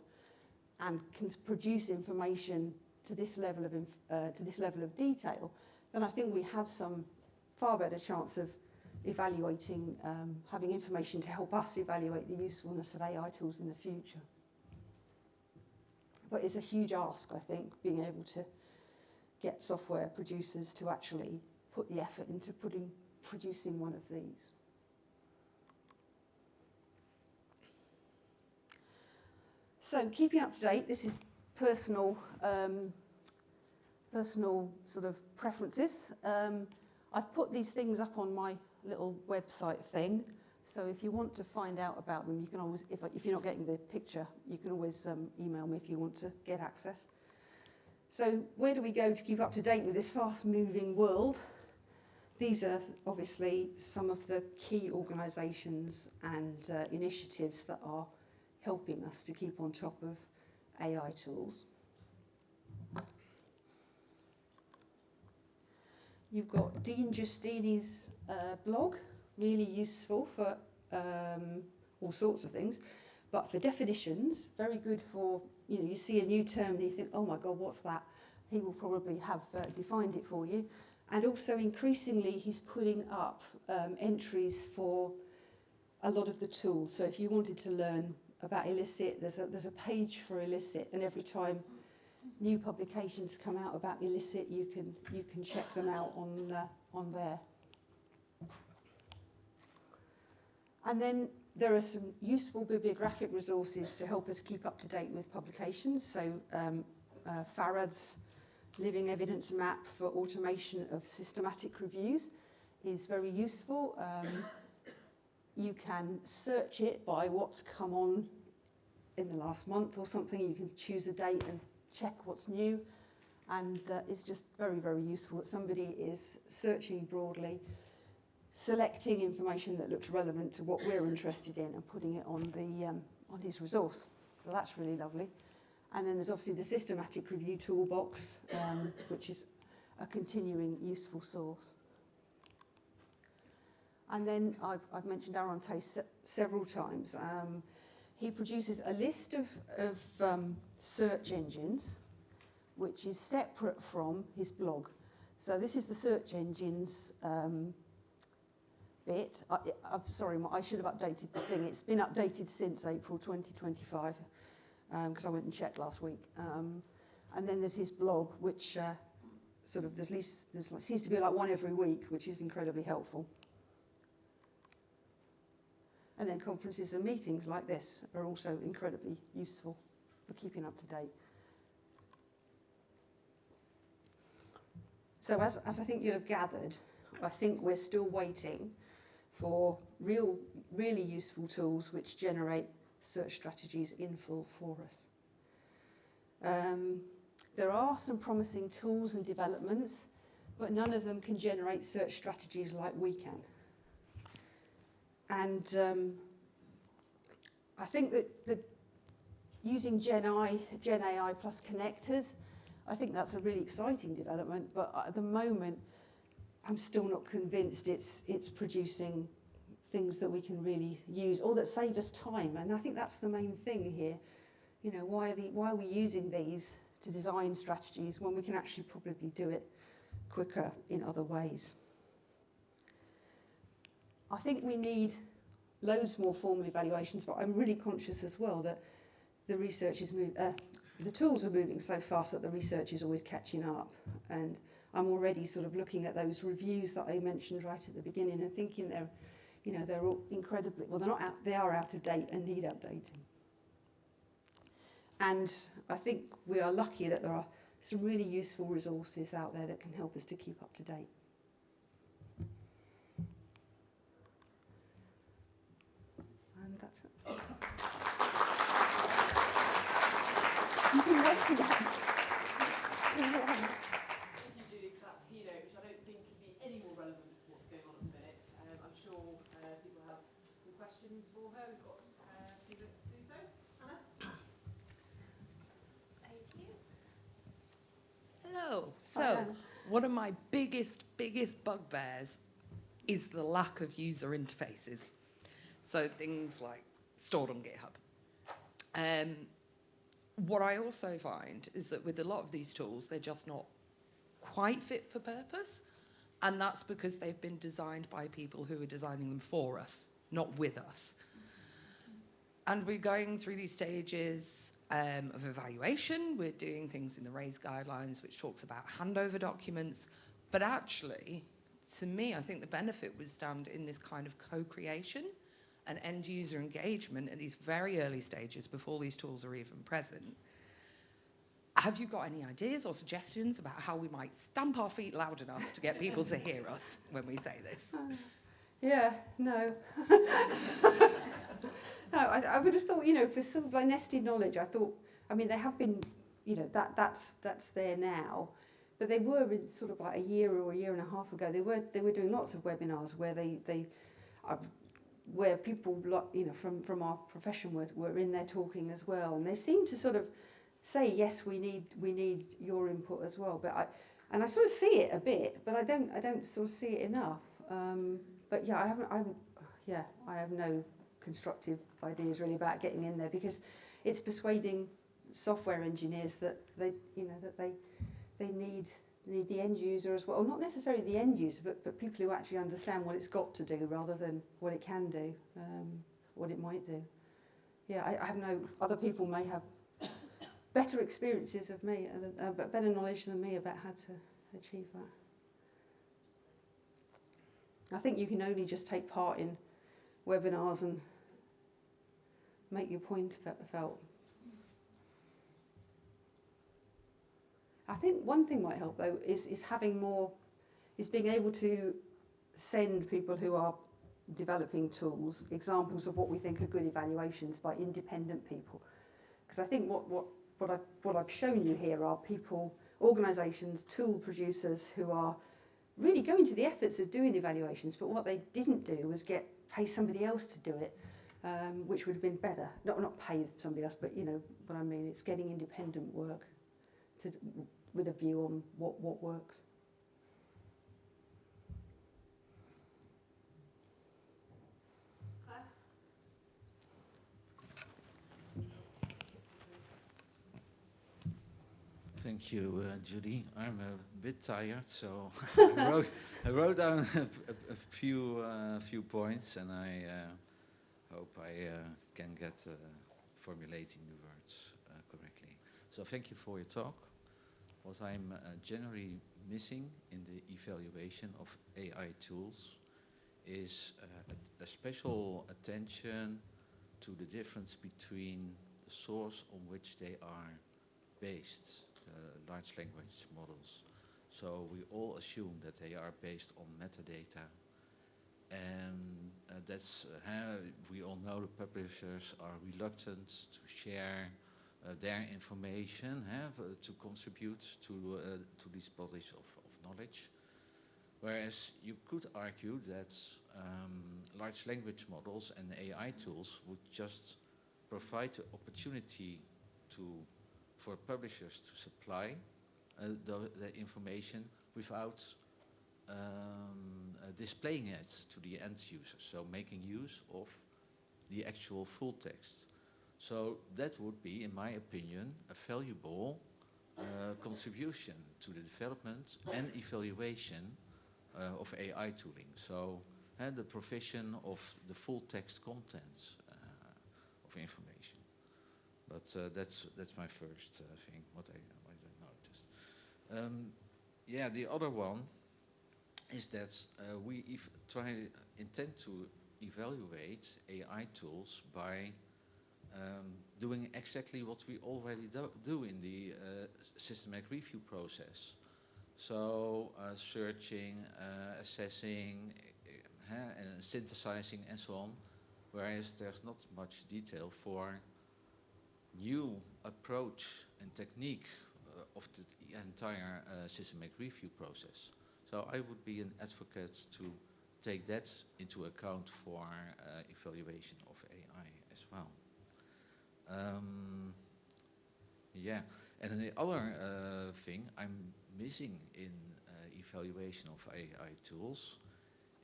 and can produce information to this level of detail, then I think we have some far better chance of evaluating, having information to help us evaluate the usefulness of AI tools in the future. But it's a huge ask, I think, being able to get software producers to actually put the effort into producing one of these. So keeping up to date, this is personal sort of preferences. I've put these things up on my little website thing. So if you want to find out about them, you can always, if you're not getting the picture, you can always email me if you want to get access. So where do we go to keep up to date with this fast-moving world? These are obviously some of the key organisations and initiatives that are helping us to keep on top of AI tools. You've got Dean Giustini's blog, really useful for all sorts of things, but for definitions, very good for, you see a new term and you think, oh my God, what's that? He will probably have defined it for you. And also increasingly he's putting up entries for a lot of the tools. So if you wanted to learn about Elicit, there's a page for Elicit, and every time new publications come out about Elicit, you can check them out on there. And then there are some useful bibliographic resources to help us keep up to date with publications. So Farad's Living Evidence Map for Automation of Systematic Reviews is very useful. You can search it by what's come on in the last month or something. You can choose a date and check what's new. And it's just very, very useful that somebody is searching broadly, selecting information that looks relevant to what we're interested in and putting it on his resource. So that's really lovely. And then there's obviously the systematic review toolbox, which is a continuing useful source. And then I've mentioned Aaron Tay several times. He produces a list of search engines, which is separate from his blog. So this is the search engines bit. I'm sorry, I should have updated the thing. It's been updated since April 2025. Because I went and checked last week. And then there's his blog, which seems to be like one every week, which is incredibly helpful. And then conferences and meetings like this are also incredibly useful for keeping up to date. So as I think you'll have gathered, I think we're still waiting for really useful tools which generate search strategies in full for us. There are some promising tools and developments, but none of them can generate search strategies like we can. And I think that using Gen AI plus connectors, I think that's a really exciting development, but at the moment, I'm still not convinced it's producing things that we can really use or that save us time. And I think that's the main thing here. You know, why are we using these to design strategies when we can actually probably do it quicker in other ways? I think we need loads more formal evaluations, but I'm really conscious as well that the tools are moving so fast that the research is always catching up. And I'm already sort of looking at those reviews that I mentioned right at the beginning and thinking they're all incredibly, well, they are out of date and need updating. And I think we are lucky that there are some really useful resources out there that can help us to keep up to date. And that's it. You can wait for that. Thank you, Julie, for that keynote, which I don't think could be any more relevant to what's going on at the minute. I'm sure people have some questions for her. We've got a few minutes to do so. Anna? Thank you. Hello. So, one of my biggest bugbears is the lack of user interfaces. So things like stored on GitHub. What I also find is that with a lot of these tools, they're just not quite fit for purpose. And that's because they've been designed by people who are designing them for us, not with us. And we're going through these stages of evaluation. We're doing things in the RAISE guidelines, which talks about handover documents. But actually, to me, I think the benefit would stand in this kind of co-creation and end-user engagement at these very early stages before these tools are even present. Have you got any ideas or suggestions about how we might stamp our feet loud enough to get people to hear us when we say this? No, I would have thought, for sort of like nested knowledge, they have been, that's there now. But they were in sort of like a year or a year and a half ago. They were doing lots of webinars where people, from our profession were in there talking as well, and they seem to sort of say, yes, we need your input as well. But I sort of see it a bit, but I don't sort of see it enough. But yeah, I have no constructive ideas really about getting in there, because it's persuading software engineers that they need You need the end user as well. Not necessarily the end user, but people who actually understand what it's got to do rather than what it can do, what it might do. Yeah, I have no... Other people may have better experiences of me, but better knowledge than me about how to achieve that. I think you can only just take part in webinars and make your point felt. I think one thing might help though is having more, is being able to send people who are developing tools examples of what we think are good evaluations by independent people. Because I think what I've shown you here are people, organisations, tool producers who are really going to the efforts of doing evaluations, but what they didn't do was pay somebody else to do it, which would have been better. Not pay somebody else, but you know what I mean. It's getting independent work with a view on what works. Thank you, Judy. I'm a bit tired, so I wrote down a few points, and I hope I can get formulating the words correctly. So thank you for your talk. What I'm generally missing in the evaluation of AI tools is a special attention to the difference between the source on which they are based. Large language models. So we all assume that they are based on metadata, and that's how we all know the publishers are reluctant to share their information, to contribute to these bodies of knowledge. Whereas you could argue that large language models and AI tools would just provide the opportunity for publishers to supply the information without displaying it to the end users, so making use of the actual full text. So that would be, in my opinion, a valuable contribution to the development and evaluation of AI tooling. So the provision of the full text content of information. But that's my first thing, what I noticed. Yeah, the other one is that we intend to evaluate AI tools by doing exactly what we already do in the systematic review process. So searching, assessing, and synthesizing and so on, whereas there's not much detail for new approach and technique of the entire systematic review process. So I would be an advocate to take that into account for evaluation of AI as well. Yeah, and then the other thing I'm missing in evaluation of AI tools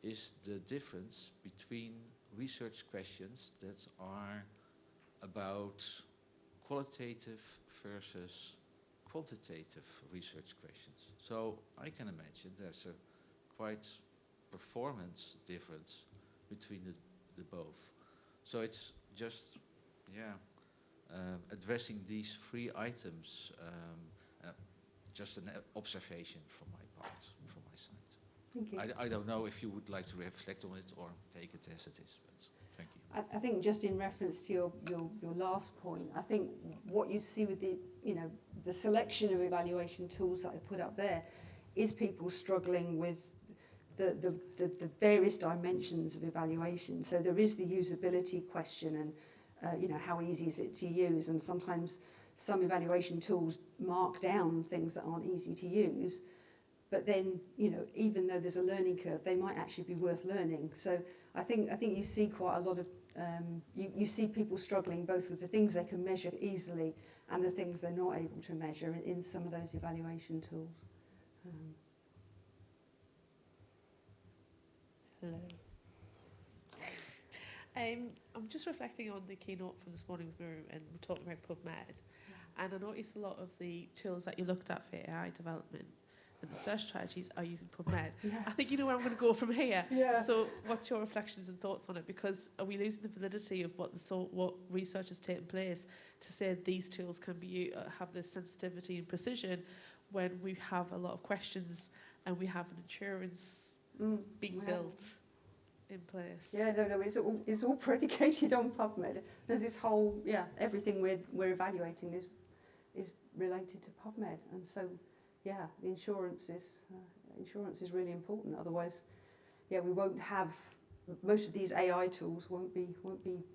is the difference between research questions that are about qualitative versus quantitative research questions. So I can imagine there's a quite performance difference between the both. So it's just, addressing these three items, just an observation from my part, from my side. Thank you. I don't know if you would like to reflect on it or take it as it is, but thank you. I think just in reference to your last point, I think what you see with the selection of evaluation tools that I put up there is people struggling with the various dimensions of evaluation. So there is the usability question and how easy is it to use, and sometimes some evaluation tools mark down things that aren't easy to use, but then even though there's a learning curve, they might actually be worth learning. So I think you see quite a lot of you see people struggling both with the things they can measure easily and the things they're not able to measure in some of those evaluation tools. Hello. I'm just reflecting on the keynote from this morning's room, and we're talking about PubMed, and I noticed a lot of the tools that you looked at for AI development, and the search strategies are using PubMed. Yeah. I think you know where I'm going to go from here. Yeah. So what's your reflections and thoughts on it? Because are we losing the validity of what research has taken place to say these tools can be have the sensitivity and precision when we have a lot of questions and we have an insurance being built in place? Yeah, no, it's all predicated on PubMed. There's this whole, everything we're evaluating is related to PubMed, and so, yeah, the insurance is really important. Otherwise, we won't have, most of these AI tools won't be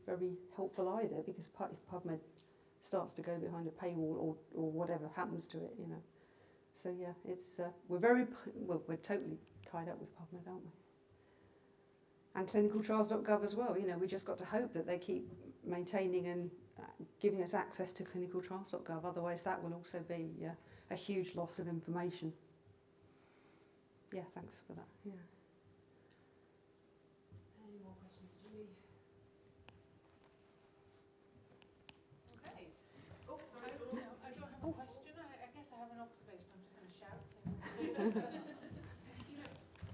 very helpful either, because if PubMed starts to go behind a paywall or whatever happens to it, So yeah, it's we're totally tied up with PubMed, aren't we? And clinicaltrials.gov as well. We just got to hope that they keep maintaining and giving us access to clinicaltrials.gov. Otherwise, that will also be a huge loss of information. Yeah, thanks for that. Yeah. Any more questions, Julie? Okay. Oh, sorry. I don't have a question. I guess I have an observation. I'm just going to shout.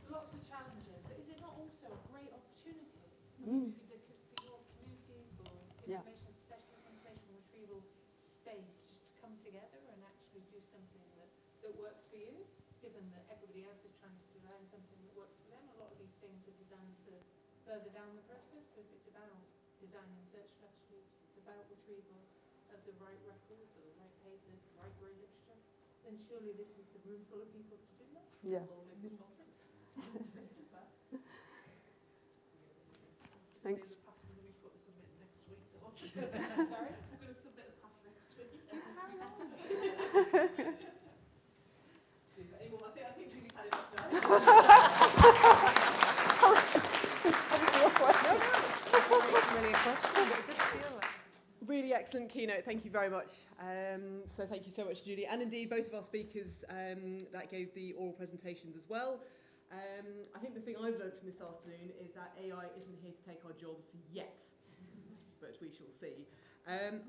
Lots of challenges, but is it not also a great opportunity for your community, for information specialists, information retrieval space, just to come together and actually do something that works for you, given that everybody else is trying to design something that works for them? A lot of these things are designed for further down the process, so if it's about designing search strategies, it's about retrieval of the right records or the right papers, the right grey literature, then surely this is the room full of people to do that. Yeah. Or maybe this conference. Thanks. We've got to submit next week, don't you? Sorry? We're going to submit the path next week. How long? I think Julie's had enough now. Really a question, but it does feel like. Really excellent keynote. Thank you very much. So thank you so much, Julie, and indeed both of our speakers that gave the oral presentations as well. I think the thing I've learned from this afternoon is that AI isn't here to take our jobs yet, but we shall see.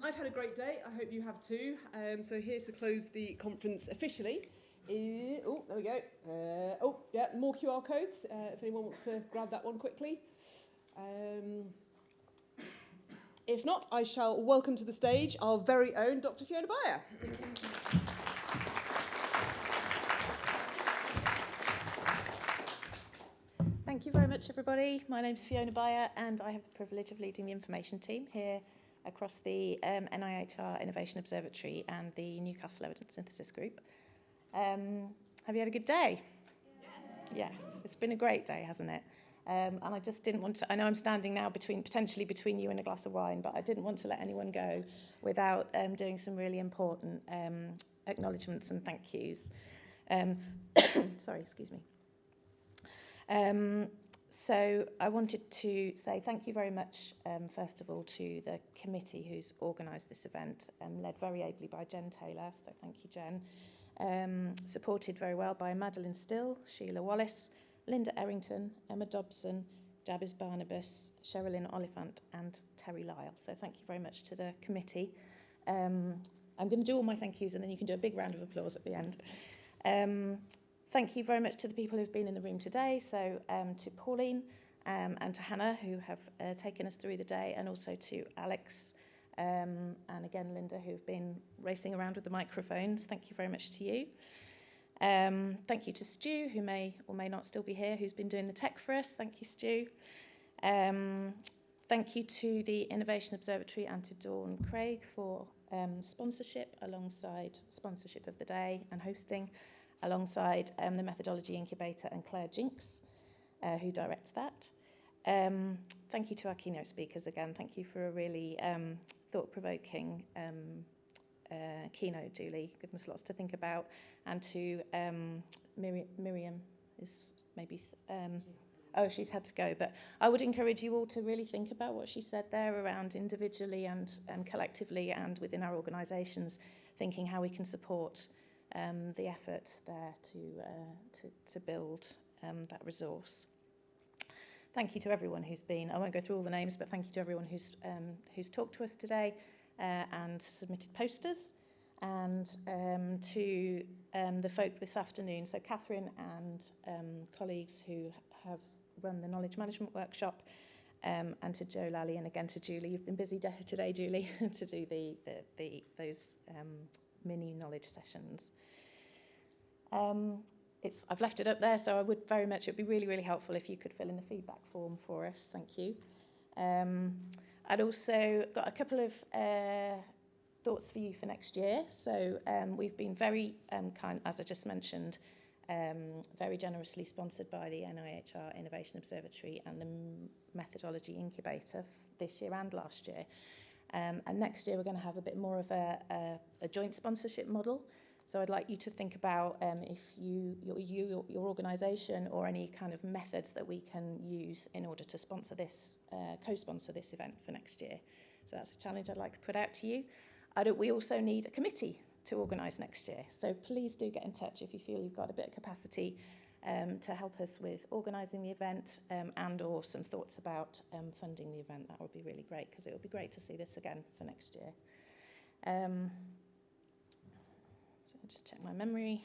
I've had a great day. I hope you have too. So here to close the conference officially is, there we go. More QR codes, if anyone wants to grab that one quickly. If not, I shall welcome to the stage our very own Dr. Fiona Beyer. Thank you very much, everybody. My name's Fiona Beyer, and I have the privilege of leading the information team here across the NIHR Innovation Observatory and the Newcastle Evidence Synthesis Group. Have you had a good day? Yes. It's been a great day, hasn't it? And I just didn't want to, I know I'm standing now potentially between you and a glass of wine, but I didn't want to let anyone go without doing some really important acknowledgements and thank yous. Sorry, excuse me. So I wanted to say thank you very much, first of all, to the committee who's organised this event, led very ably by Jen Taylor, so thank you, Jen. Supported very well by Madeline Still, Sheila Wallace, Linda Errington, Emma Dobson, Jabez Barnabas, Sherilyn Oliphant and Terry Lyle. So thank you very much to the committee. I'm going to do all my thank yous and then you can do a big round of applause at the end. Thank you very much to the people who've been in the room today. So to Pauline and to Hannah, who have taken us through the day, and also to Alex and again Linda, who've been racing around with the microphones. Thank you very much to you. Thank you to Stu, who may or may not still be here, who's been doing the tech for us. Thank you, Stu. Thank you to the Innovation Observatory and to Dawn Craig for sponsorship of the day and hosting, alongside the Methodology Incubator and Claire Jinks, who directs that. Thank you to our keynote speakers again. Thank you for a really thought-provoking keynote, Julie. Given us lots to think about. And to Miriam is maybe, she's had to go. But I would encourage you all to really think about what she said there around individually and collectively and within our organisations, thinking how we can support the effort there to build that resource. Thank you to everyone who's been, I won't go through all the names, but thank you to everyone who's talked to us today and submitted posters. and to the folk this afternoon, so Catherine and colleagues who have run the knowledge management workshop, and to Jo Lally, and again to Julie. You've been busy today, Julie, to do those mini knowledge sessions. I've left it up there, so I would very much, it would be really, really helpful if you could fill in the feedback form for us. Thank you. I'd also got a couple of thoughts for you for next year. So we've been very kind, as I just mentioned, very generously sponsored by the NIHR Innovation Observatory and the Methodology Incubator this year and last year. And next year we're going to have a bit more of a joint sponsorship model. So I'd like you to think about if your organisation or any kind of methods that we can use in order to sponsor this, co-sponsor this event for next year. So that's a challenge I'd like to put out to you. We also need a committee to organise next year. So please do get in touch if you feel you've got a bit of capacity to help us with organising the event and or some thoughts about funding the event. That would be really great, because it would be great to see this again for next year. So I'll just check my memory.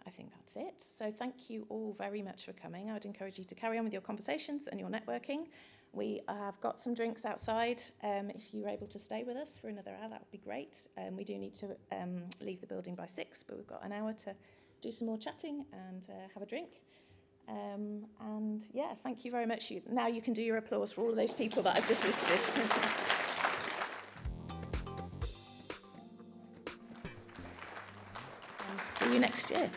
I think that's it. So thank you all very much for coming. I would encourage you to carry on with your conversations and your networking. We have got some drinks outside. If you're able to stay with us for another hour, that would be great. We do need to leave the building by 6, but we've got an hour to do some more chatting and have a drink. And yeah, thank you very much. Now you can do your applause for all of those people that I've just listed. And see you next year.